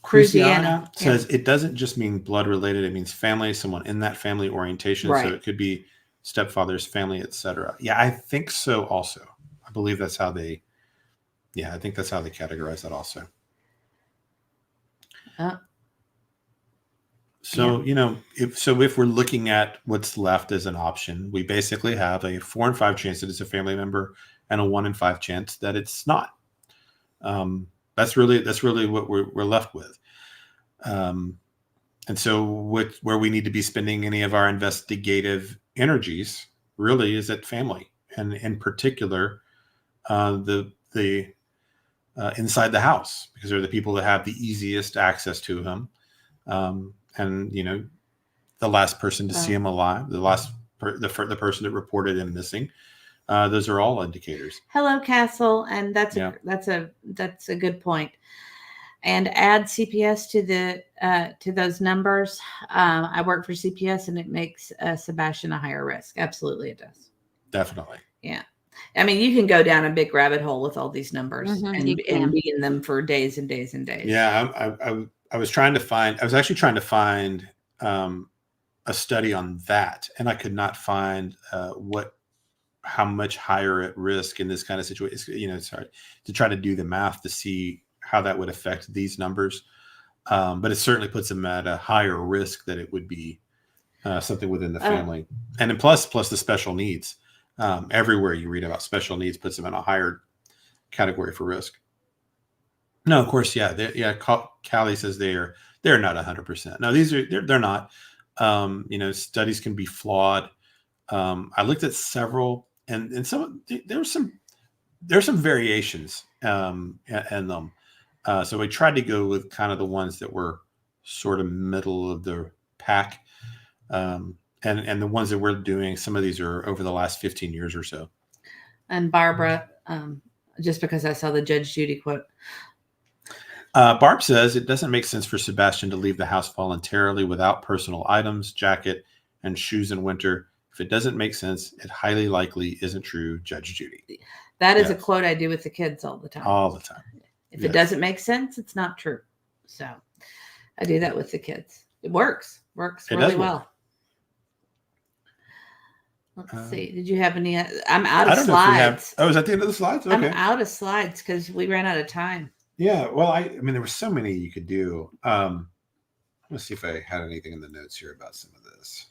Cruciana says it doesn't just mean blood related. It means family, someone in that family orientation. Right. So it could be stepfathers, family, etc. Yeah, I think so also. I believe that's how they categorize that also. So, if we're looking at what's left as an option, we basically have a 4 in 5 chance that it's a family member and a 1 in 5 chance that it's not. That's really what we're left with. And so where we need to be spending any of our investigative energies really is at family, and in particular, the inside the house, because they're the people that have the easiest access to him. And the last person to see him alive, the person that reported him missing, those are all indicators. Hello, Castle, and that's a good point. And add CPS to those numbers. I work for CPS, and it makes Sebastian a higher risk. Absolutely, it does. Definitely. Yeah. I mean, you can go down a big rabbit hole with all these numbers and be in them for days and days and days. Yeah, I was actually trying to find a study on that, and I could not find how much higher at risk in this kind of situation. It's hard to try to do the math to see how that would affect these numbers, but it certainly puts them at a higher risk that it would be something within the family, and then plus the special needs. Everywhere you read about special needs puts them in a higher category for risk. No, of course, Callie says they're not 100%. No, they're not. Studies can be flawed. I looked at several, and there's some variations in them. So we tried to go with kind of the ones that were sort of middle of the pack. And the ones that we're doing, some of these are over the last 15 years or so. And Barbara, just because I saw the Judge Judy quote. Barb says it doesn't make sense for Sebastian to leave the house voluntarily without personal items, jacket, and shoes in winter. If it doesn't make sense, it highly likely isn't true, Judge Judy. That is a quote I do with the kids all the time. All the time. If it doesn't make sense, it's not true. So I do that with the kids. It works. Works really well. Let's see. Did you have any? I'm out of slides. Oh, is that the end of the slides? Okay. I'm out of slides because we ran out of time. Yeah. Well, I mean, there were so many you could do. Let's see if I had anything in the notes here about some of this.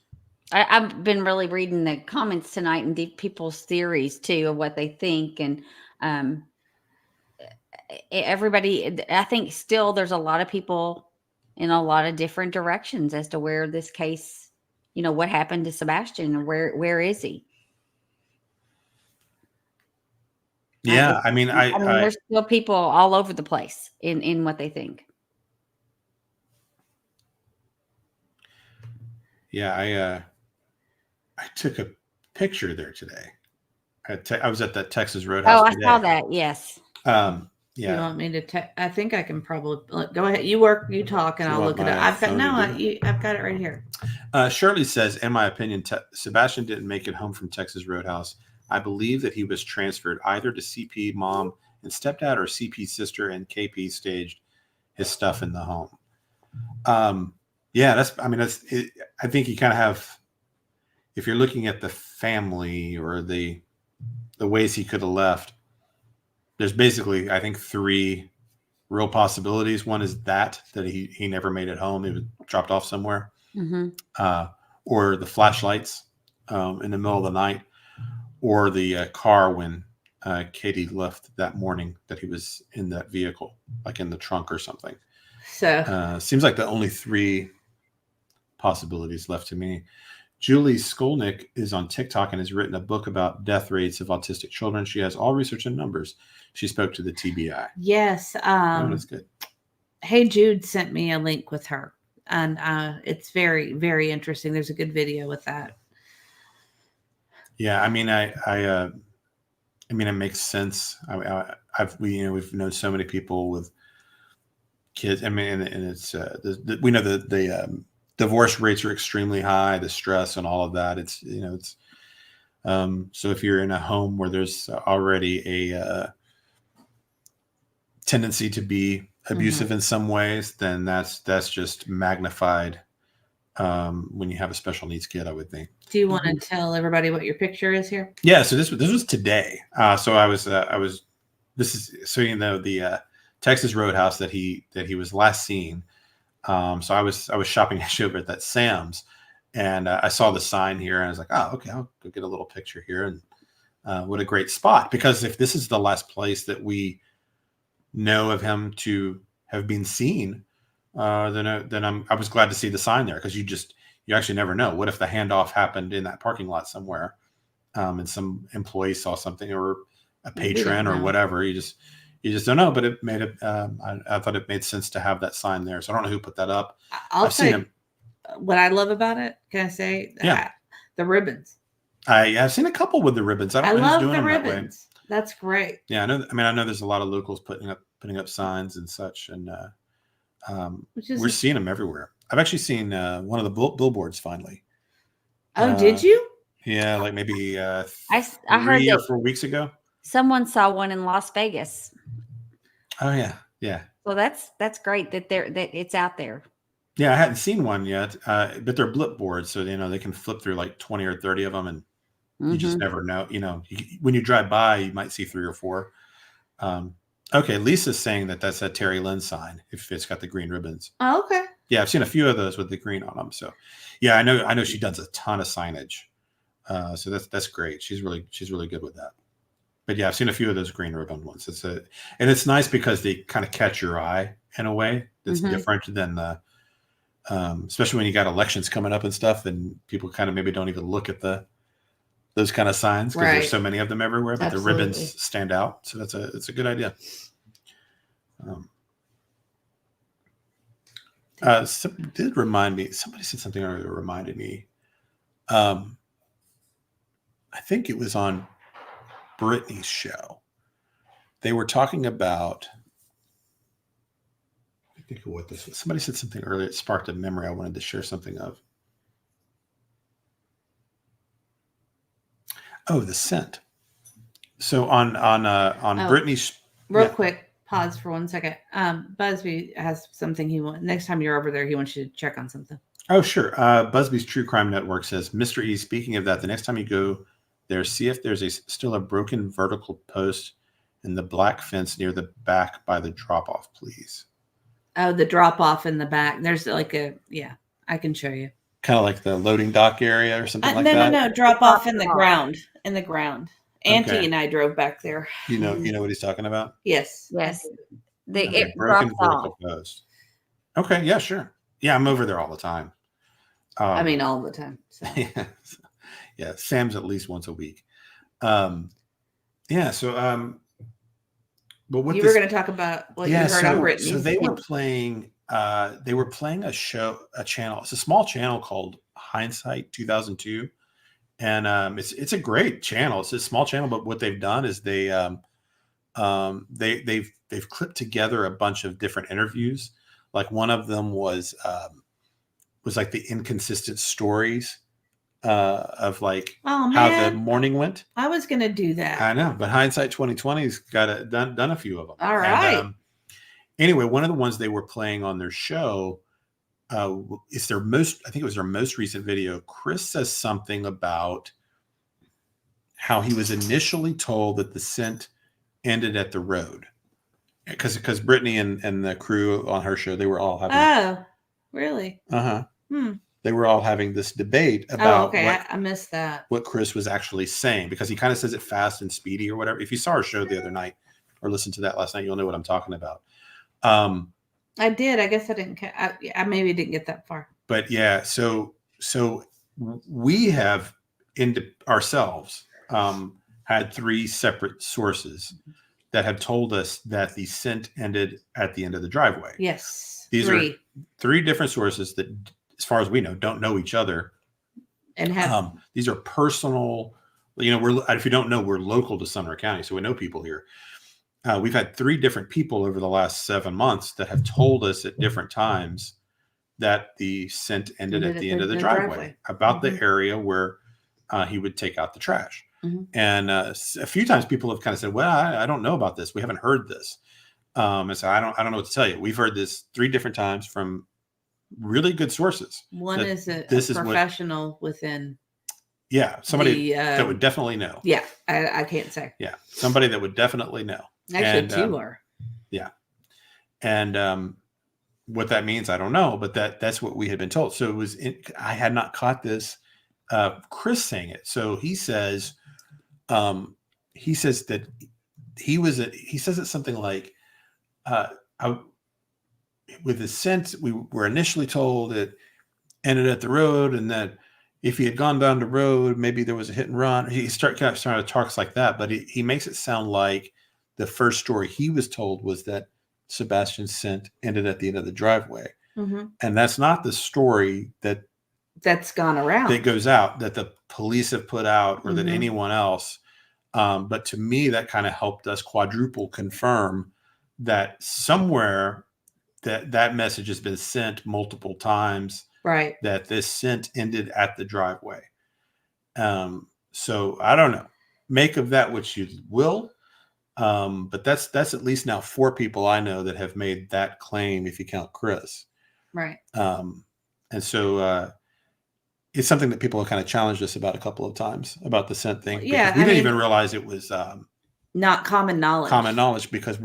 I've been really reading the comments tonight and people's theories too of what they think. And everybody, I think still there's a lot of people in a lot of different directions as to where this case, what happened to Sebastian or where is he? Yeah. I mean, there's still people all over the place in what they think. Yeah. I took a picture there today. I was at that Texas Roadhouse. Oh, I saw that. Yes. Yeah. You want me to? I think I can probably go ahead. You talk, and I'll look it up. I've got it right here. Shirley says, in my opinion, Sebastian didn't make it home from Texas Roadhouse. I believe that he was transferred either to CP mom and stepdad or CP sister, and KP staged his stuff in the home. Yeah, I think you kind of have, if you're looking at the family or the ways he could have left, there's basically, I think, 3 real possibilities. One is that he never made it home. He was dropped off somewhere. Mm-hmm. Or the flashlights in the middle of the night, or the car when Katie left that morning, that he was in that vehicle, like in the trunk or something. So seems like the only 3 possibilities left to me. Julie Skolnick is on TikTok and has written a book about death rates of autistic children. She has all research and numbers. She spoke to the TBI. Yes. That's good. Hey Jude sent me a link with her, and it's very, very interesting. There's a good video with that. Yeah, I mean, it makes sense. We've known so many people with kids. I mean, and it's we know that the divorce rates are extremely high, the stress and all of that. So if you're in a home where there's already a tendency to be abusive in some ways, then that's just magnified when you have a special needs kid, I would think. Do you want to tell everybody what your picture is here? Yeah. So this was today. So the Texas Roadhouse that he was last seen. So I was shopping over at that Sam's, and I saw the sign here, and I was like, oh, okay, I'll go get a little picture here. And what a great spot, because if this is the last place that we know of him to have been seen, then I was glad to see the sign there, because you actually never know. What if the handoff happened in that parking lot somewhere, and some employee saw something, or a patron or whatever? You just don't know. But it made it. I thought it made sense to have that sign there. So I don't know who put that up. I'll say what I love about it. Can I say? Yeah. The ribbons. I've seen a couple with the ribbons. I love the ribbons. That's great. Yeah, I know. I know there's a lot of locals putting up signs and such, and we're seeing them everywhere. I've actually seen one of the billboards finally. Oh, did you? Yeah, like maybe I heard 3 or 4 weeks ago. Someone saw one in Las Vegas. Oh yeah. So that's great that it's out there. Yeah, I hadn't seen one yet, but they're blip boards, so they can flip through like 20 or 30 of them, and you just never know. When you drive by, you might see 3 or 4. Okay, Lisa's saying that's a Terry Lynn sign if it's got the green ribbons. Oh, okay. Yeah, I've seen a few of those with the green on them. So, yeah, I know she does a ton of signage. So that's great. She's really good with that. But yeah, I've seen a few of those green ribbon ones. And it's nice because they kind of catch your eye in a way that's different than the, especially when you got elections coming up and stuff, and people kind of maybe don't even look at those kind of signs because there's so many of them everywhere, but the ribbons stand out. So it's a good idea. Did remind me. Somebody said something earlier that reminded me. I think it was on Brittany's show. They were talking about. I think of what this was. Somebody said something earlier. It sparked a memory I wanted to share something of. Oh, the scent. So on Brittany's. Real Yeah. quick, pause for 1 second. Busby has something he wants. Next time you're over there, he wants you to check on something. Oh, sure. Busby's True Crime Network says, Mr. E, speaking of that, the next time you go there, see if there's still a broken vertical post in the black fence near the back by the drop-off, please. Oh, the drop off in the back. There's like I can show you. Kind of like the loading dock area or something like no, that? No, drop off in the ground. In the ground. Auntie Okay. and I drove back there. You know what he's talking about? Yes. Yes. Broken It drops off. vertical post. Okay, yeah, sure. Yeah, I'm over there all the time. I mean, all the time. So. Yeah, Sam's at least once a week. Yeah, so but what you were going to talk about what you heard on Brittany. So they were playing a channel. It's a small channel called Hindsight 2002. And it's a great channel. It's a small channel, but what they've done is they've clipped together a bunch of different interviews. Like one of them was like the inconsistent stories of like how the morning went. I was going to do that. I know, but Hindsight 2020's got done a few of them. All right. And, anyway, one of the ones they were playing on their show is I think it was their most recent video. Chris says something about how he was initially told that the scent ended at the road. Because Brittany and the crew on her show, they were all having. Oh, really? They were all having this debate about. I missed that. What Chris was actually saying, because he kind of says it fast and speedy or whatever. If you saw our show the other night or listened to that last night, you'll know what I'm talking about. I did. I guess I didn't. I maybe didn't get that far. But yeah, so we have ourselves had 3 separate sources that have told us that the scent ended at the end of the driveway. Yes, these are 3 different sources that, as far as we know, don't know each other, and have these are personal. If you don't know, we're local to Sumner County, so we know people here. We've had 3 different people over the last 7 months that have told us at different times that the scent ended at the end of the driveway. About the area where he would take out the trash. And a few times people have kind of said, well, I don't know about this. We haven't heard this. And so I don't know what to tell you. We've heard this 3 different times from really good sources. One is a professional within. Yeah, somebody that would definitely know. Yeah, I can't say. Yeah, somebody that would definitely know. Actually, 2 are. Yeah. And what that means, I don't know, but that's what we had been told. So I had not caught this. Chris saying it. So he says that he says it's something like, with the scent, we were initially told it ended at the road, and that if he had gone down the road, maybe there was a hit and run. He started to talk like that, but he makes it sound like the first story he was told was that Sebastian's scent ended at the end of the driveway. And that's not the story that's gone around, that goes out, that the police have put out, or that anyone else. But to me, that kind of helped us quadruple confirm that somewhere that message has been sent multiple times, right? That this scent ended at the driveway. So I don't know. Make of that what you will. But that's at least now 4 people I know that have made that claim, if you count Chris. Right. And so it's something that people have kind of challenged us about a couple of times, about the scent thing. Yeah. We didn't even realize it was not common knowledge. Because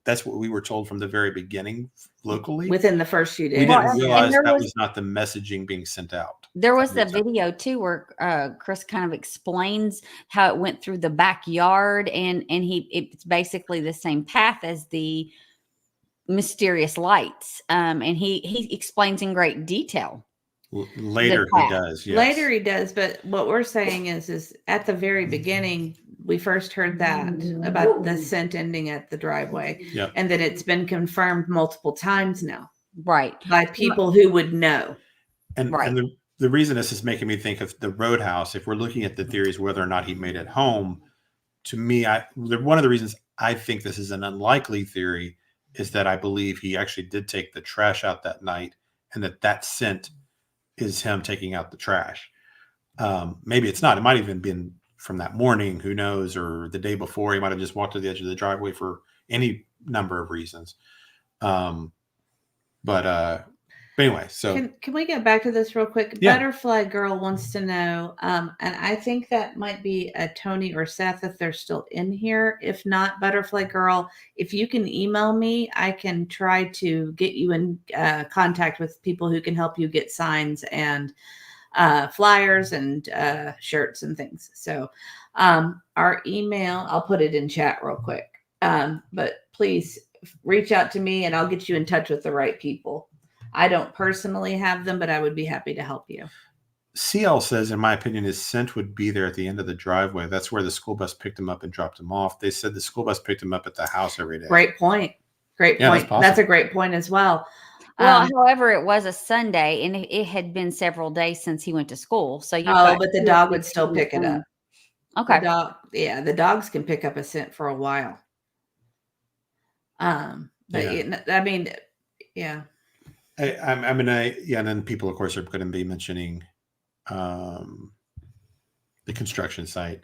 that's what we were told from the very beginning locally. Within the first few days. We didn't realize that was not the messaging being sent out. There was the video too where Chris kind of explains how it went through the backyard, and it's basically the same path as the mysterious lights. And he explains in great detail. Later he does. Yes. Later he does, but what we're saying is at the very beginning, we first heard that about the scent ending at the driveway. Yep. And that it's been confirmed multiple times now Right. by people who would know. And Right. and the reason this is making me think of the Roadhouse, if we're looking at the theories whether or not he made it home, to me, one of the reasons I think this is an unlikely theory is that I believe he actually did take the trash out that night, and that scent is him taking out the trash. Maybe it's not. It might have even been from that morning, who knows, or the day before. He might have just walked to the edge of the driveway for any number of reasons. But anyway, so Can we get back to this real quick? Yeah. Butterfly Girl wants to know, and I think that might be a Tony or Seth if they're still in here. If not, Butterfly Girl, if you can email me, I can try to get you in contact with people who can help you get signs and flyers and shirts and things. So our email, I'll put it in chat real quick. But please reach out to me and I'll get you in touch with the right people. I don't personally have them, but I would be happy to help you. CL says, in my opinion, his scent would be there at the end of the driveway. That's where the school bus picked him up and dropped him off. They said the school bus picked him up at the house every day. Great point. Great Yeah, point. That's a great point as well. Well, however, it was a Sunday, and it had been several days since he went to school. So but the dog would still pick it up. Okay. The dogs can pick up a scent for a while. Yeah. And then people, of course, are going to be mentioning the construction site.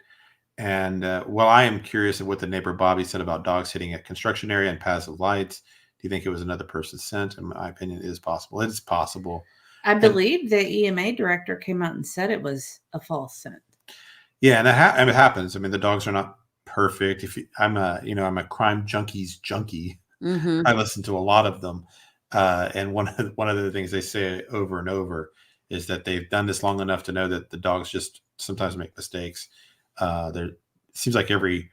And I am curious of what the neighbor Bobby said about dogs hitting at construction area and passive lights. Do you think it was another person's scent? In my opinion, it is possible. It is possible. I believe the EMA director came out and said it was a false scent. Yeah, and it happens. I mean, the dogs are not perfect. I'm a crime junkies junkie. Mm-hmm. I listen to a lot of them. And one of the things they say over and over is that they've done this long enough to know that the dogs just sometimes make mistakes. It seems like every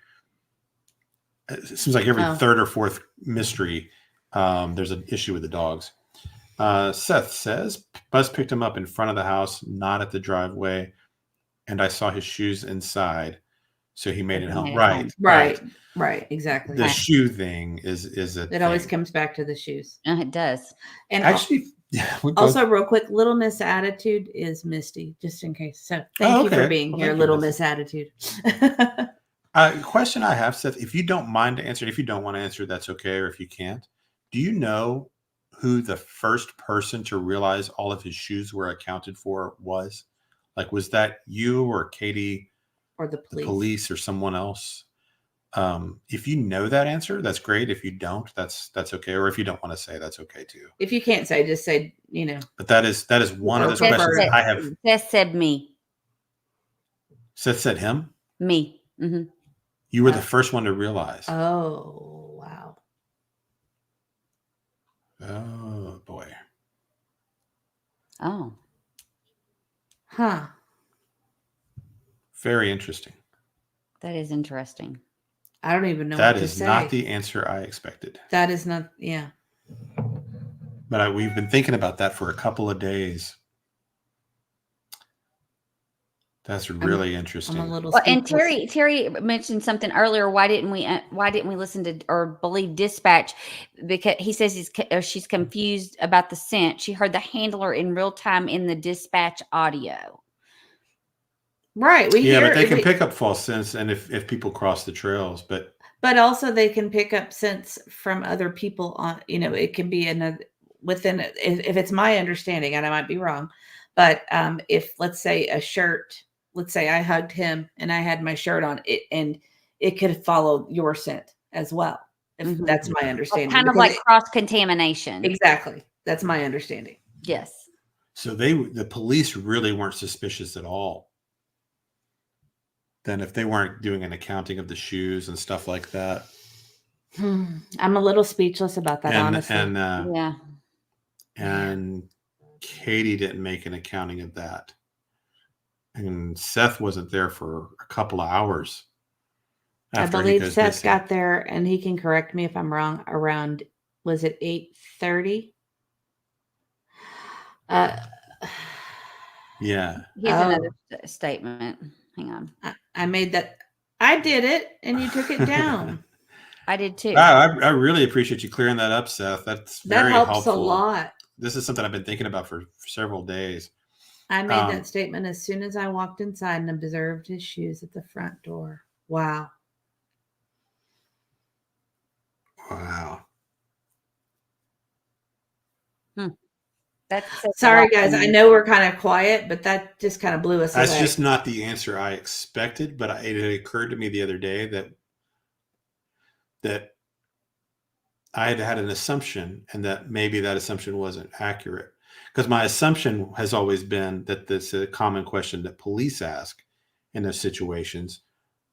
third or fourth mystery, there's an issue with the dogs. Seth says, Buzz picked him up in front of the house, not at the driveway, and I saw his shoes inside, so he made it home. Right, exactly. The shoe thing is it always comes back to the shoes. It does. And actually, also real quick, Little Miss Attitude is Misty, just in case. So thank you for being here, Little Miss Attitude. Question I have, Seth, if you don't mind to answer, if you don't want to answer, that's okay, or if you can't, do you know who the first person to realize all of his shoes were accounted for was? Like, was that you or Katie or the police or someone else? If you know that answer, that's great. If you don't, that's okay. Or if you don't want to say, that's okay too. If you can't say, just say, But that is one of those questions that I have. Seth said me. Seth said him? Me. Mm-hmm. You were the first one to realize. Oh, wow. Oh, boy. Oh. Huh. Very interesting. That is interesting. I don't even know that what to is say. Not the answer I expected. That is not, yeah. But we've been thinking about that for a couple of days. That's really interesting. I'm a little and Terry mentioned something earlier. Why didn't we listen to or believe dispatch? Because he says she's confused about the scent. She heard the handler in real time in the dispatch audio. Right. But they can pick up false scents, and if people cross the trails, but also they can pick up scents from other people on. It can be within. If it's my understanding, and I might be wrong, but if let's say a shirt. Let's say I hugged him and I had my shirt on it, and it could follow your scent as well. If that's my understanding. Kind of like cross-contamination. Exactly. That's my understanding. Yes. So the police really weren't suspicious at all. Then if they weren't doing an accounting of the shoes and stuff like that. I'm a little speechless about that, honestly. Yeah. And Katie didn't make an accounting of that. And Seth wasn't there for a couple of hours. I believe Seth got there, and he can correct me if I'm wrong, around, was it 8:30? Yeah. Here's another statement. Hang on. I made that. I did it, and you took it down. I did too. Wow, I really appreciate you clearing that up, Seth. That's That very helps helpful. a lot. This is something I've been thinking about for several days. I made that statement as soon as I walked inside and observed his shoes at the front door. Wow. Wow. That's Sorry, guys. I know we're kind of quiet, but that just kind of blew us That's away. just not the answer I expected, but it occurred to me the other day that I had an assumption, and that maybe that assumption wasn't accurate. Because my assumption has always been that this is a common question that police ask in those situations,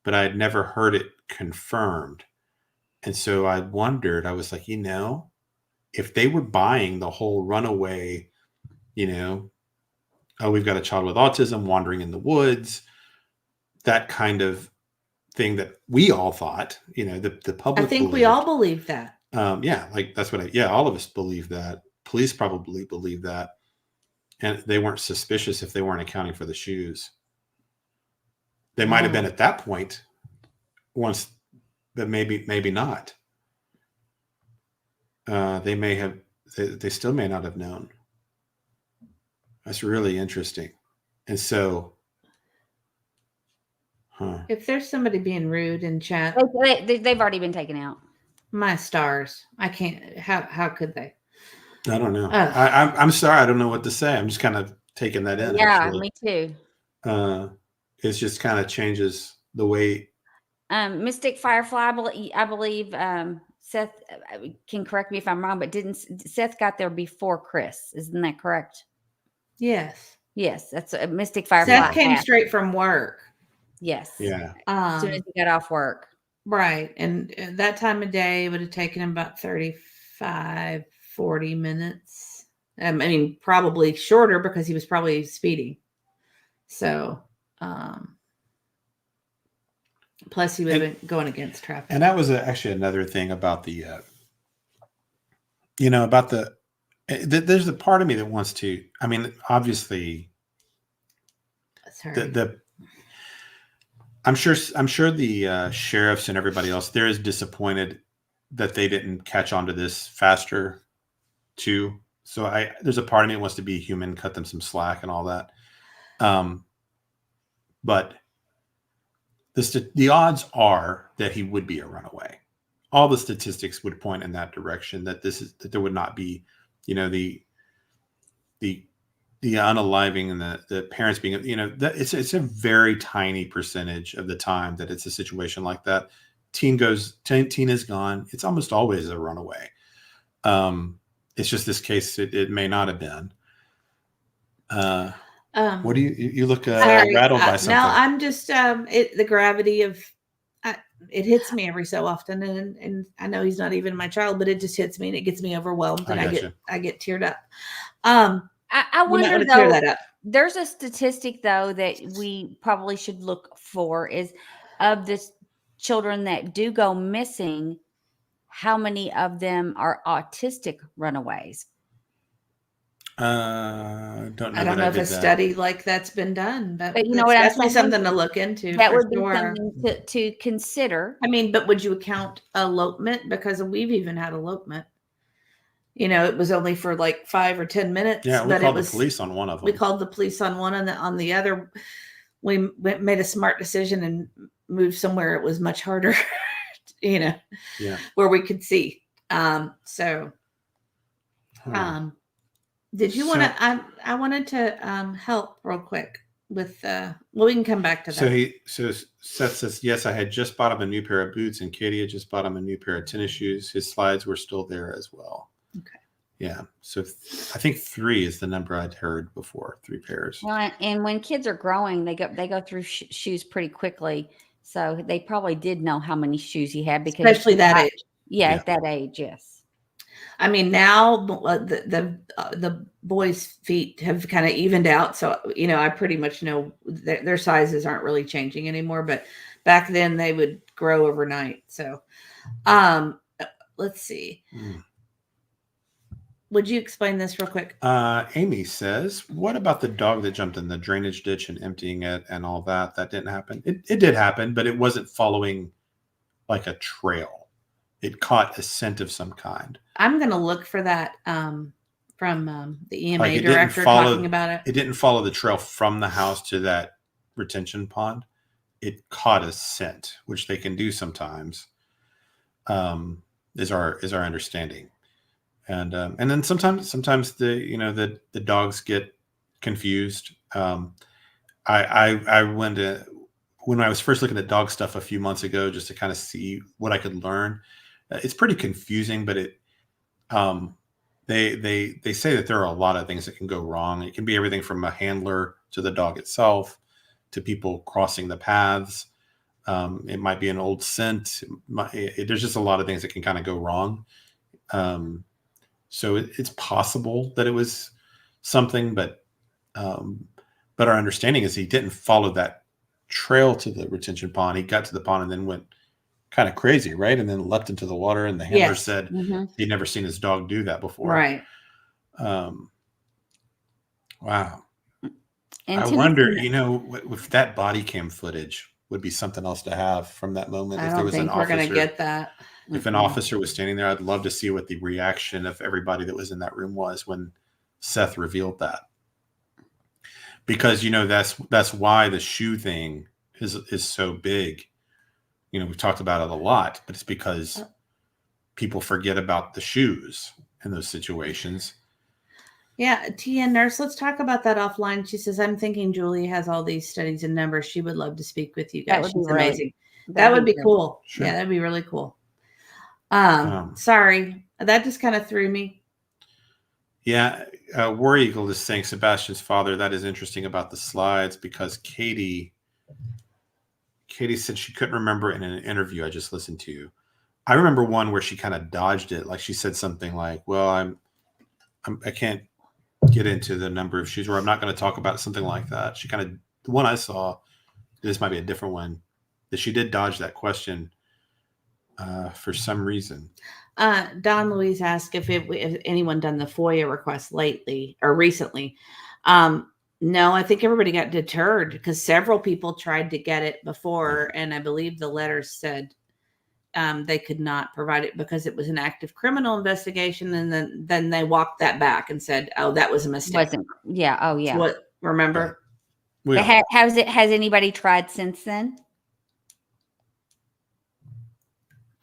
but I had never heard it confirmed. And so I wondered, I was like, if they were buying the whole runaway, oh, we've got a child with autism wandering in the woods, that kind of thing that we all thought, the public. I think we all believe that. Yeah, like that's what all of us believe that. Police probably believe that. And they weren't suspicious if they weren't accounting for the shoes. They might have been at that point once, but maybe not. They still may not have known. That's really interesting. And so, if there's somebody being rude in chat, they've already been taken out. My stars. I can't. How could they? I don't know. I'm sorry. I don't know what to say. I'm just kind of taking that in. Yeah, actually. me too. It just kind of changes the way. Mystic Firefly, I believe Seth can correct me if I'm wrong, but didn't Seth got there before Chris? Isn't that correct? Yes. Yes, that's a Mystic Firefly. Seth came straight from work. Yes. Yeah. As soon as he got off work. Right. And that time of day it would have taken him about 35, 40 minutes. I mean, probably shorter because he was probably speeding. So, plus he would have been going against traffic. And that was actually another thing about there's a part of me that wants to, obviously I'm sure the sheriffs and everybody else there is disappointed that they didn't catch on to this faster too. So there's a part of me that wants to be human, cut them some slack and all that. But the odds are that he would be a runaway. All the statistics would point in that direction, that there would not be, the unaliving and the parents being, that it's a very tiny percentage of the time that it's a situation like that. Teen is gone. It's almost always a runaway. It's just this case, it may not have been. What do you look rattled by something? No, I'm just the gravity of it hits me every so often, and I know he's not even my child, but it just hits me and it gets me overwhelmed, and I get teared up. I wonder though. Clear that up. There's a statistic though that we probably should look for is of the children that do go missing, how many of them are autistic runaways? Don't know. I don't know if a study like that's been done, but you know what I'm saying? Something to look into. That would be something to consider. I mean, but would you count elopement? Because we've even had elopement. It was only for like 5 or 10 minutes. Yeah, we called the police on one of them. We called the police on one, and on the other, we made a smart decision and moved somewhere it was much harder, where we could see. Did you want to? I wanted to help real quick with. We can come back to that. So Seth says, yes, I had just bought him a new pair of boots, and Katie had just bought him a new pair of tennis shoes. His slides were still there as well. Okay. Yeah. So I think 3 is the number I'd heard before. 3 pairs. Well, and when kids are growing, they go through shoes pretty quickly. So they probably did know how many shoes he had, because especially that age. Yeah, at that age, yes. I mean, now the boys' feet have kind of evened out, so I pretty much know their sizes aren't really changing anymore. But back then, they would grow overnight. So, let's see. Would you explain this real quick? Amy says, what about the dog that jumped in the drainage ditch and emptying it and all that? That didn't happen. It did happen, but it wasn't following like a trail. it caught a scent of some kind. I'm going to look for that from the EMA Like, it didn't director follow- talking about it. It didn't follow the trail from the house to that retention pond. It caught a scent, which they can do sometimes. Is our understanding, and then sometimes the dogs get confused. I went to, when I was first looking at dog stuff a few months ago, just to kind of see what I could learn. It's pretty confusing, but they say that there are a lot of things that can go wrong. It can be everything from a handler to the dog itself to people crossing the paths. It might be an old scent. There's just a lot of things that can kind of go wrong. So it's possible that it was something, but our understanding is he didn't follow that trail to the retention pond. He got to the pond and then went kind of crazy, right? And then leapt into the water. And the handler Yes. said he'd never seen his dog do that before. Right. Wow. And I to me, wonder, if that body cam footage would be something else to have from that moment. I If there don't was an think we're going to officer, get that. if an officer was standing there, I'd love to see what the reaction of everybody that was in that room was when Seth revealed that. Because that's why the shoe thing is so big. We've talked about it a lot, but it's because people forget about the shoes in those situations. Yeah, Tia Nurse, let's talk about that offline. She says, I'm thinking Julie has all these studies and numbers. She would love to speak with you That guys. would be She's really- amazing. That would be great. cool. Sure. Yeah, that'd be really cool. Sorry, that just kind of threw me. Yeah, War Eagle is saying Sebastian's father. That is interesting about the slides because Katie said she couldn't remember in an interview I just listened to. I remember one where she kind of dodged it. Like she said something like, well, I can't get into the number of shoes, or I'm not going to talk about something like that. She kind of, the one I saw, this might be a different one, that she did dodge that question for some reason. Don Louise asked if anyone done the FOIA request lately or recently. No, I think everybody got deterred because several people tried to get it before, and I believe the letters said they could not provide it because it was an active criminal investigation, and then they walked that back and said, "Oh, that was a mistake." Yeah. Oh, yeah. What? Remember? We all- Has anybody tried since then?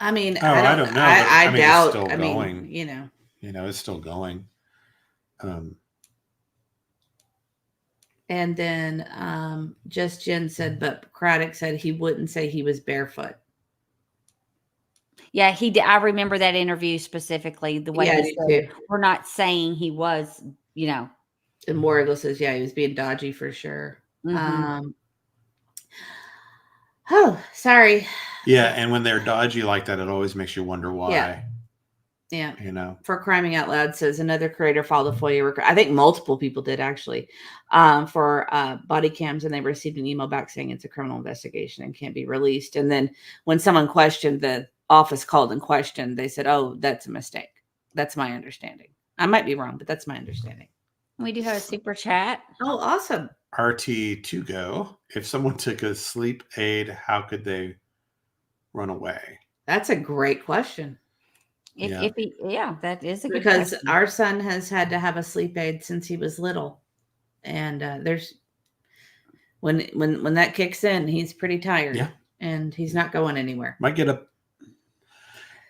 I mean, Oh, I don't know, but, I I mean, it's doubt. still I going. mean, it's still going. And then Just Jen said, but Craddock said he wouldn't say he was barefoot. Yeah, he did. I remember that interview specifically. The way Yeah, I he do said, too. we're not saying he was, And Morrigal says, yeah, he was being dodgy for sure. mhm. Oh, sorry. Yeah, and when they're dodgy like that, it always makes you wonder why. Yeah. For Criming Out Loud says another creator filed a FOIA request. I think multiple people did actually for body cams, and they received an email back saying it's a criminal investigation and can't be released. And then when someone questioned, the office called and questioned, they said, oh, that's a mistake. That's my understanding. I might be wrong, but that's my understanding. We do have a super chat. Oh, awesome. RT2Go, if someone took a sleep aid, how could they run away? That's a great question. That is a good Because question. our son has had to have a sleep aid since he was little. And there's when that kicks in, he's pretty tired. Yeah. And he's not going anywhere. Might get up.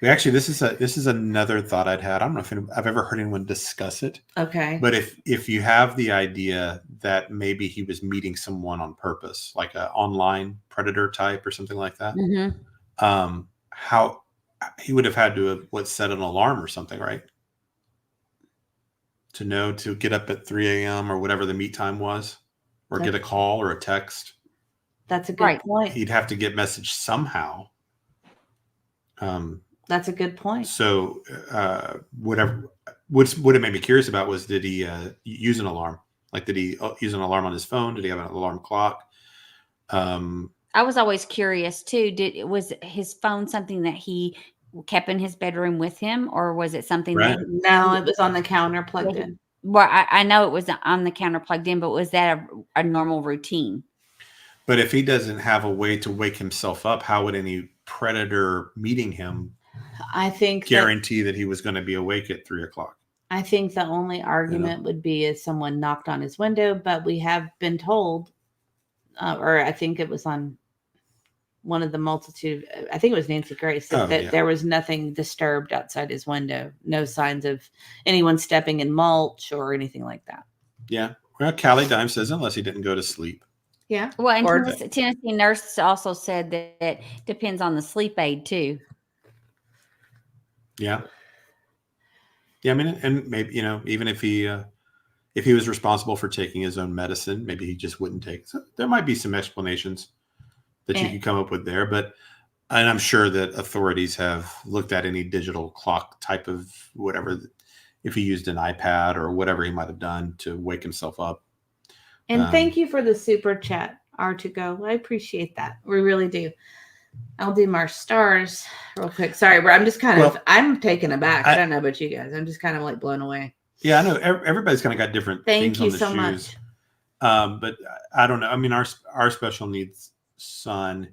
Actually, this is another thought I'd had. I don't know if I've ever heard anyone discuss it. Okay. But if you have the idea that maybe he was meeting someone on purpose, like an online predator type or something like that, Mhm. how he would have had to have set an alarm or something, right? To know to get up at 3 a.m. or whatever the meet time was, or get a call or a text. That's a good point. He'd have to get message somehow. That's a good point. So what it made me curious about was, did he use an alarm? Like, did he use an alarm on his phone? Did he have an alarm clock? I was always curious too. Was his phone something that he kept in his bedroom with him, or was it something Right. that? No, it was on the counter plugged in. Well, I know it was on the counter plugged in, but was that a normal routine? But if he doesn't have a way to wake himself up, how would any predator meeting him I think guarantee that he was going to be awake at 3:00. I think the only argument would be if someone knocked on his window, but we have been told, or I think it was on one of the multitude, I think it was Nancy Grace, that there was nothing disturbed outside his window. No signs of anyone stepping in mulch or anything like that. Yeah. Well, Callie Dime says unless he didn't go to sleep. Yeah. Well, and Tennessee Nurse also said that it depends on the sleep aid too. Yeah. Yeah. I mean, and maybe, even if he was responsible for taking his own medicine, maybe he just wouldn't take it. So there might be some explanations that you could come up with there, and I'm sure that authorities have looked at any digital clock type of whatever, if he used an iPad or whatever he might have done to wake himself up. And thank you for the super chat, R2Go. I appreciate that. We really do. I'll do my stars real quick. Sorry, bro. I'm just I'm taken aback. I don't know about you guys. I'm just kind of like blown away. Yeah, I know. Everybody's kind of got different things on the shoes. Thank you so much. But I don't know. I mean, our special needs son,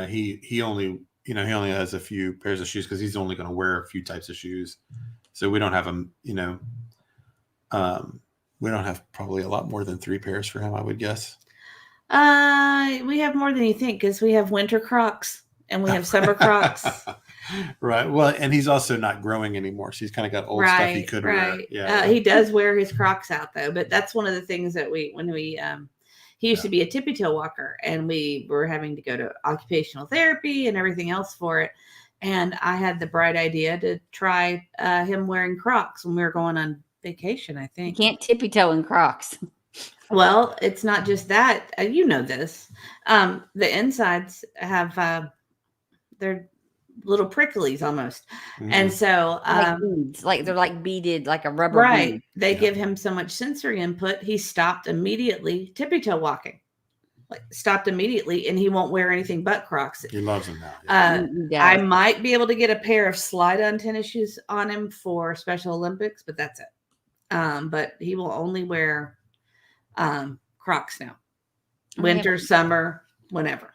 he only has a few pairs of shoes because he's only going to wear a few types of shoes. So we don't have him, we don't have probably a lot more than 3 pairs for him, I would guess. We have more than you think because we have winter Crocs and we have summer Crocs. Right. Well, and he's also not growing anymore. So he's kind of got old stuff he could wear. Yeah. He does wear his Crocs out though, but that's one of the things that he used to be a tippy toe walker and we were having to go to occupational therapy and everything else for it. And I had the bright idea to try him wearing Crocs when we were going on vacation, I think. You can't tippy toe in Crocs. Well, it's not just that. You know this. The insides have they're little pricklies almost. Mm-hmm. And so like they're like beaded, like a rubber bead. They give him so much sensory input, he stopped immediately tippy toe walking. Stopped immediately, and he won't wear anything but Crocs. He loves them now. Yeah. I might be able to get a pair of slide-on tennis shoes on him for Special Olympics, but that's it. But he will only wear Crocs now, winter, summer, whenever.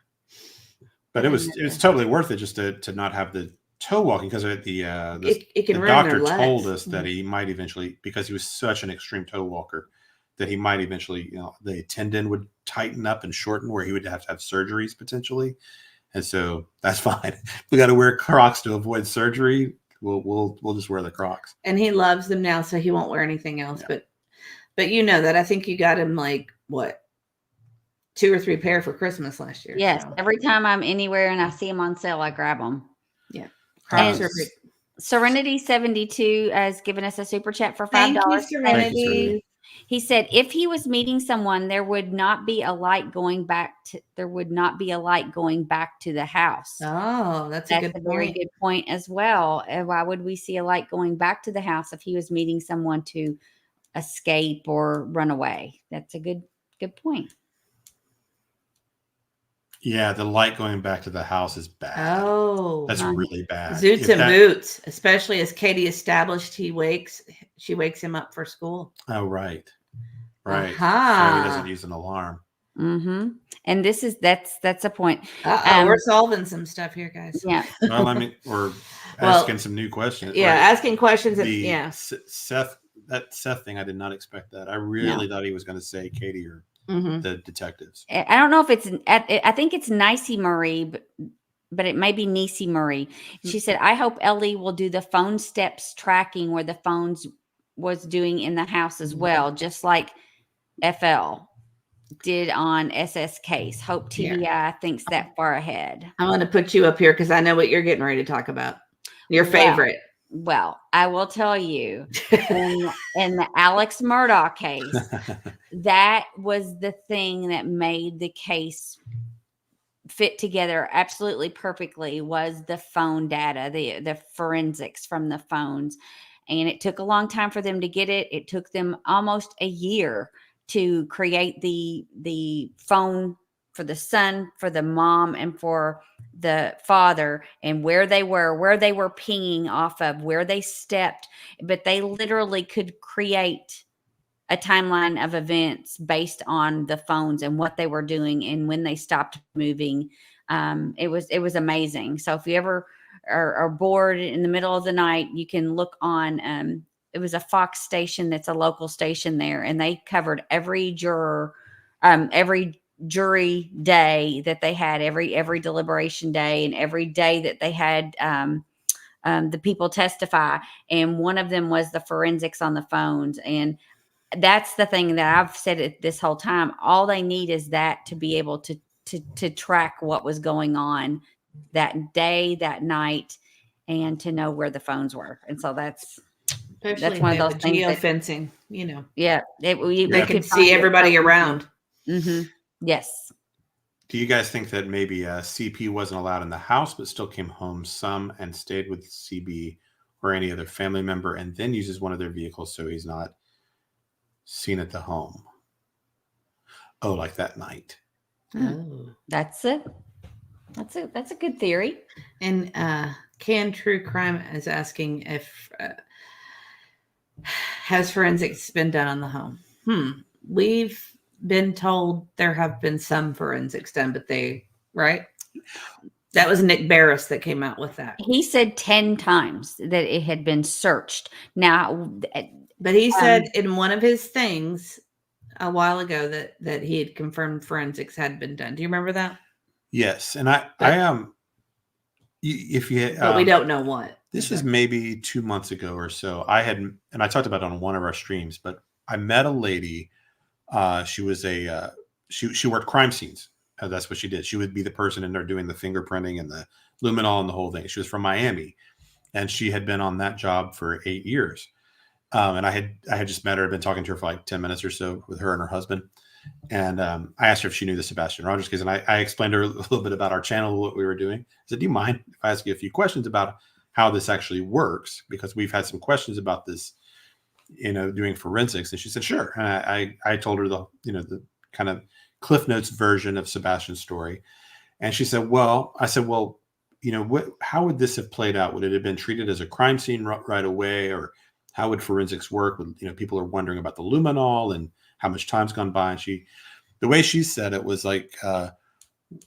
But it was totally worth it just to not have the toe walking because the doctor told us that he might eventually, because he was such an extreme toe walker, that he might eventually, the tendon would tighten up and shorten where he would have to have surgeries potentially. And so that's fine. We got to wear Crocs to avoid surgery. We'll just wear the Crocs. And he loves them now, so he won't wear anything else. Yeah. But you know that I think you got him 2 or 3 pair for Christmas last year. Yes. So. Every time I'm anywhere and I see them on sale, I grab them. Yeah. Serenity 72 has given us a super chat for $5. Thank you, Serenity. He said, if he was meeting someone, there would not be a light going back to the house. Oh, that's a very good point as well. Why would we see a light going back to the house if he was meeting someone to escape or run away? That's a good point. Yeah, the light going back to the house is bad. Oh, that's really bad. Zoots and boots, especially as Katie established, she wakes him up for school. Oh, right. So he doesn't use an alarm. Mm-hmm. And that's a point. We're solving some stuff here, guys. Yeah. Well, I mean, we're asking some new questions. Yeah, right? Asking questions. That Seth thing, I did not expect that. I really thought he was going to say Katie or the detectives. I don't know if it's. I think it's Nicey Marie, but it may be Niecy Marie. She said, "I hope Ellie will do the phone steps tracking where the phones was doing in the house as well, just like FL did on SS Case. Hope TBI thinks that far ahead." I'm going to put you up here because I know what you're getting ready to talk about. Your favorite. Well, I will tell you, in the Alex Murdaugh case, that was the thing that made the case fit together absolutely perfectly, was the phone data, the forensics from the phones. And it took a long time for them to get it. It took them almost a year to create the phone for the son, for the mom, and for the father, and where they were pinging off of, where they stepped. But they literally could create a timeline of events based on the phones and what they were doing and when they stopped moving. It was amazing. So if you ever are bored in the middle of the night, you can look on. It was a Fox station that's a local station there, and they covered every juror, every jury day that they had, every deliberation day, and every day that they had the people testify. And one of them was the forensics on the phones. And that's the thing that I've said it this whole time. All they need is that to be able to track what was going on that day, that night, and to know where the phones were. And so that's Especially one if of they those have things that, geofencing, you know, yeah, they we can could see find it everybody so around. easily. Yes. Do you guys think that maybe CP wasn't allowed in the house, but still came home some and stayed with CB or any other family member, and then uses one of their vehicles so he's not seen at the home? Oh, like that night. Oh. That's it. That's a good theory. And Can True Crime is asking if has forensics been done on the home? We've been told there have been some forensics done, but right? That was Nick Barris that came out with that. He said 10 times that it had been searched. Now, but he said in one of his things a while ago that he had confirmed forensics had been done. Do you remember that? Yes, and I am. If you, but we don't know what. This is maybe 2 months ago or so. I talked about it on one of our streams, but I met a lady. She was she worked crime scenes. That's what she did. She would be the person in there doing the fingerprinting and the luminol and the whole thing. She was from Miami, and she had been on that job for 8 years. And I had just met her. I'd been talking to her for like 10 minutes or so with her and her husband. And I asked her if she knew the Sebastian Rogers case. And I explained to her a little bit about our channel, what we were doing. I said, do you mind if I ask you a few questions about how this actually works? Because we've had some questions about this, doing forensics. And she said, sure. And I told her the kind of Cliff Notes version of Sebastian's story. And she said, I said, how would this have played out? Would it have been treated as a crime scene right away? Or how would forensics work? People are wondering about the luminol and how much time's gone by. And the way she said it was like,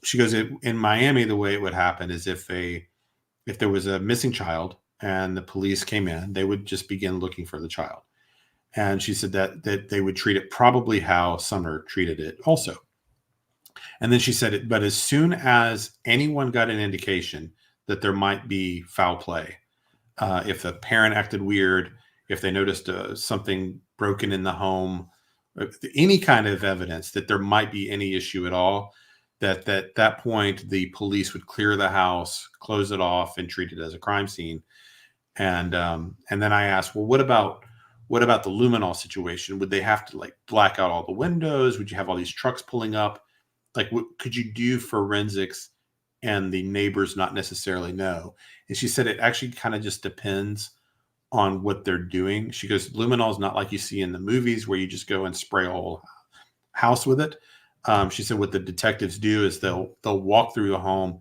she goes, in Miami, the way it would happen is if there was a missing child and the police came in, they would just begin looking for the child. And she said that they would treat it probably how Sumner treated it also. And then she said but as soon as anyone got an indication that there might be foul play, if the parent acted weird, if they noticed something broken in the home, any kind of evidence that there might be any issue at all, that point the police would clear the house, close it off, and treat it as a crime scene. And then I asked, well, what about the luminol situation? Would they have to like black out all the windows? Would you have all these trucks pulling up? Like, what could you do forensics and the neighbors not necessarily know? And she said it actually kind of just depends on what they're doing. She goes, luminol is not like you see in the movies where you just go and spray a whole house with it. She said what the detectives do is they'll walk through the home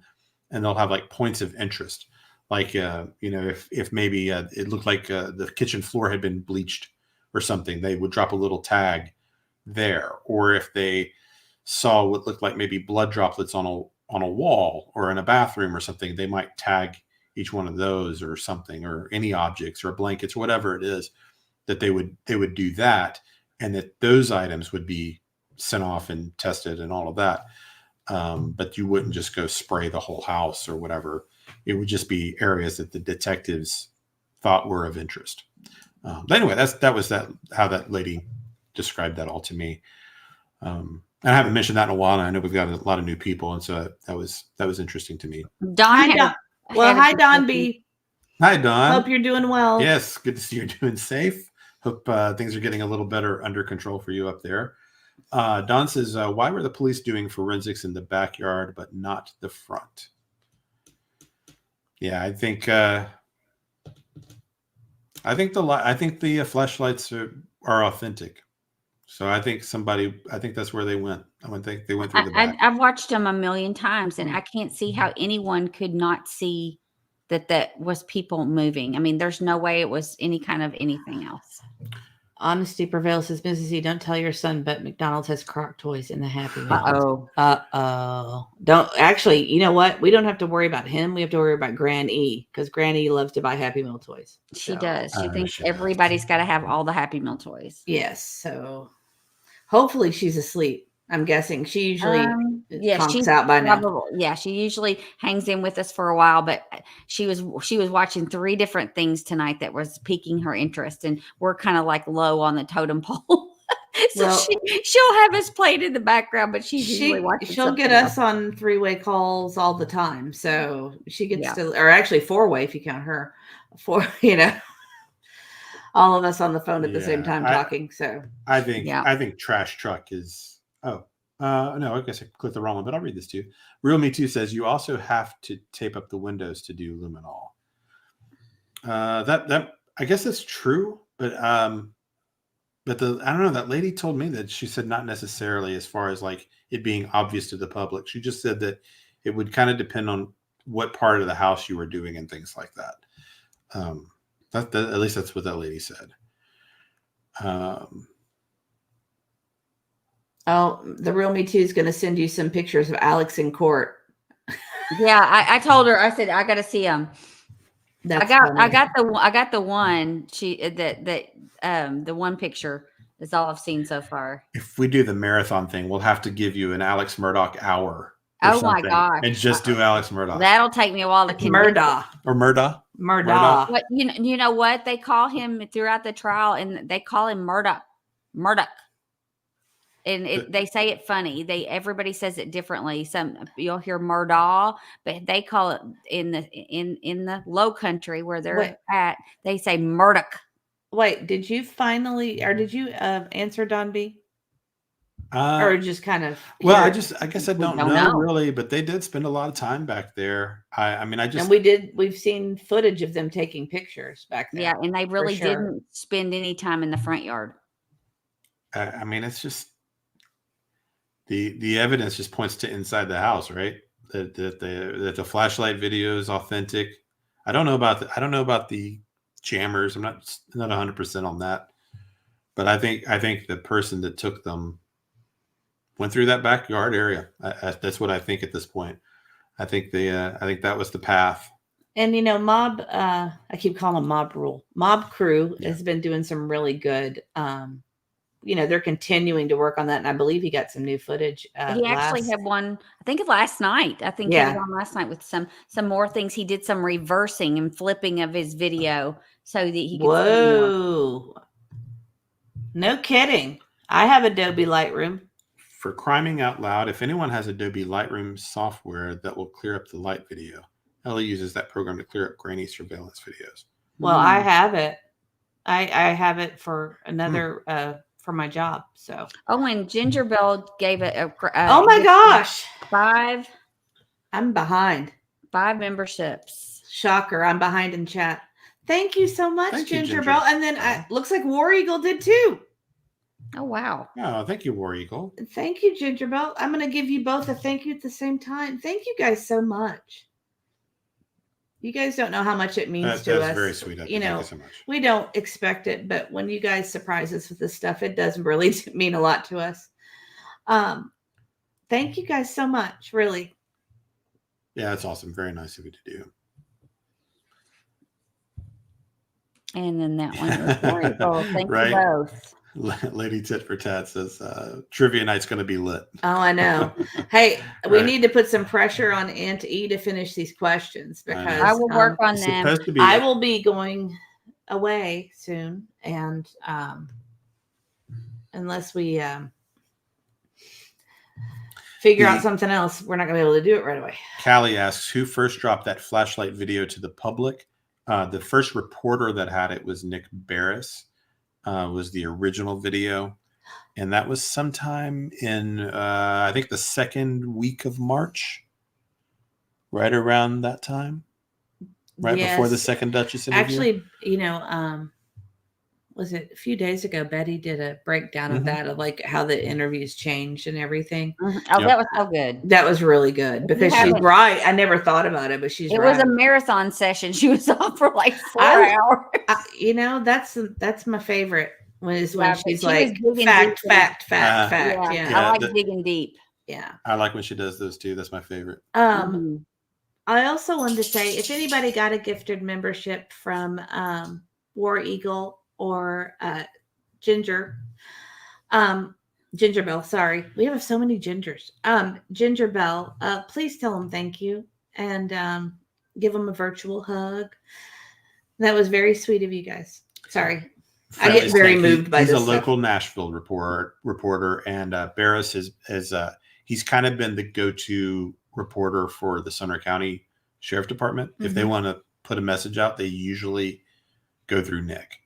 and they'll have like points of interest. Like, if maybe it looked like the kitchen floor had been bleached or something, they would drop a little tag there. Or if they saw what looked like maybe blood droplets on a wall or in a bathroom or something, they might tag each one of those or something, or any objects or blankets, whatever it is, that they would do that, and that those items would be sent off and tested and all of that. But you wouldn't just go spray the whole house or whatever. It would just be areas that the detectives thought were of interest. But anyway, that was how that lady described that all to me. I haven't mentioned that in a while, and I know we've got a lot of new people, and so that was interesting to me. Hi, Don B. Hi, Don. Hope you're doing well. Yes, good to see you're doing safe. Hope things are getting a little better under control for you up there. Don says, why were the police doing forensics in the backyard but not the front? Yeah, I think the flashlights are authentic. So I think that's where they went. I think they went through the back. I've watched them a million times, and I can't see how anyone could not see that was people moving. I mean, there's no way it was any kind of anything else. Honesty prevails, says Mrs. E. Don't tell your son, but McDonald's has Croc toys in the Happy Meal. Uh-oh. Don't actually, you know what? We don't have to worry about him. We have to worry about Gran E because Gran E loves to buy Happy Meal toys. She So, does. She Oh, thinks she does. everybody's got to have all the Happy Meal toys. Yes. So hopefully she's asleep. I'm guessing she usually conks out by now. Yeah, she usually hangs in with us for a while, but she was watching 3 different things tonight that was piquing her interest, and we're kind of like low on the totem pole. So Well, she'll have us played in the background, but she's usually watching. She'll get us on 3-way calls all the time, so she gets to, or actually 4-way if you count her. 4, all of us on the phone at the same time talking. So I think Trash Truck is. Oh, no, I guess I clicked the wrong one, but I'll read this to you. Real Me Too says you also have to tape up the windows to do luminol. That I guess that's true, but I don't know. That lady told me that she said not necessarily as far as like it being obvious to the public. She just said that it would kind of depend on what part of the house you were doing and things like that. At least that's what that lady said. Oh, the Real Me Too is going to send you some pictures of Alex in court. Yeah, I told her. I said I got to see him. I got the one the one picture is all I've seen so far. If we do the marathon thing, we'll have to give you an Alex Murdoch hour. Oh my gosh! And just do Alex Murdoch. That'll take me a while to Murdoch or Murdoch. Murdoch. What you know what they call him throughout the trial, and they call him Murdoch. And they say it funny. Everybody says it differently. Some you'll hear Murdaugh, but they call it in the Low Country where they're at. They say Murdoch. Wait, did you answer Don B? Or just kind of? Well, I guess I don't know really, but they did spend a lot of time back there. And we've seen footage of them taking pictures back there. Yeah, and they really didn't spend any time in the front yard. It's just. The evidence just points to inside the house, right? That the flashlight video is authentic. I don't know about the jammers. I'm not 100% on that, but I think the person that took them went through that backyard area. That's what I think at this point. I think that was the path. And Mob, I keep calling them Mob Rule. Mob Crew has been doing some really good. They're continuing to work on that, and I believe he got some new footage. He actually had one, I think last night. I think he was on last night with some more things. He did some reversing and flipping of his video so that he could. Whoa! No kidding. I have Adobe Lightroom. For criming out loud, if anyone has Adobe Lightroom software that will clear up the light video, Ellie uses that program to clear up grainy surveillance videos. Well, I have it. I have it for another. For my job, so. Oh, and Ginger Bell gave it oh my gosh, 5. I'm behind. 5 memberships. Shocker! I'm behind in chat. Thank you so much, Ginger Bell. And then looks like War Eagle did too. Oh wow! Oh, thank you, War Eagle. Thank you, Ginger Bell. I'm going to give you both a thank you at the same time. Thank you guys so much. You guys don't know how much it means to us. That's very sweet. Thank you so much. We don't expect it, but when you guys surprise us with this stuff, it does really mean a lot to us. Thank you guys so much, really. Yeah, that's awesome. Very nice of you to do. And then that one was horrible. Thank you both. Lady Tit for Tat says trivia night's going to be lit. Oh, I know. Hey, we need to put some pressure on Aunt E to finish these questions because I will work on them. I will be going away soon, and unless we figure out something else, we're not going to be able to do it right away. Callie asks, who first dropped that flashlight video to the public? The first reporter that had it was Nick Barris. Was the original video, and that was sometime in I think the second week of March, right around that time, right before the second Duchess interview. Actually, was it a few days ago? Betty did a breakdown of that, of like how the interviews changed and everything. Oh, that was so good. That was really good because she's right. I never thought about it, but she's right. It was a marathon session. She was on for like 4 hours. That's my favorite. when Yeah, but she's she like was digging fact, deep. fact, Uh, fact. Yeah, Yeah. Yeah, I like the- digging deep. Yeah. I like when she does those too. That's my favorite. Mhm. I also wanted to say if anybody got a gifted membership from War Eagle or Ginger, Ginger Bell, sorry. We have so many gingers. Ginger Bell, please tell them thank you and give them a virtual hug. That was very sweet of you guys. Sorry. I get very moved by he's this a stuff. local Nashville reporter, and Barris is he's kind of been the go-to reporter for the Sumner County Sheriff Department. If they want to put a message out, they usually go through Nick.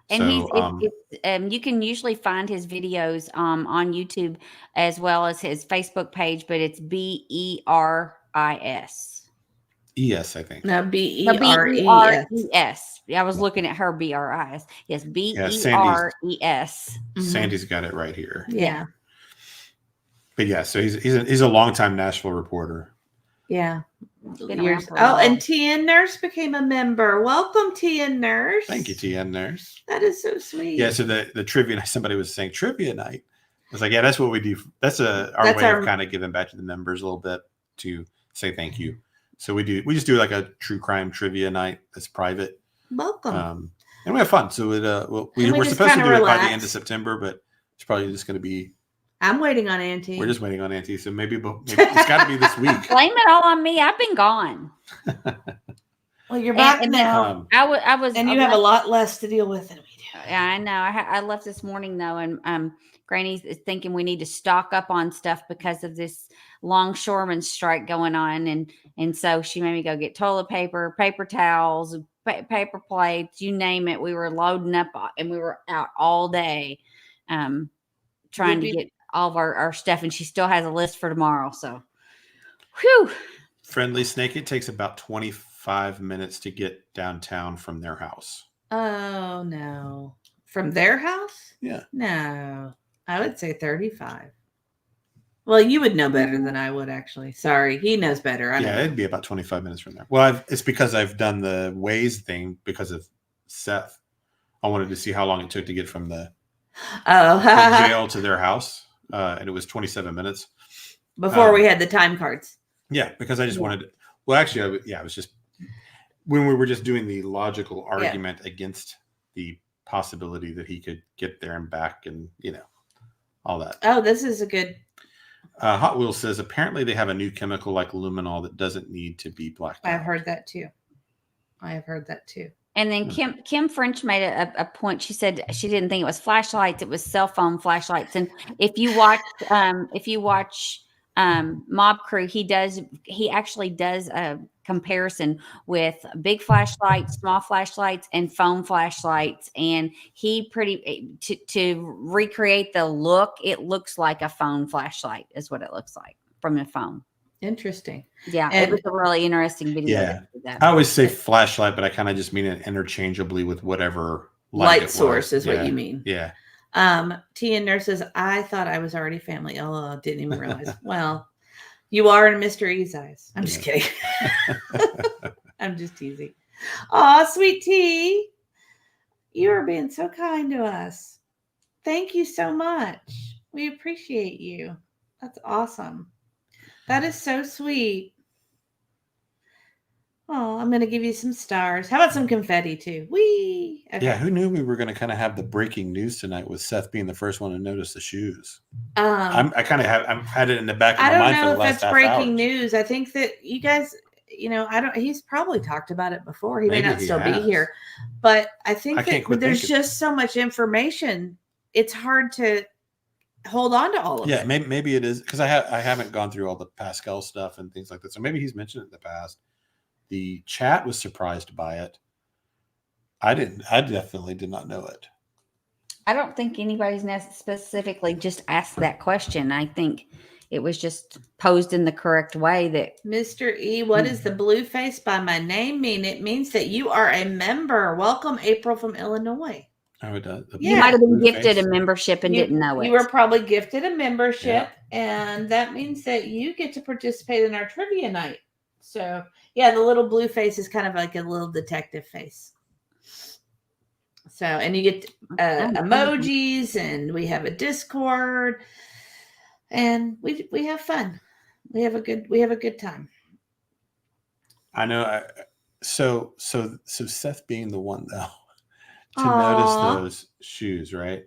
And So, you can usually find his videos on YouTube as well as his Facebook page, but it's BERIS. ES, I think. No, No, BERES. BERES. I was looking at her BRIS. Yes, BERES. Sandy's got it right here. Yeah. But yeah, so he's a longtime Nashville reporter. Yeah. Been around for a Oh, while. and TN Nurse became a member. Welcome, TN Nurse. Thank you, TN Nurse. That is so sweet. Yeah, so the trivia night, somebody was saying trivia night. I was like, yeah, that's what we do. That's our way of kind of giving back to the members a little bit to say thank you. So we just do like a true crime trivia night that's private. Welcome. And we have fun. So we're supposed to do it by the end of September, but it's probably just going to be. I'm waiting on Auntie. We're just waiting on Auntie. So maybe it's got to be this week. Blame it all on me. I've been gone. Well, you're back And now. I was, And you have a lot less to deal with than we do. Yeah, I know. I left this morning though, and Granny is thinking we need to stock up on stuff because of this longshoreman strike going on, and so she made me go get toilet paper, paper towels, paper plates, you name it. We were loading up, and we were out all day, trying to get all of our stuff, and she still has a list for tomorrow. So, whew. Friendly Snake. It takes about 25 minutes to get downtown from their house. Oh, no. From their house? Yeah. No. I would say 35. Well, you would know better than I would, actually. Sorry. He knows better. I don't know. It'd be about 25 minutes from there. Well, it's because I've done the Waze thing because of Seth. I wanted to see how long it took to get from the jail to their house. And it was 27 minutes. Before we had the time cards. Yeah, because I just wanted to. Well, actually, I was just. When we were just doing the logical argument against the possibility that he could get there and back and, all that. Oh, this is a good. Hot Wheels says, apparently they have a new chemical like luminol that doesn't need to be blacked out. I've heard that too. I have heard that too. And then Kim French made a point. She said she didn't think it was flashlights; it was cell phone flashlights. And if you watch Mob Crew, he actually does a comparison with big flashlights, small flashlights, and phone flashlights. And he to recreate the look, it looks like a phone flashlight is what it looks like from a phone. Interesting. Yeah, And it was a really interesting video. Yeah. That I always say flashlight, but I kind of just mean it interchangeably with whatever light source is what you mean. Yeah. TN Nurse says, I thought I was already family. Oh, I didn't even realize. Well, you are in Mr. E's eyes. I'm just kidding. I'm just teasing. Aw, sweet tea. You are being so kind to us. Thank you so much. We appreciate you. That's awesome. That is so sweet. Oh, I'm going to give you some stars. How about some confetti too? Whee! Okay. Yeah, who knew we were going to kind of have the breaking news tonight with Seth being the first one to notice the shoes? I've had it in the back of my mind for the last half hour. I don't know if that's breaking news. I think that you guys, he's probably talked about it before. He may not still be here. But I think that there's just so much information. It's hard to hold on to all of it. Yeah, maybe it is because I haven't gone through all the Pascal stuff and things like that. So maybe he's mentioned it in the past. The chat was surprised by it. I definitely did not know it. I don't think anybody's specifically just asked that question. I think it was just posed in the correct way. That Mr. E, what does the blue face by my name mean? It means that you are a member. Welcome, April from Illinois. Oh, it does. You might have been gifted a membership and didn't know it. You were probably gifted a membership, and that means that you get to participate in our trivia night. So, yeah, the little blue face is kind of like a little detective face. So, and you get emojis, and we have a Discord, and we have fun. We have a good time. I know. So Seth being the one though to notice those shoes, right?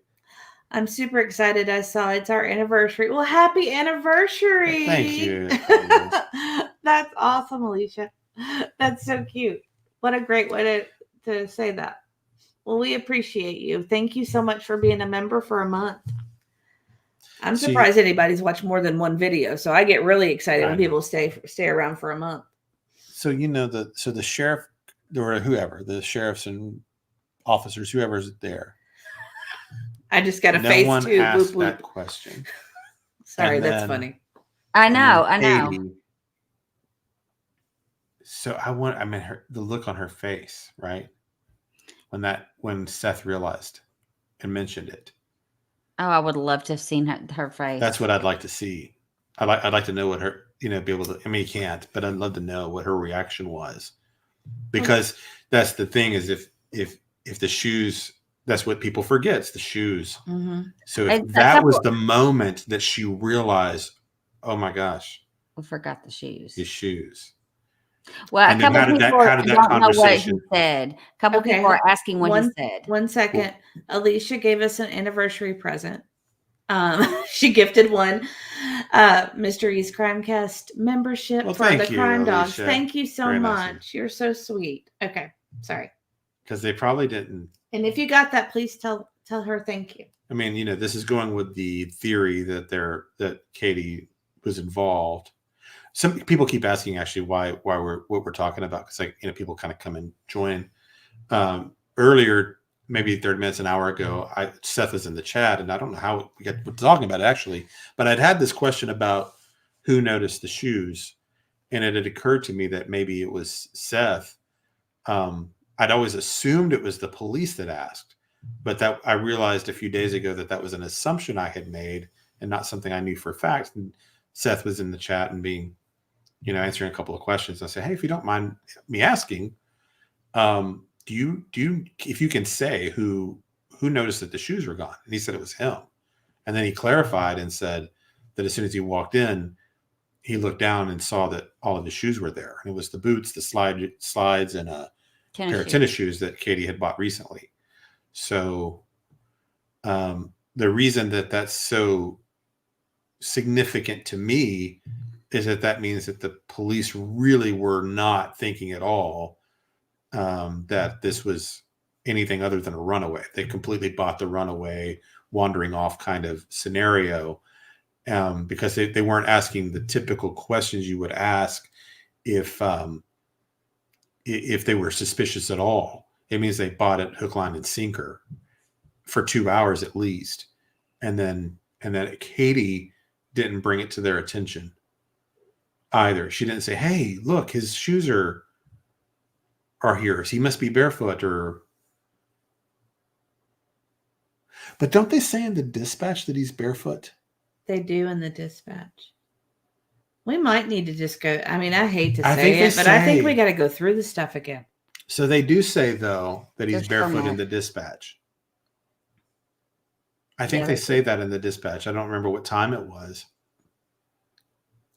I'm super excited. I saw it's our anniversary. Well, happy anniversary! Thank you. That's awesome, Alicia. That's so cute. What a great way to say that. Well, we appreciate you. Thank you so much for being a member for a month. I'm surprised anybody's watched more than one video, so I get really excited when people stay around for a month. So the sheriff or whoever, the sheriffs and officers, whoever's there. I just got a face one too. asked Whoop, that whoop. question. Sorry, And that's then- funny. I know. Katie, so the look on her face, right? When Seth realized and mentioned it. Oh, I would love to have seen her face. That's what I'd like to see. I'd like to know what her, be able to, I mean, you can't, but I'd love to know what her reaction was. Because that's the thing is if the shoes, that's what people forget, it's the shoes. Mm-hmm. So if that was the moment that she realized, oh my gosh, we forgot the shoes. his shoes. Well, And a couple then people how did that don't know what he conversation- said. A couple people are asking what he said. 1 second. Alicia gave us an anniversary present. She gifted one Mr. East Crimecast membership for the Crime Dogs. Thank you so much. You're so sweet. Okay, sorry. Because they probably didn't. And if you got that, please tell her thank you. I mean, this is going with the theory that Katie was involved. Some people keep asking actually what we're talking about, because people kind of come and join. Earlier, maybe 30 minutes, an hour ago, Seth was in the chat, and I don't know how we got talking about it actually, but I'd had this question about who noticed the shoes, and it had occurred to me that maybe it was Seth. I'd always assumed it was the police that asked, but that I realized a few days ago that was an assumption I had made and not something I knew for a fact. And Seth was in the chat and being, answering a couple of questions. I said, hey, if you don't mind me asking, do you if you can say who noticed that the shoes were gone? And he said it was him. And then he clarified and said that as soon as he walked in, he looked down and saw that all of his shoes were there. And it was the boots, the slides, and a pair of tennis shoes that Katie had bought recently. So the reason that that's so significant to me is that means that the police really were not thinking at all that this was anything other than a runaway. They completely bought the runaway, wandering off kind of scenario, because they weren't asking the typical questions you would ask if they were suspicious at all. It means they bought it hook, line, and sinker for 2 hours at least, and then Katie didn't bring it to their attention either. She didn't say, hey, look, his shoes are here. He must be barefoot. But don't they say in the dispatch that he's barefoot? They do in the dispatch. We might need to just go. I mean, I hate to say it, but I think we got to go through the stuff again. So they do say, though, that he's barefoot in the dispatch. I think they say that in the dispatch. I don't remember what time it was.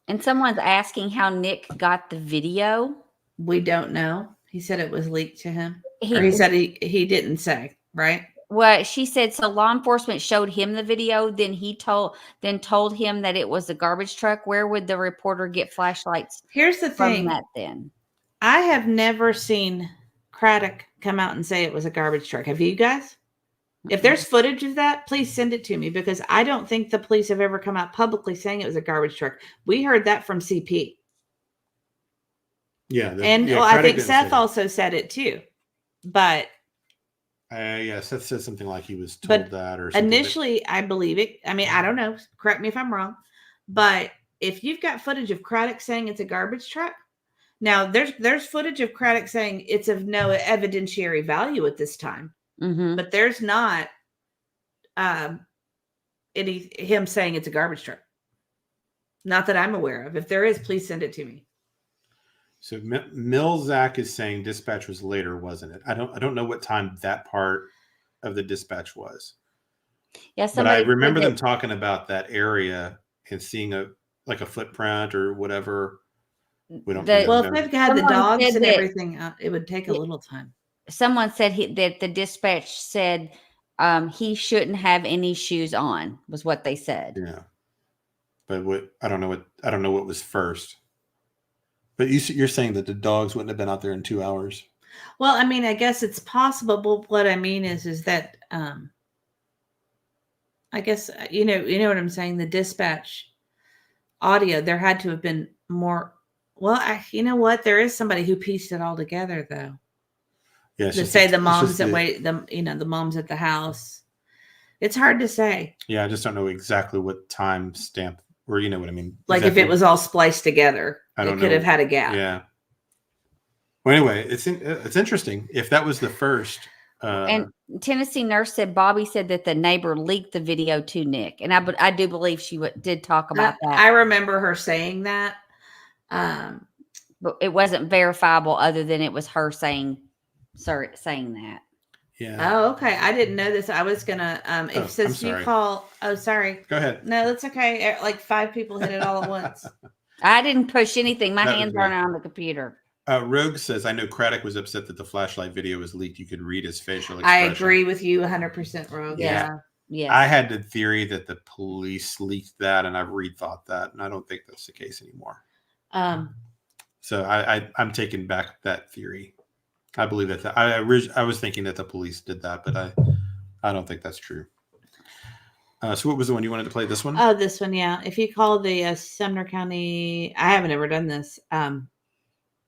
And someone's asking how Nick got the video. We don't know. He said it was leaked to him. He said he didn't say, right? Well, she said, so law enforcement showed him the video. Then told him that it was a garbage truck. Where would the reporter get flashlights? Here's the thing. From that then. I have never seen Craddock come out and say it was a garbage truck. Have you guys? If there's footage of that, please send it to me, because I don't think the police have ever come out publicly saying it was a garbage truck. We heard that from CP. Yeah. I think Seth also said it too. But Seth said something like he was told that or something. Initially, I believe it. I mean, I don't know. Correct me if I'm wrong. But if you've got footage of Craddock saying it's a garbage truck, now there's footage of Craddock saying it's of no evidentiary value at this time. Mm-hmm. But there's not him saying it's a garbage truck. Not that I'm aware of. If there is, please send it to me. So Milzak is saying dispatch was later, wasn't it? I don't know what time that part of the dispatch was. Yeah, But I somebody said remember them that- talking about that area and seeing a footprint or whatever. We don't. The- Well, know. if they've got the Someone dogs said and that- everything, it would take a Yeah. little time. someone said that the dispatch said he shouldn't have any shoes on, was what they said. Yeah. But I don't know what was first. But you're saying that the dogs wouldn't have been out there in 2 hours. Well, I mean, I guess it's possible, but what I mean is that I guess you know what I'm saying. The dispatch audio, there had to have been more. Well, you know what? There is somebody who pieced it all together, though. Yeah. To say the moms that wait, the moms at the house. It's hard to say. Yeah, I just don't know exactly what time stamp, or you know what I mean. Like exactly. if it was all spliced together, I don't it could know. have had a gap. Yeah. Well, anyway, it's interesting. If that was the first, And Tennessee nurse said Bobby said that the neighbor leaked the video to Nick, and I do believe she did talk about that. I remember her saying that. But it wasn't verifiable other than it was her saying that. yeah. Oh, okay. I didn't know this. I was gonna since you sorry. call. Oh, sorry. Go ahead. No, that's okay. Like 5 people hit it all at once. I didn't push anything. My That was hands me. aren't on the computer. Rogue says, I know Craddock was upset that the flashlight video was leaked. You could read his facial I expression. agree with you 100%, Rogue. Yeah. Yes. I had the theory that the police leaked that, and I've rethought that, and I don't think that's the case anymore. So I'm taking back that theory. I believe that I was thinking that the police did that, but I don't think that's true. So what was the one you wanted to play? This one? Oh, this one, yeah. If you call the Sumner County, I haven't ever done this.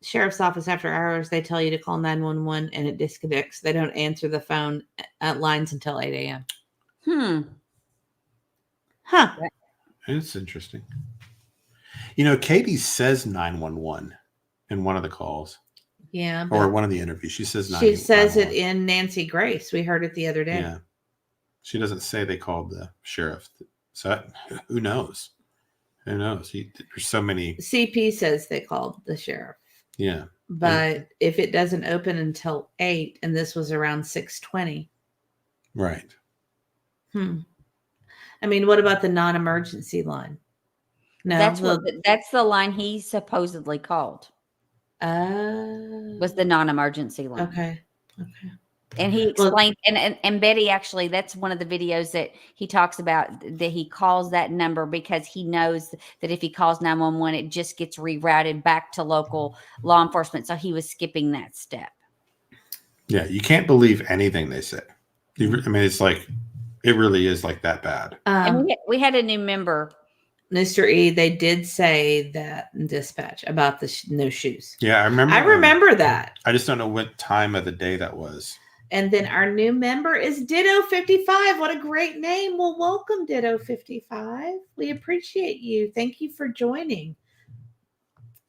Sheriff's office after hours, they tell you to call 911 and it disconnects. They don't answer the phone lines until 8 a.m. Huh. It's interesting. You know, Katie says 911 in one of the calls Yeah. or one of the interviews. She says She says it 911. in Nancy Grace. We heard it the other day. Yeah. She doesn't say they called the sheriff. So who knows? Who knows? There's so many. CP says they called the sheriff. Yeah. But if it doesn't open until 8 and this was around 6:20. Right. I mean, what about the non-emergency line? No. That's the line he supposedly called. Was the non-emergency line. Okay. And he explained, and Betty, actually, that's one of the videos that he talks about, that he calls that number because he knows that if he calls 911, it just gets rerouted back to local law enforcement. So he was skipping that step. Yeah. You can't believe anything they say. I mean, it's like, it really is like that bad. And we had a new member. Mr. E, they did say that in dispatch about the no shoes. Yeah. I remember. That. I just don't know what time of the day that was. And then our new member is Ditto 55. What a great name. Well, welcome, Ditto 55. We appreciate you. Thank you for joining.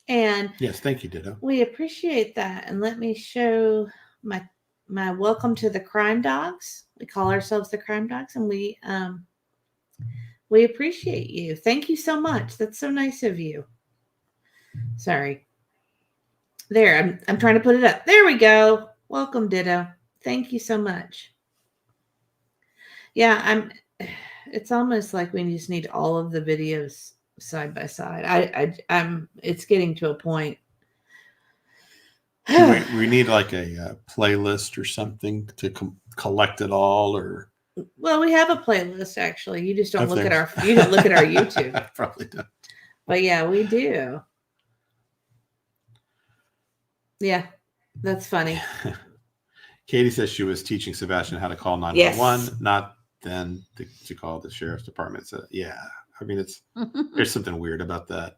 And Yes. Thank you, Ditto. we appreciate that. And let me show my welcome to the Crime Dogs. We call ourselves the Crime Dogs, and we appreciate you. Thank you so much. That's so nice of you. Sorry. There, I'm trying to put it up. There we go. Welcome, Ditto. Thank you so much. Yeah, it's almost like we just need all of the videos side by side. It's getting to a point. we need like a playlist or something to collect it all, or Well, we have a playlist actually. You just don't Of look at things. you don't look at our YouTube. I probably don't. But yeah, we do. Yeah, that's funny. Katie says she was teaching Sebastian how to call 911, Yes. not then to call the sheriff's department. So yeah, I mean, there's something weird about that.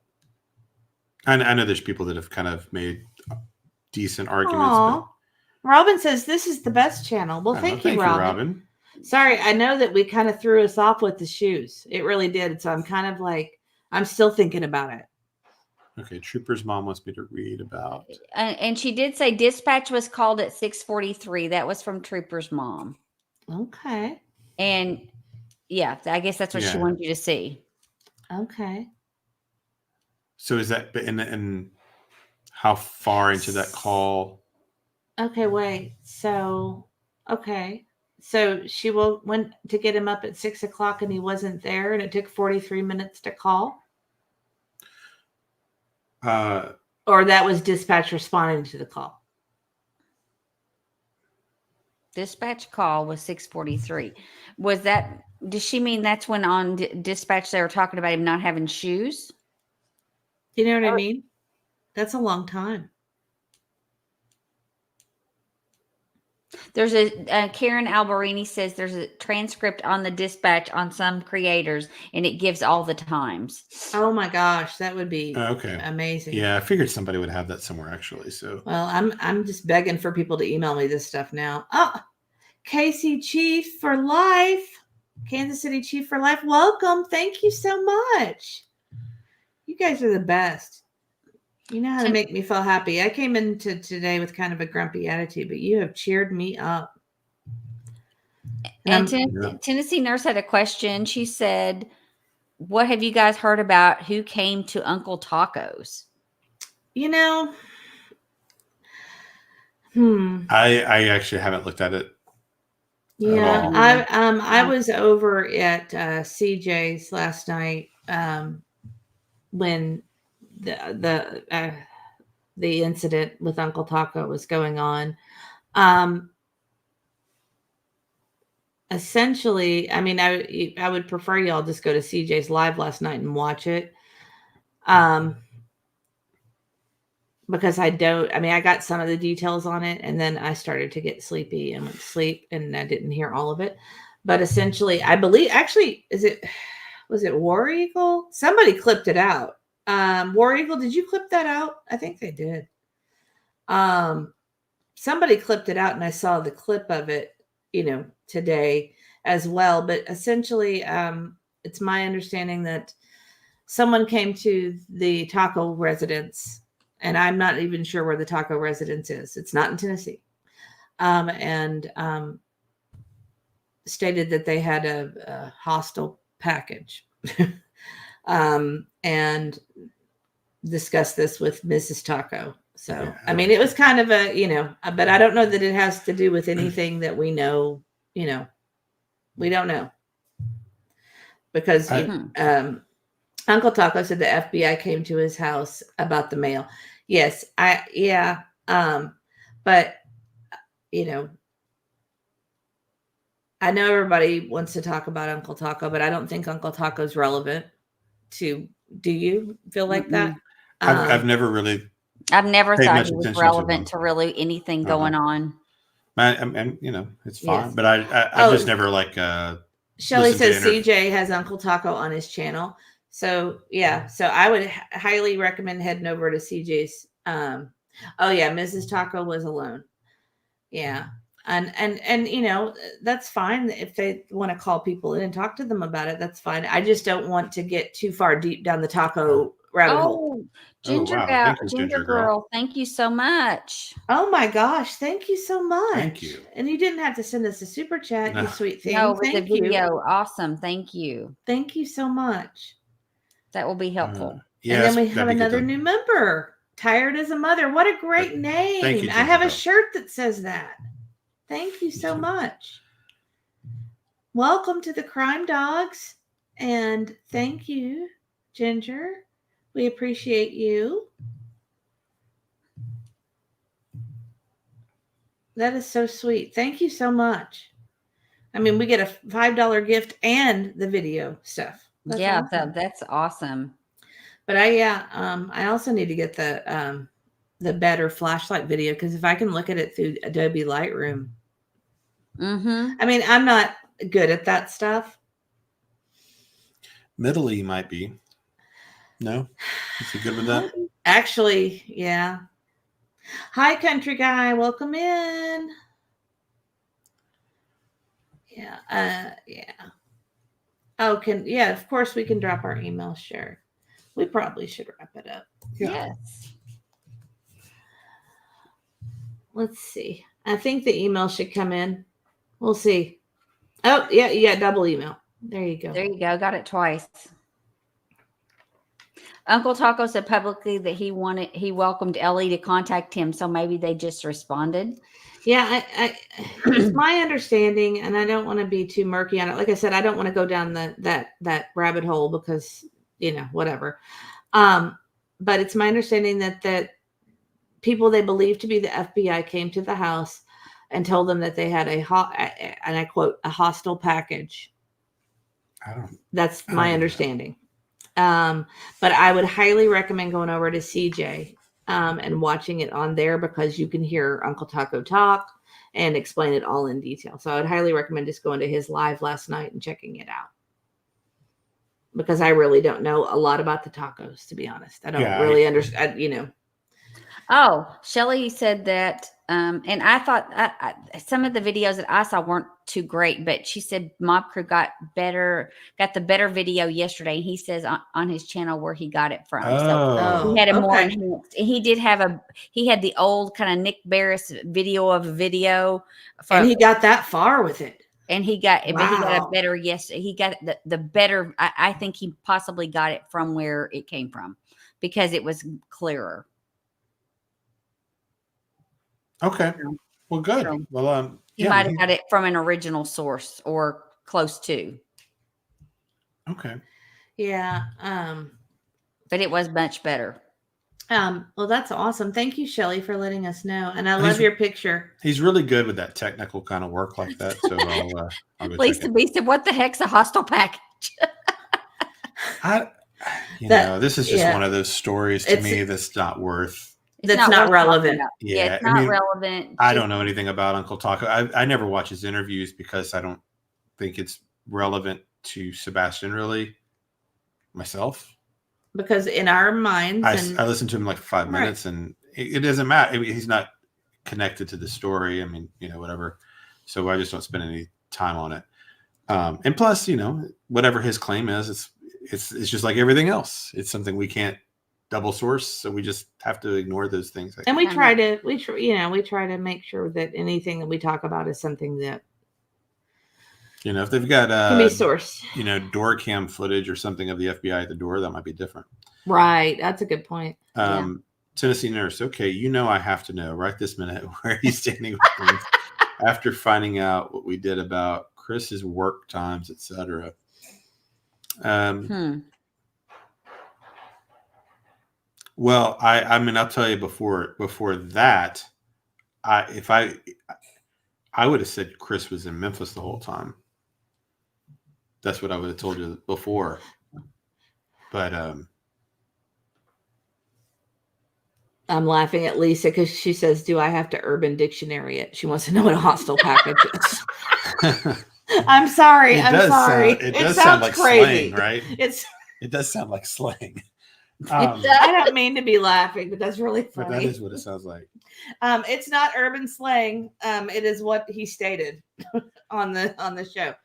I know there's people that have kind of made decent arguments. Aw. Robin says this is the best channel. Well, But, thank you, Robin. Sorry, I know that we kind of threw us off with the shoes. It really did. So I'm kind of like, I'm still thinking about it. Okay, Trooper's mom wants me to read about. And she did say dispatch was called at 6:43. That was from Trooper's mom. Okay. And yeah, I guess that's what she Yeah. wanted you to see. Okay. So is that and how far into that call? Okay, wait. So, okay. So she went to get him up at 6 o'clock and he wasn't there, and it took 43 minutes to call. Or that was dispatch responding to the call. Dispatch call was 6:43. Was that? Does she mean that's when on dispatch they were talking about him not having shoes? You know what I mean? That's a long time. There's a Karen Alberini says there's a transcript on the dispatch on some creators, and it gives all the times. Oh my gosh, that would be Okay. amazing. Yeah, I figured somebody would have that somewhere actually. So Well, I'm just begging for people to email me this stuff now. Oh, KC Chief for life, Kansas City Chief for life. Welcome. Thank you so much. You guys are the best. You know how to make me feel happy. I came into today with kind of a grumpy attitude, but you have cheered me up. And Tennessee Nurse had a question. She said, what have you guys heard about who came to Uncle Taco's? You know, I actually haven't looked at it. Yeah, I was over at CJ's last night when the incident with Uncle Taco was going on. Essentially, I mean, I would prefer y'all just go to CJ's live last night and watch it. Because I got some of the details on it, and then I started to get sleepy and went to sleep, and I didn't hear all of it. But essentially, I believe, actually, was it War Eagle? Somebody clipped it out. War Eagle, did you clip that out? I think they did. Somebody clipped it out, and I saw the clip of it, today as well. But essentially, it's my understanding that someone came to the taco residence, and I'm not even sure where the taco residence is. It's not in Tennessee. And stated that they had a hostile package and discussed this with Mrs. Taco. So, yeah. I mean, it was kind of but I don't know that it has to do with anything that we know, we don't know. Because Uncle Taco said the FBI came to his house about the mail. Yes, but I know everybody wants to talk about Uncle Taco, but I don't think Uncle Taco is relevant to. Do you feel like that? I've never really. I've never thought he was relevant to really anything going on. And it's fine, Yes. but I've just never Shelly says CJ has Uncle Taco on his channel. So yeah, so I would highly recommend heading over to CJ's. Mrs. Taco was alone. Yeah. And that's fine if they want to call people in and talk to them about it. That's fine. I just don't want to get too far deep down the taco rabbit hole. Ginger girl, thank you so much. Oh my gosh, thank you so much. Thank you. And you didn't have to send us a super chat, you sweet thing. No, with the video, awesome. Thank you. Thank you so much. That will be helpful. And then we have another new member. Tired as a Mother. What a great name. Thank you, I have a shirt that says that. Thank you so much. Welcome to the Crime Dogs. And thank you, Ginger. We appreciate you. That is so sweet. Thank you so much. I mean, we get a $5 gift and the video stuff. That's awesome. That's awesome. But I also need to get the better flashlight video, because if I can look at it through Adobe Lightroom. I mean, I'm not good at that stuff. Middle E might be. No? Is he good with that? Actually, yeah. Hi, country guy. Welcome in. Yeah. Oh, of course we can drop our email, sure. We probably should wrap it up. Yeah. Yes. Let's see. I think the email should come in. We'll see. Oh, yeah, double email. There you go. There you go. Got it twice. Uncle Taco said publicly that he welcomed Ellie to contact him. So maybe they just responded. Yeah, it's my understanding, and I don't want to be too murky on it. Like I said, I don't want to go down that rabbit hole because whatever. But it's my understanding that people they believe to be the FBI came to the house and told them that they had and I quote, a hostile package. That's my understanding. But I would highly recommend going over to CJ and watching it on there because you can hear Uncle Taco talk and explain it all in detail. So I would highly recommend just going to his live last night and checking it out. Because I really don't know a lot about the tacos, to be honest. I don't really understand, Oh, Shelly said that, and I thought some of the videos that I saw weren't too great, but she said Mob Crew got the better video yesterday. And he says on his channel where he got it from. So he had a more enhanced. He had the old kind of Nick Barris video of a video, and he got that far with it. And he got a better. Yes, he got the better. I think he possibly got it from where it came from because it was clearer. Okay. Well, good. So well, he might have got it from an original source or close to. Okay. Yeah. But it was much better. Well, that's awesome. Thank you, Shelly, for letting us know. And I love your picture. He's really good with that technical kind of work like that. So I'll go Lisa B said, "What the heck's a hostile package?" This is just one of those stories to me that's not worth. That's not relevant. Yeah, it's not relevant. I don't know anything about Uncle Taco. I never watch his interviews because I don't think it's relevant to Sebastian really myself. Because in our minds, I listened to him like 5 minutes, and it doesn't matter. I mean, he's not connected to the story. I mean, whatever. So I just don't spend any time on it. And plus, whatever his claim is, it's just like everything else. It's something we can't double source, so we just have to ignore those things. And we try to make sure that anything that we talk about is something that if they've got can be sourced. Door cam footage or something of the FBI at the door, that might be different. Right, that's a good point. Tennessee nurse. Okay, I have to know right this minute where he's standing with things after finding out what we did about Chris's work times, etc. Well, I mean, I'll tell you before that, I would have said Chris was in Memphis the whole time. That's what I would have told you before. But I'm laughing at Lisa because she says, "Do I have to Urban Dictionary it?" She wants to know what a hostile package is. I'm sorry. It does sound like crazy. Slang, right? It does sound like slang. I don't mean to be laughing, but that's really funny. But that is what it sounds like. It's not urban slang. It is what he stated on the show.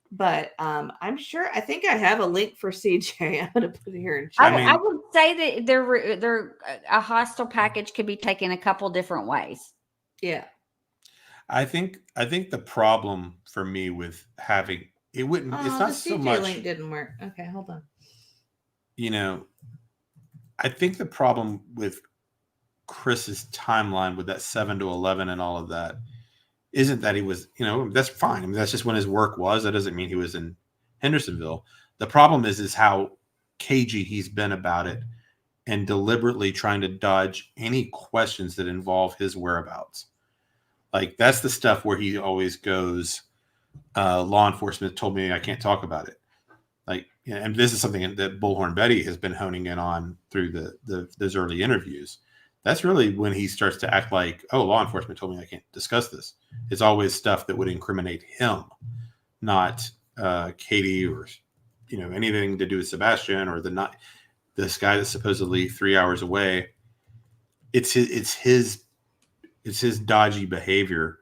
But I'm sure. I think I have a link for CJ. I'm going to put it here in chat. I would say that a hostile package could be taken a couple different ways. Yeah. I think the problem for me with having it wouldn't. It's not so much. The CJ link didn't work. Okay, hold on. I think the problem with Chris's timeline with that 7 to 11 and all of that isn't that he was, that's fine. I mean, that's just when his work was. That doesn't mean he was in Hendersonville. The problem is how cagey he's been about it and deliberately trying to dodge any questions that involve his whereabouts. Like, that's the stuff where he always goes, law enforcement told me I can't talk about it. And this is something that Bullhorn Betty has been honing in on through those early interviews. That's really when he starts to act like, oh, law enforcement told me I can't discuss this. It's always stuff that would incriminate him, not Katie or anything to do with Sebastian or this guy that's supposedly 3 hours away. It's his dodgy behavior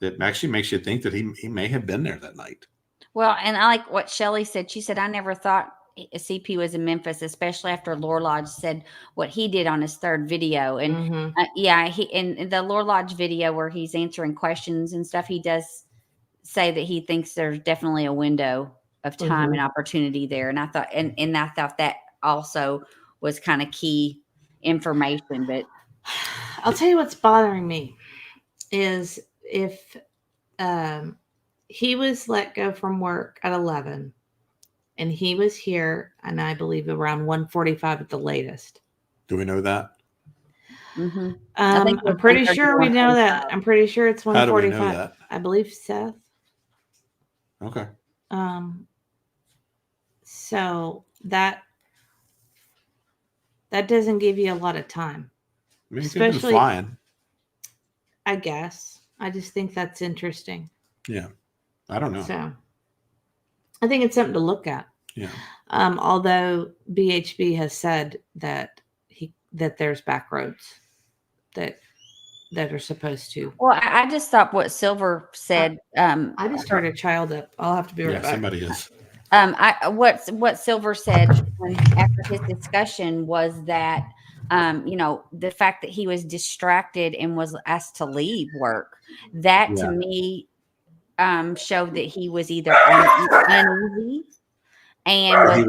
that actually makes you think that he may have been there that night. Well, and I like what Shelly said. She said, I never thought a CP was in Memphis, especially after Lore Lodge said what he did on his third video. And he in the Lore Lodge video where he's answering questions and stuff, he does say that he thinks there's definitely a window of time and opportunity there. And I thought, and I thought that also was kind of key information. But I'll tell you what's bothering me is if he was let go from work at 11 and he was here, and I believe around 1:45 at the latest. Do we know that? mm-hmm. I think it I'm was pretty 1:30 sure we know 1:45. that. I'm pretty sure it's How do we know 1:45. that? I believe Seth. Okay. So that doesn't give you a lot of time. I mean, he could have been Especially- flying. I guess. I just think that's interesting. Yeah. I don't know. So I think it's something to look at. Yeah. Although BHB has said that there's back roads that are supposed to. Well, I just thought what Silver said. I just started a child up. I'll have to be right Yeah, back. somebody is. What Silver said after his discussion was that the fact that he was distracted and was asked to leave work, that to me showed that he was either uneasy and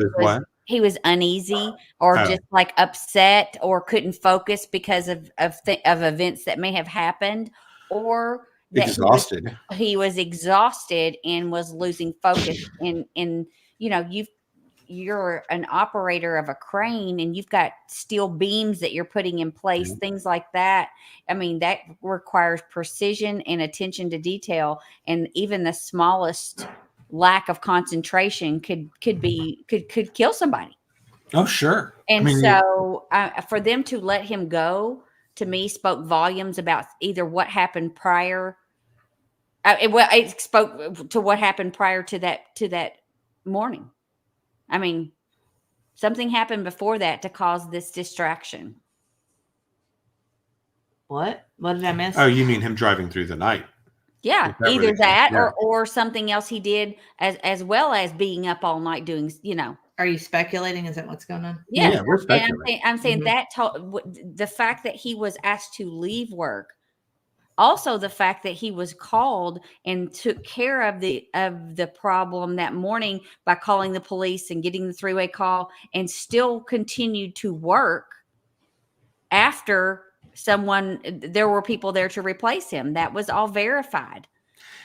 he was uneasy or just like upset or couldn't focus because of events that may have happened, or that Exhausted. he was exhausted and was losing focus. And you're an operator of a crane and you've got steel beams that you're putting in place, things like that. I mean, that requires precision and attention to detail. And even the smallest lack of concentration could kill somebody. Oh, sure. And for them to let him go, to me, spoke volumes about either what happened prior. It spoke to what happened prior to that morning. I mean, something happened before that to cause this distraction. What did I miss? Oh, you mean him driving through the night? Yeah, That either really that yeah. or something else he did as well as being up all night doing, Are you speculating? Is that what's going on? Yeah, we're speculating. I'm saying that the fact that he was asked to leave work, also the fact that he was called and took care of the problem that morning by calling the police and getting the three-way call, and still continued to work after there were people there to replace him. That was all verified.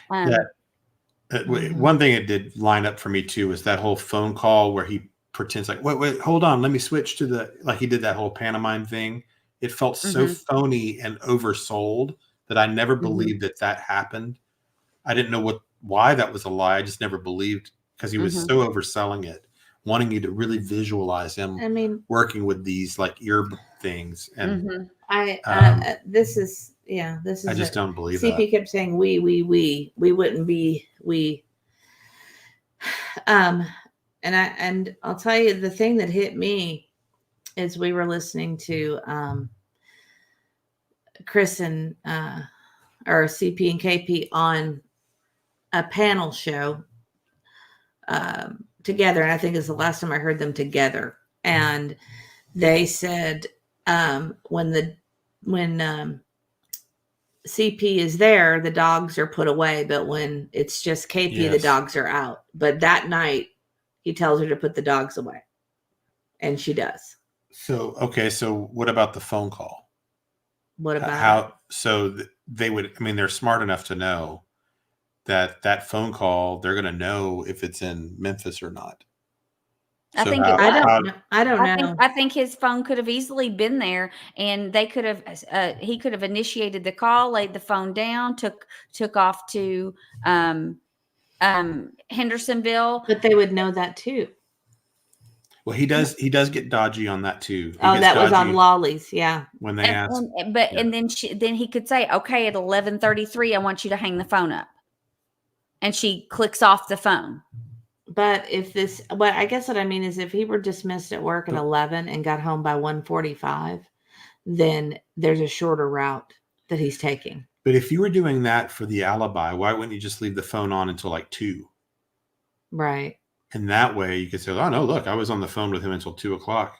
One thing it did line up for me too was that whole phone call where he pretends like, wait, hold on, let me switch to like he did that whole pantomime thing. It felt so phony and oversold that I never believed that happened. I didn't know why that was a lie. I just never believed, because he was so overselling it, wanting you to really visualize him working with these like ear things. And this is I just don't believe CP that. kept saying we wouldn't be we. And I'll tell you, the thing that hit me is we were listening to Chris and or CP and KP on a panel show together, and I think it's the last time I heard them together. And they said when CP is there, the dogs are put away, but when it's just KP, the dogs are out. But that night, he tells her to put the dogs away, and she does. So what about the phone call? What about they would? I mean, they're smart enough to know that phone call, they're going to know if it's in Memphis or not. I think I don't know. I think his phone could have easily been there, and they could have. He could have initiated the call, laid the phone down, took off to Hendersonville. But they would know that too. Well, he does get dodgy on that too. That was on Lolly's, yeah. When they asked, and then he could say, "Okay, at 11:33, I want you to hang the phone up," and she clicks off the phone. But I guess what I mean is, if he were dismissed at work at 11 and got home by 1:45, then there's a shorter route that he's taking. But if you were doing that for the alibi, why wouldn't you just leave the phone on until like 2? Right. And that way you could say, "Oh no, look, I was on the phone with him until 2:00."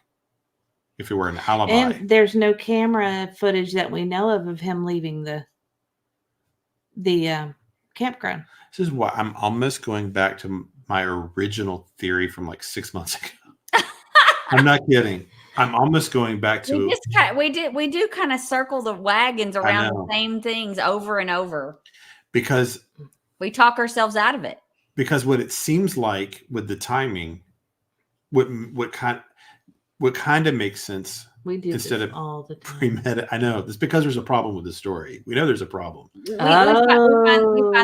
If it were an alibi. And there's no camera footage that we know of him leaving the campground. This is why I'm almost going back to my original theory from like 6 months ago. I'm not kidding. I'm almost going back to we do kind of circle the wagons around know. the same things over and over. because We talk ourselves out of it. what it seems like with the timing, what kind of makes sense We do instead this of all the time. premeditated. I know it's because there's a problem with the story. We know there's a problem. We find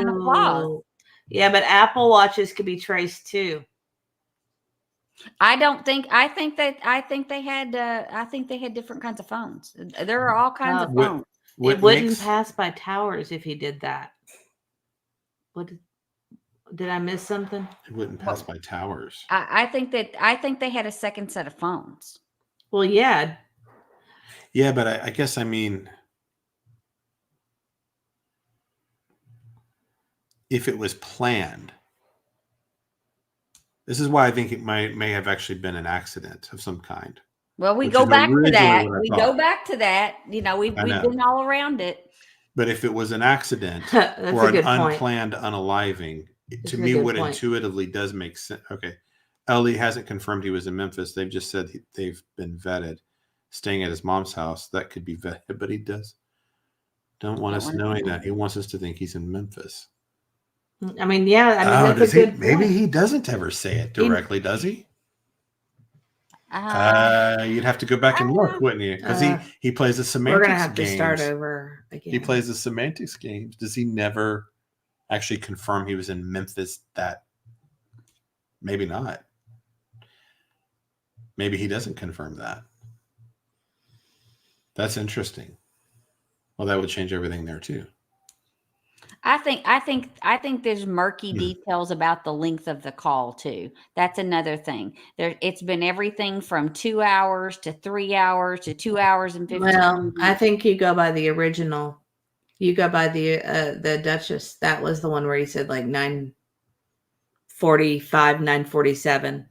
the flaws. Oh. Yeah, but Apple Watches could be traced too. I think they had different kinds of phones. There are all kinds of phones. It wouldn't pass by towers if he did that. What did I miss something? It wouldn't pass by towers. I think they had a second set of phones. Well, yeah. Yeah, but I guess I mean, if it was planned, this is why I think it may have actually been an accident of some kind. Well, we Which go is back to originally that. what I We thought. go back to that. You know, we've been all around it. But if it was an accident That's or a an good point. unplanned unaliving, That's to a me, good what point. intuitively does make sense. Okay. Ellie hasn't confirmed he was in Memphis. They've just said they've been vetted, staying at his mom's house. That could be vetted, but he don't want us knowing that. He wants us to think he's in Memphis. I mean, yeah. I mean, that's a good Maybe point. he doesn't ever say it directly, does he? Uh, You'd have to go back and look, wouldn't you? Because he plays the semantics We're gonna have games. to start over again. He plays the semantics games. Does he never actually confirm he was in Memphis? That maybe not. Maybe he doesn't confirm that. That's interesting. Well, that would change everything there too. I think there's murky details about the length of the call too. That's another thing. It's been everything from 2 hours to 3 hours to 2 hours and 15 Well, minutes. I think you go by the original. You go by the Duchess. That was the one where he said like 9:45, 9:47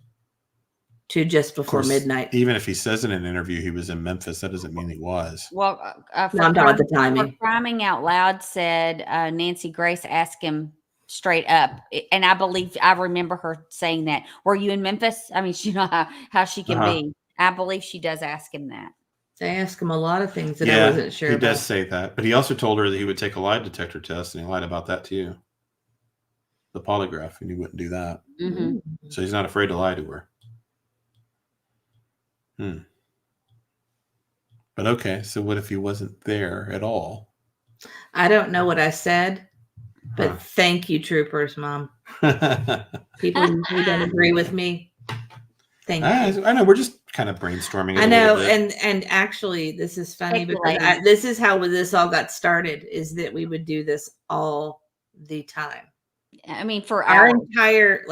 to just before midnight. Even if he says in an interview he was in Memphis, that doesn't mean he was. Well, No, I'm talking about the timing. Criming Out Loud said Nancy Grace asked him straight up, and I remember her saying that. Were you in Memphis? I mean, you know how she can be. I believe she does ask him that. They ask him a lot of things that I wasn't sure he about. does say that, but he also told her that he would take a lie detector test, and he lied about that too. The polygraph, and he wouldn't do that. Mm-hmm. So he's not afraid to lie to her. But okay, so what if he wasn't there at all? I don't know what I said, but thank you, troopers, Mom. People who don't agree with me, thank you. I know, we're just kind of brainstorming. I know, and actually, this is funny because this is how this all got started. Is that we would do this all the time. I mean, for our hours. entire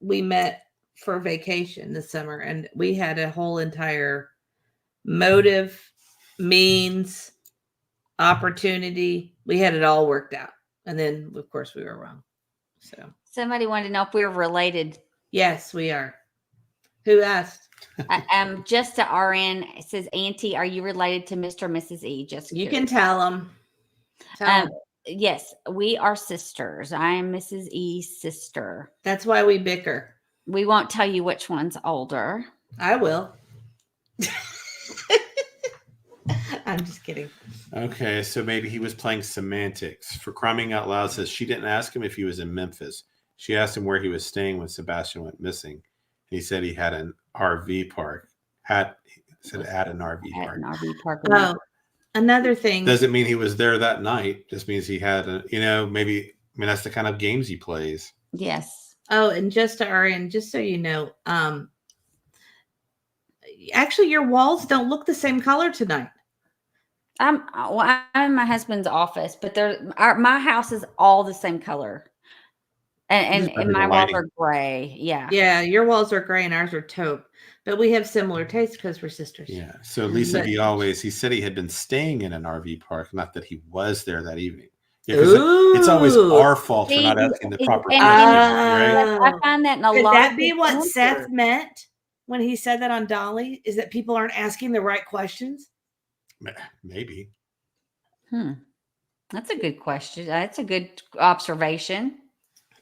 we met for vacation this summer, and we had a whole entire motive, means, opportunity. We had it all worked out, and then of course we were wrong. So somebody wanted to know if we were related. Yes, we are. Who asked? Just to RN, it says, Auntie, are you related to Mr. or Mrs. E? Just you curious. can tell them. Yes, we are sisters. I am Mrs. E's sister. That's why we bicker. We won't tell you which one's older. I will. I'm just kidding. Okay, so maybe he was playing semantics. For Criming Out Loud says she didn't ask him if he was in Memphis. She asked him where he was staying when Sebastian went missing. He said he had an RV park. At an RV park. An RV park. Oh, another thing. Doesn't mean he was there that night. Just means he had maybe. I mean, that's the kind of games he plays. Yes. Oh, and just to RN, just so you know, actually your walls don't look the same color tonight. I'm in my husband's office, but my house is all the same color. And my walls are gray. Yeah. Yeah, your walls are gray and ours are taupe. But we have similar tastes because we're sisters. Yeah. So Lisa he said he had been staying in an RV park, not that he was there that evening. Yeah, it's always our fault for not asking the proper question. Right? I find that in a lot. Could that be what Seth meant when he said that on Dolly? Is that people aren't asking the right questions? Maybe. That's a good question. That's a good observation.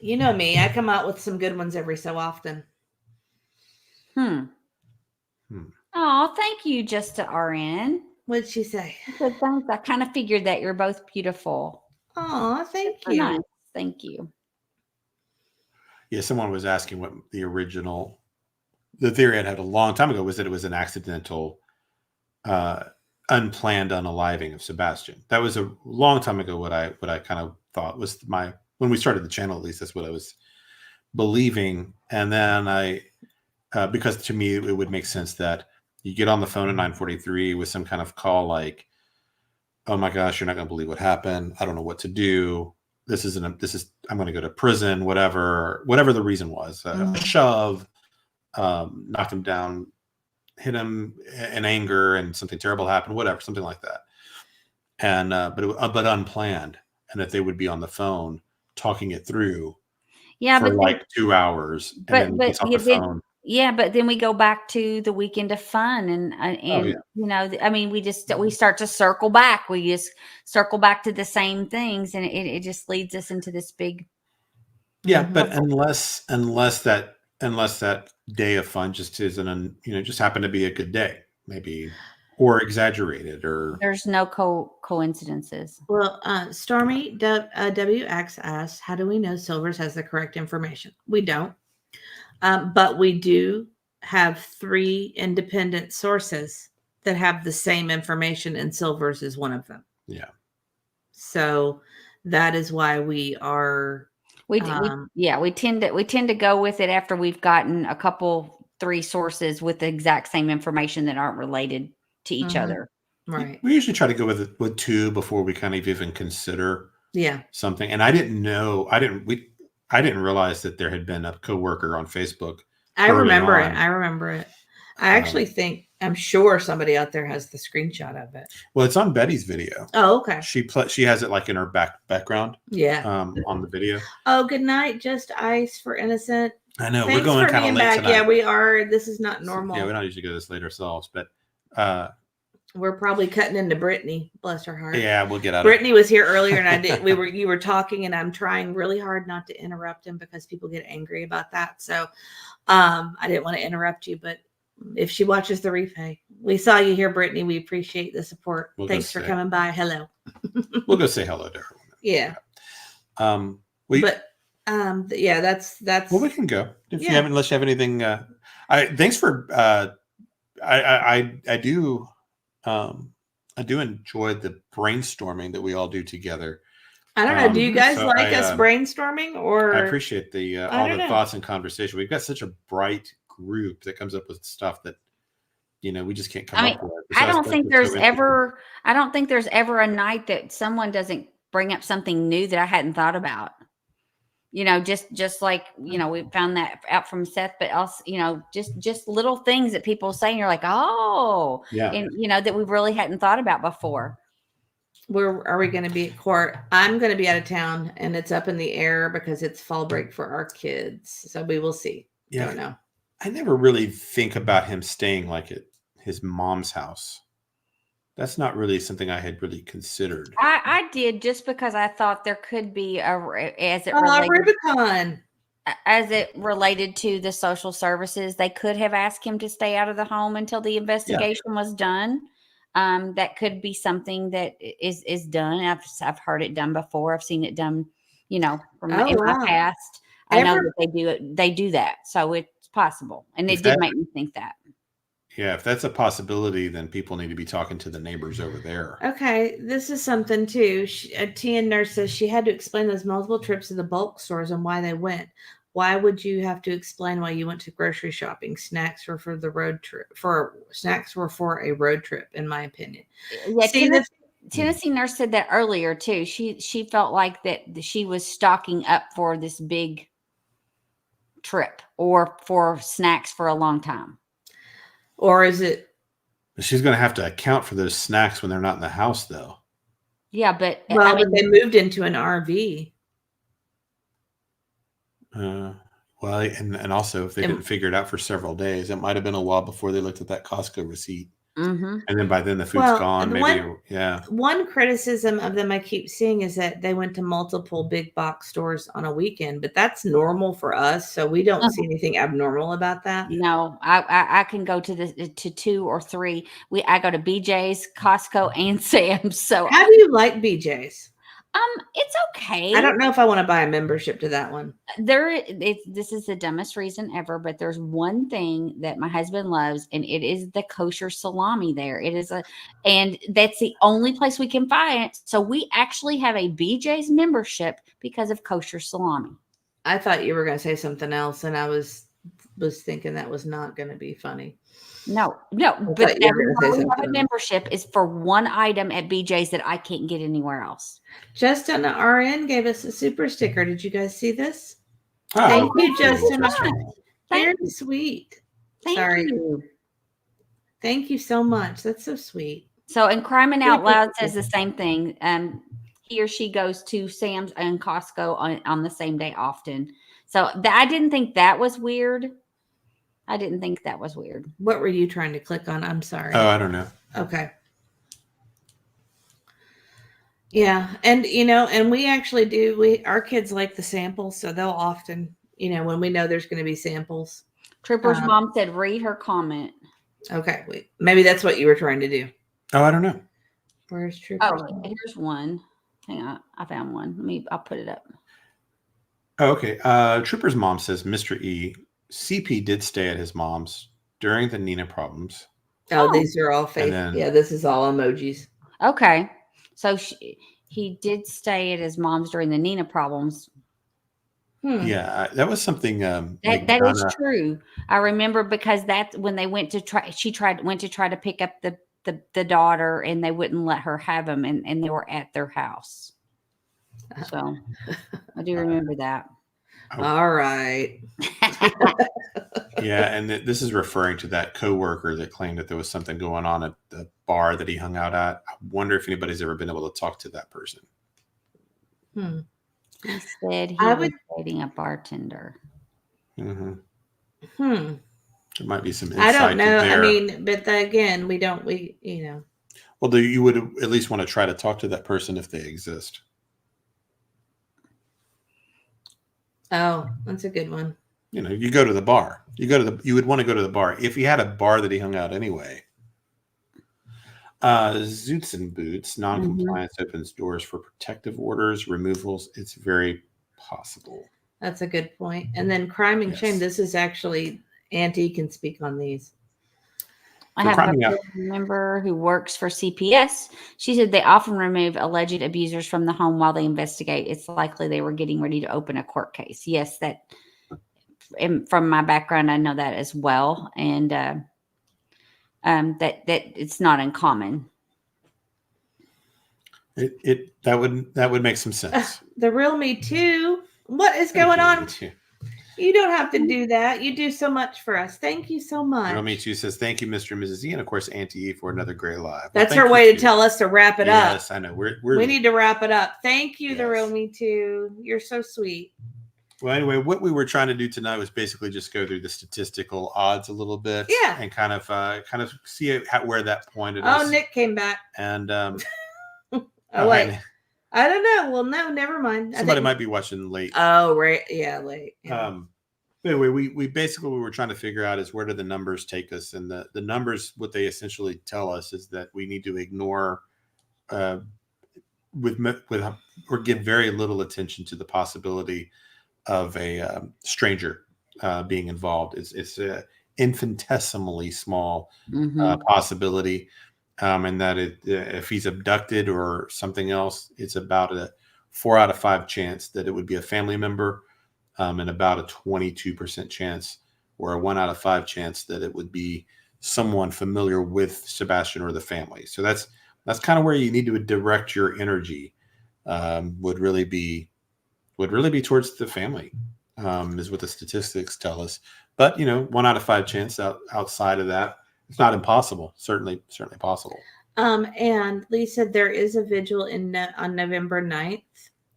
You know me. I come out with some good ones every so often. Oh, thank you, just to RN. What'd she say? Good, thanks. I kind of figured that you're both beautiful. Oh, thank Super you. nice. Thank you. Yeah, someone was asking what the theory I had a long time ago was that it was an accidental, unplanned unaliving of Sebastian. That was a long time ago. What I kind of thought was when we started the channel, at least that's what I was believing. And then because to me it would make sense that you get on the phone at 9:43 with some kind of call like, "Oh my gosh, you're not going to believe what happened. I don't know what to do. I'm going to go to prison." Whatever the reason was, a shove, knocked him down, hit him in anger, and something terrible happened. Whatever, something like that. And but unplanned, and that they would be on the phone talking it through. Yeah, for but like 2 hours, and then but gets off you the did. phone. Yeah, but then we go back to the weekend of fun, and Yeah. I mean, we start to circle back. We just circle back to the same things, and it just leads us into this big. Yeah, but unless that day of fun just isn't, just happened to be a good day, maybe, or exaggerated, or There's no coincidences. Well, Stormy WX asks, how do we know Silvers has the correct information? We don't. But we do have 3 independent sources that have the same information, and Silvers is one of them. Yeah. So that is why we are. We tend to go with it after we've gotten a couple 3 sources with the exact same information that aren't related to each other. Right. We usually try to go with 2 before we kind of even consider something. And I didn't realize that there had been a coworker on Facebook. I remember it. I actually I'm sure somebody out there has the screenshot of it. Well, it's on Betty's video. Oh, okay. She has it like in her background. Yeah. On the video. Oh, good night. Just ice for innocent. I know. Thanks we're going for kind of being late back. tonight. Yeah, we are. This is not normal. Yeah, we don't usually go this late ourselves, but we're probably cutting into Brittany. Bless her heart. yeah, we'll get out. Brittany was here earlier, and you were talking, and I'm trying really hard not to interrupt him because people get angry about that. So, I didn't want to interrupt you, but if she watches the replay, we saw you here, Brittany. We appreciate the support. Thanks for coming by. Hello. We'll go say hello to her. Yeah. Yeah, that's. Well, we can go unless you have anything. Thanks for. I do enjoy the brainstorming that we all do together. I don't know. Do you guys like us brainstorming, or? I appreciate all the thoughts and conversation. We've got such a bright group that comes up with stuff that we just can't come up with. I don't think there's ever a night that someone doesn't bring up something new that I hadn't thought about. Just like, we found that out from Seth, but also, just little things that people say, and you're like, oh, yeah. And, that we really hadn't thought about before. Where are we going to be at court? I'm going to be out of town, and it's up in the air because it's fall break for our kids. So we will see. Yeah. Don't know. I never really think about him staying like at his mom's house. That's not really something I had really considered. I did, just because I thought there could be Rubicon. As it related to the social services, they could have asked him to stay out of the home until the investigation was done. That could be something that is done. I've heard it done before. I've seen it done, in my past. I know that they do that. So it's possible. And it did make me think that. Yeah, if that's a possibility, then people need to be talking to the neighbors over there. Okay, this is something too. Tia Nurse says she had to explain those multiple trips to the bulk stores and why they went. Why would you have to explain why you went to grocery shopping? Snacks were for the road trip. Snacks were for a road trip, in my opinion. Yeah, Tennessee Nurse said that earlier too. She felt like that she was stocking up for this big trip or for snacks for a long time. Or is it? She's going to have to account for those snacks when they're not in the house, though. Yeah, but but they moved into an RV. And also if they didn't figure it out for several days, it might have been a while before they looked at that Costco receipt. Mm-hmm. And then by then the food's Well, gone. the Maybe, one- yeah. One criticism of them I keep seeing is that they went to multiple big box stores on a weekend, but that's normal for us. So we don't see anything abnormal about that. No, I can go to 2 or 3. I go to BJ's, Costco, and Sam's. So How do you like BJ's? it's okay. I don't know if I want to buy a membership to that one. This is the dumbest reason ever, but there's one thing that my husband loves, and it is the kosher salami there. And that's the only place we can find it. So we actually have a BJ's membership because of kosher salami. I thought you were going to say something else, and I was thinking that was not going to be funny. No, but thought you were every gonna say time we have a something. membership is for one item at BJ's that I can't get anywhere else. Justin RN gave us a super sticker. Did you guys see this? Oh, Thank you, cool. Justin. Very Thank sweet. Thank Sorry. you. Thank you so much. That's so sweet. So, and Crying Out Very Loud cool. says the same thing. He or she goes to Sam's and Costco on the same day often. So I didn't think that was weird. What were you trying to click on? I'm sorry. Oh, I don't know. Okay. Yeah. And, and we actually our kids like the samples. So they'll often, when we know there's going to be samples. Trooper's mom said, read her comment. Okay. Wait, maybe that's what you were trying to do. Oh, I don't know. Where's Trooper's Oh, mom? here's one. Hang on. I found one. I'll put it up. Oh, okay. Trooper's mom says, Mr. E, CP did stay at his mom's during the Nina problems. Oh, these are all fake. then- Yeah, this is all emojis. Okay. So he did stay at his mom's during the Nina problems. Yeah, that was something. That is true. I remember because that's when they went to try. She went to try to pick up the daughter, and they wouldn't let her have him, and they were at their house. So I do remember that. All right. Yeah, and this is referring to that coworker that claimed that there was something going on at the bar that he hung out at. I wonder if anybody's ever been able to talk to that person. He said he I was would- dating a bartender. Mm-hmm. Hmm. There might be some I insight don't know. there. I mean, but again, Well, you would at least want to try to talk to that person if they exist. Oh, that's a good one. You go to the bar. You would want to go to the bar if he had a bar that he hung out anyway. Zoots and Boots, non-compliance opens doors for protective orders, removals. It's very possible. That's a good point. And then crime and shame. Yes. This is actually Auntie can speak on these. I So have Criming a Out- member who works for CPS. She said they often remove alleged abusers from the home while they investigate. It's likely they were getting ready to open a court case. Yes, from my background, I know that as well, and that it's not uncommon. That would make some sense. The real Me Too. What is going on? Me Too. You don't have to do that. You do so much for us. Thank you so much. Real Me Too says, thank you, Mr. and Mrs. E, and of course, Auntie E for another great live. Well, That's thank her you way to too. tell us to wrap it up. Yes, I know. We We need to wrap it up. Thank you, The Yes. Real Me Too. You're so sweet. Well, anyway, what we were trying to do tonight was basically just go through the statistical odds a little bit, Yeah. and kind of see where that pointed Oh, us. Nick came back. And Oh, wait. hi. I don't know. Well, no, never mind. Somebody might be watching late. Oh, right. Yeah, late. Yeah. Anyway, we basically what we're trying to figure out is where do the numbers take us, and the numbers, what they essentially tell us is that we need to ignore with or give very little attention to the possibility of a stranger being involved. It's a infinitesimally small possibility, and that if he's abducted or something else, it's about a 4 out of 5 chance that it would be a family member, and about a 22% chance or a 1 out of 5 chance that it would be someone familiar with Sebastian or the family. So that's kind of where you need to direct your energy. Would really be towards the family, is what the statistics tell us. But 1 out of 5 chance outside of that, it's not impossible. Certainly possible. And Lee said there is a vigil on November 9th.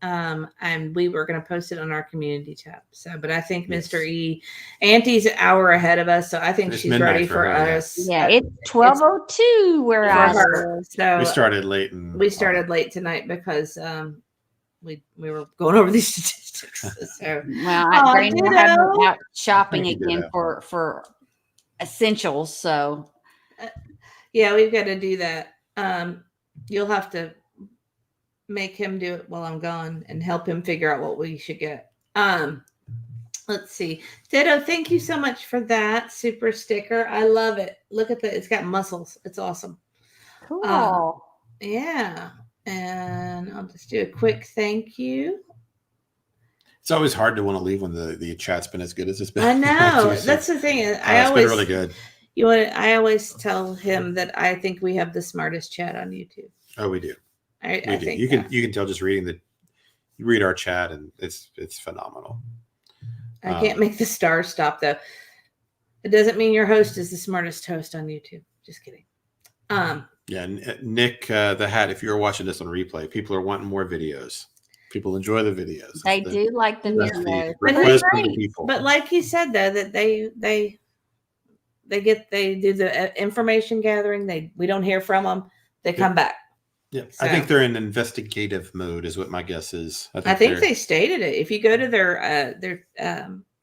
And we were going to post it on our community tab. So, but I think Yes. Mr. E, Auntie's an hour ahead of us, so I think It's she's midnight ready for for her, yeah. us. Yeah, it's 12:02 where for I her. was. So We started late, and we started late tonight because we were going over these statistics. So Well, Aw, Brandon and I have been ditto. out shopping Thank you, again ditto. for essentials. So yeah, we've got to do that. You'll have to make him do it while I'm gone and help him figure out what we should get. Let's see. Ditto, thank you so much for that super sticker. I love it. Look at that. It's got muscles. It's awesome. cool. Yeah. And I'll just do a quick thank you. It's always hard to want to leave when the chat's been as good as it's been. I know. too, so, That's the thing. it's been really good. I always tell him that I think we have the smartest chat on YouTube. Oh, we do. I We do. think You can tell just reading you read our chat, and it's phenomenal. I can't make the stars stop though. It doesn't mean your host is the smartest host on YouTube. Just kidding. Yeah, Nick, the hat. If you're watching this on replay, people are wanting more videos. People enjoy the videos. They do like the That's the videos. request from the people. But like he said though, that they do the information gathering. We don't hear from them. They come back. Yeah, So- I think they're in investigative mode, is what my guess is. I think they stated it. If you go to their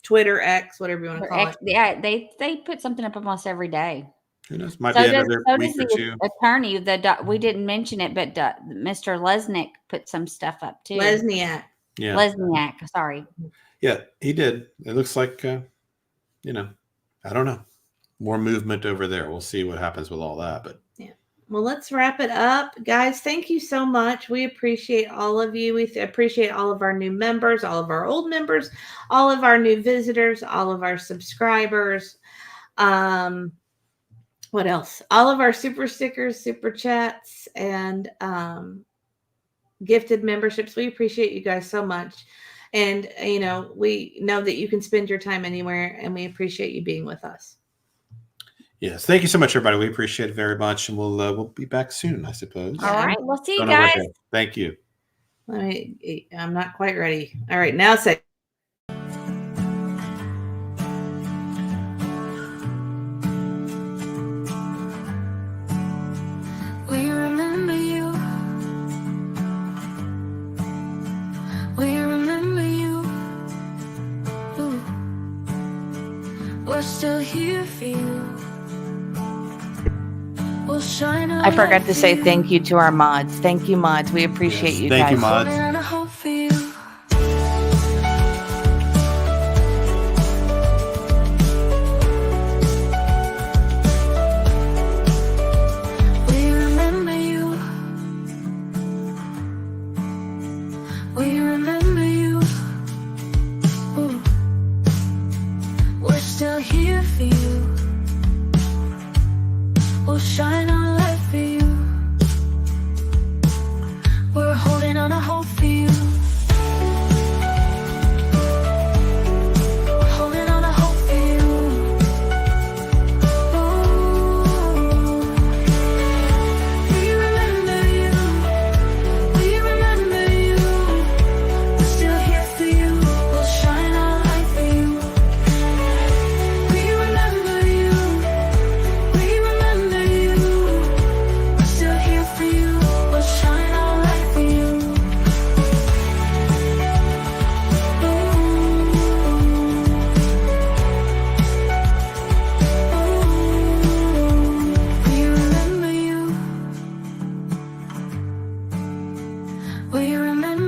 Twitter, X, whatever you want to call it. Yeah, they put something up almost every day. Who knows? Might So be does, another so week does or the two. attorney. We didn't mention it, but Mr. Lesnick put some stuff up too. Lesniak. Yeah, Lesniak, sorry. yeah, he did. It looks like, I don't know, more movement over there. We'll see what happens with all that. But Well, let's wrap it up. Guys, thank you so much. We appreciate all of you. We appreciate all of our new members, all of our old members, all of our new visitors, all of our subscribers. What else? All of our super stickers, super chats, and gifted memberships. We appreciate you guys so much. And, we know that you can spend your time anywhere, and we appreciate you being with us. yes, thank you so much, everybody. We appreciate it very much, and we'll be back soon, I suppose. All right, we'll see you Don't know what guys. day. Thank you. I'm not quite ready. All right, now say. We remember you. We remember you. Ooh. We're still here for you. We'll shine I forgot to say thank you to our mods. Thank you, mods. We appreciate Yes, you thank guys. you, mods. And I hope for you. We remember you. We remember you. Ooh. We're still here for you. We'll shine our light for you. We're holding on to hope for you. We're holding on to hope for you. Ooh. We remember you. We remember you. We're still here for you. We'll shine our light for you. We remember you. We remember you. We're still here for you. We'll shine our light for you. We remember you. We remember